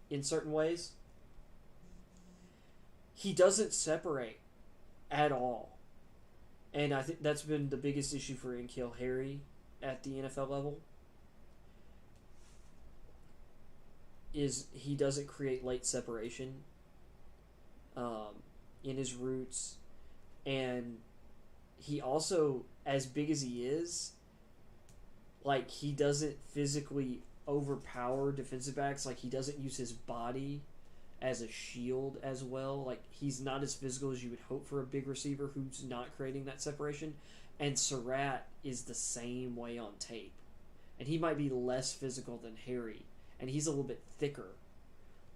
in certain ways. He doesn't separate at all. And I think that's been the biggest issue for N'Keal Harry at the NFL level. Is he doesn't create late separation in his routes. And he also, as big as he is, like, he doesn't physically overpower defensive backs. Like, he doesn't use his body as a shield as well. Like, he's not as physical as you would hope for a big receiver who's not creating that separation. And Surratt is the same way on tape. And he might be less physical than Harry. And he's a little bit thicker.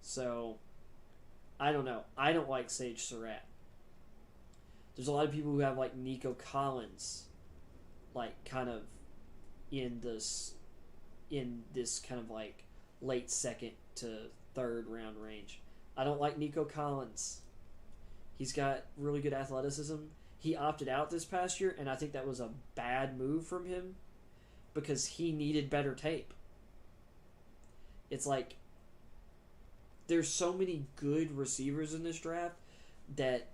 So, I don't know. I don't like Sage Surratt. There's a lot of people who have, like, Nico Collins, like, kind of in this kind of, like, late second to third round range. I don't like Nico Collins. He's got really good athleticism. He opted out this past year, and I think that was a bad move from him because he needed better tape. It's like there's so many good receivers in this draft that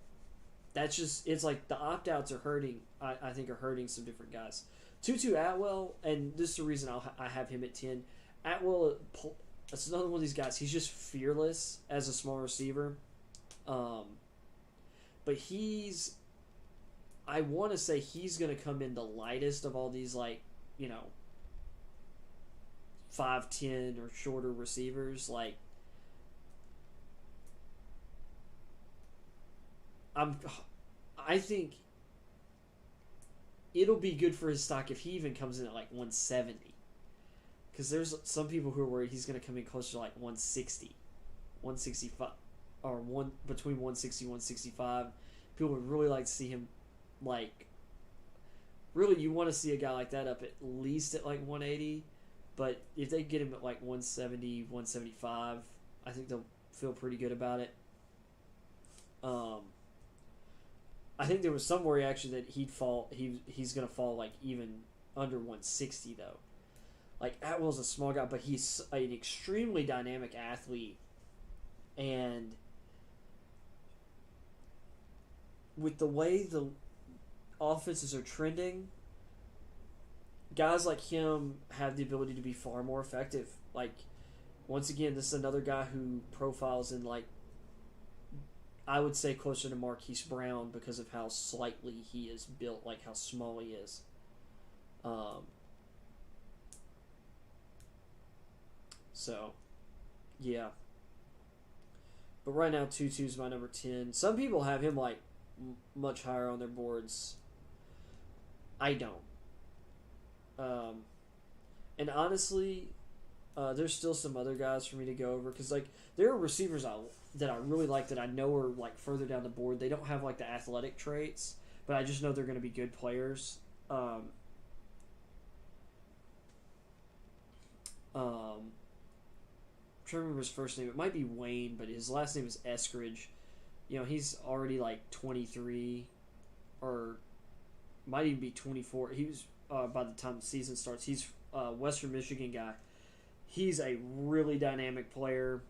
that's just it's like the opt outs are hurting. I think are hurting some different guys. Tutu Atwell, and this is the reason I have him at 10. Atwell, that's another one of these guys. He's just fearless as a small receiver. But I want to say he's going to come in the lightest of all these, like, 5'10" or shorter receivers. Like, I think it'll be good for his stock if he even comes in at like 170. Because there's some people who are worried he's going to come in closer to like 160, 165, or between 160 and 165. People would really like to see him, like, really you want to see a guy like that up at least at like 180. But if they get him at like 170, 175, I think they'll feel pretty good about it. I think there was some worry actually that he's going to fall like even under 160 though. Like, Atwell's a small guy, but he's an extremely dynamic athlete. And with the way the offenses are trending, guys like him have the ability to be far more effective. Like, once again, this is another guy who profiles in, like, I would say closer to Marquise Brown because of how slightly he is built, like how small he is. So, yeah. But right now, Tutu's my number 10. Some people have him, like, much higher on their boards. I don't. And honestly, there's still some other guys for me to go over. Because, like, there are receivers that I really like that I know are, like, further down the board. They don't have, like, the athletic traits. But I just know they're going to be good players. I'm trying to remember his first name. It might be Wayne, but his last name is Eskridge. He's already like 23, or might even be 24. He was by the time the season starts. He's a Western Michigan guy. He's a really dynamic player,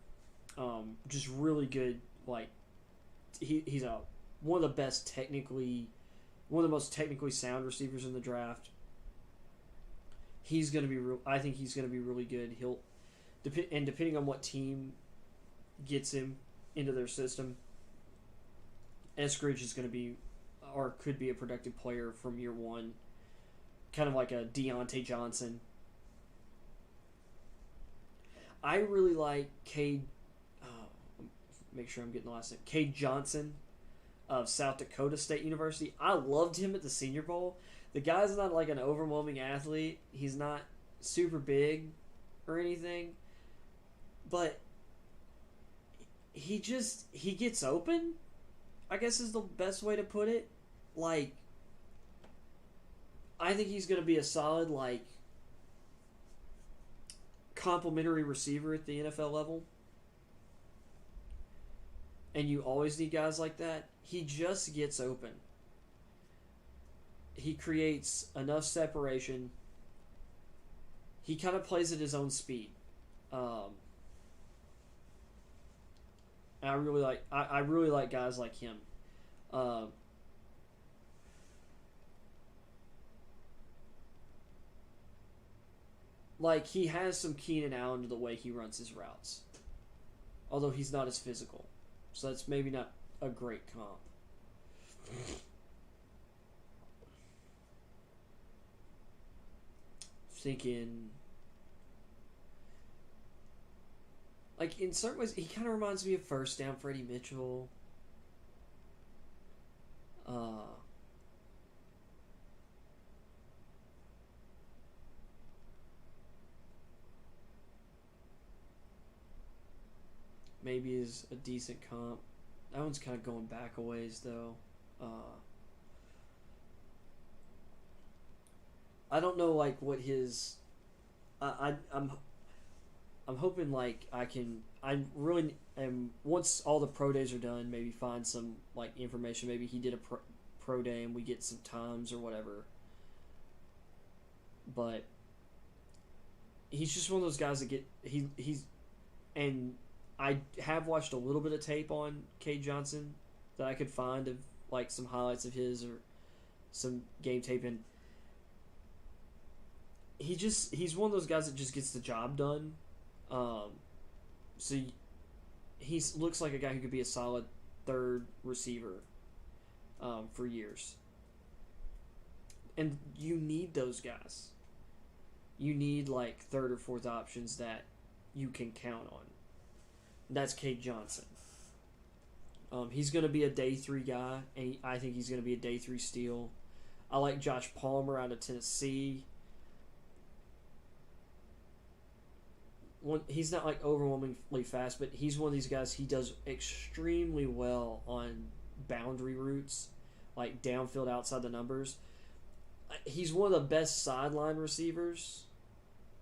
just really good. Like he's one of the most technically sound receivers in the draft. He's going to be I think he's going to be really good. And depending on what team gets him into their system, Eskridge is going to be, or could be, a productive player from year one. Kind of like a Deontay Johnson. I really like Cade, make sure I'm getting the last name, Cade Johnson of South Dakota State University. I loved him at the Senior Bowl. The guy's not like an overwhelming athlete. He's not super big or anything. But he gets open, I guess is the best way to put it. Like, I think he's going to be a solid, like, complimentary receiver at the NFL level. And you always need guys like that. He just gets open. He creates enough separation. He kind of plays at his own speed. I really like guys like him. Like, he has some Keenan Allen to the way he runs his routes, although he's not as physical, so that's maybe not a great comp. Thinking, like, in certain ways, he kind of reminds me of First Down Freddie Mitchell. Maybe is a decent comp. That one's kind of going back a ways, though. I don't know, like, what his... I'm hoping, like, I really am, once all the pro days are done, maybe find some, like, information. Maybe he did a pro day and we get some times or whatever. But he's just one of those guys that he's, and I have watched a little bit of tape on Cade Johnson that I could find of, like some highlights of his or some game tape, and he's one of those guys that just gets the job done. So he looks like a guy who could be a solid third receiver for years. And you need those guys. You need like third or fourth options that you can count on. That's Cade Johnson. He's going to be a day 3 guy, and I think he's going to be a day 3 steal. I like Josh Palmer out of Tennessee. He's not like overwhelmingly fast, but he's one of these guys. He does extremely well on boundary routes, like downfield outside the numbers. He's one of the best sideline receivers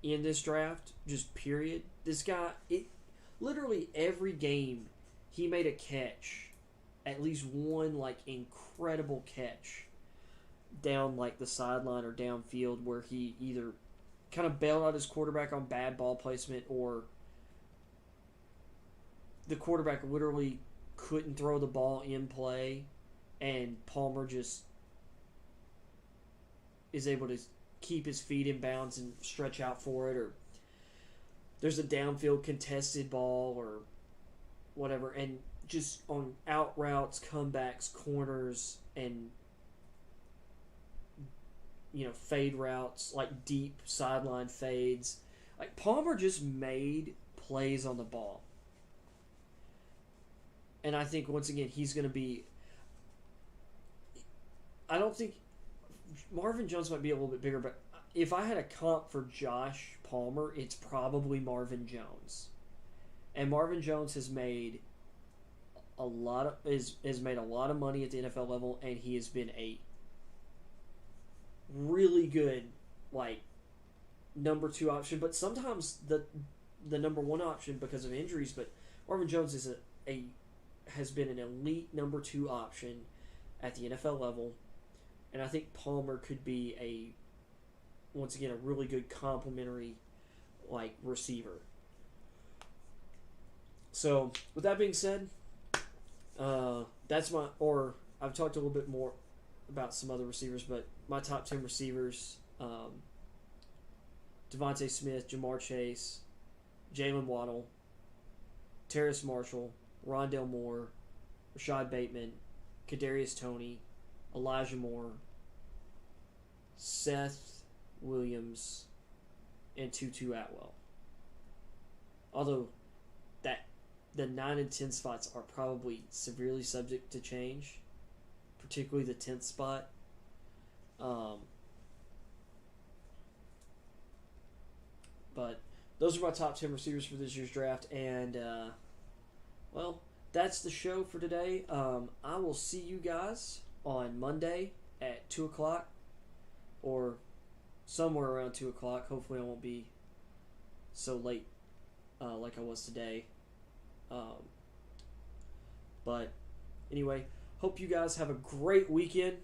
in this draft, just period. This guy, literally every game, he made a catch, at least one like incredible catch down like the sideline or downfield where he either kind of bailed out his quarterback on bad ball placement, or the quarterback literally couldn't throw the ball in play, and Palmer just is able to keep his feet in bounds and stretch out for it, or there's a downfield contested ball or whatever, and just on out routes, comebacks, corners, and fade routes, like deep sideline fades. Like Palmer just made plays on the ball. And I think once again he's going to be, I don't think Marvin Jones might be a little bit bigger, but if I had a comp for Josh Palmer, it's probably Marvin Jones. And Marvin Jones has made a lot of money at the NFL level, and he has been a really good like number 2 option, but sometimes the number 1 option because of injuries. But Marvin Jones is has been an elite number 2 option at the NFL level, and I think Palmer could be once again a really good complementary like receiver. So with that being said, that's I've talked a little bit more about some other receivers, but my top 10 receivers: Devonte Smith, Jamar Chase, Jalen Waddle, Terrace Marshall, Rondell Moore, Rashad Bateman, Kadarius Toney, Elijah Moore, Seth Williams, and Tutu Atwell. Although the 9 and 10 spots are probably severely subject to change, particularly the 10th spot. But those are my top 10 receivers for this year's draft, and that's the show for today. I will see you guys on Monday at 2 o'clock, or somewhere around 2 o'clock. Hopefully I won't be so late like I was today. But anyway, hope you guys have a great weekend.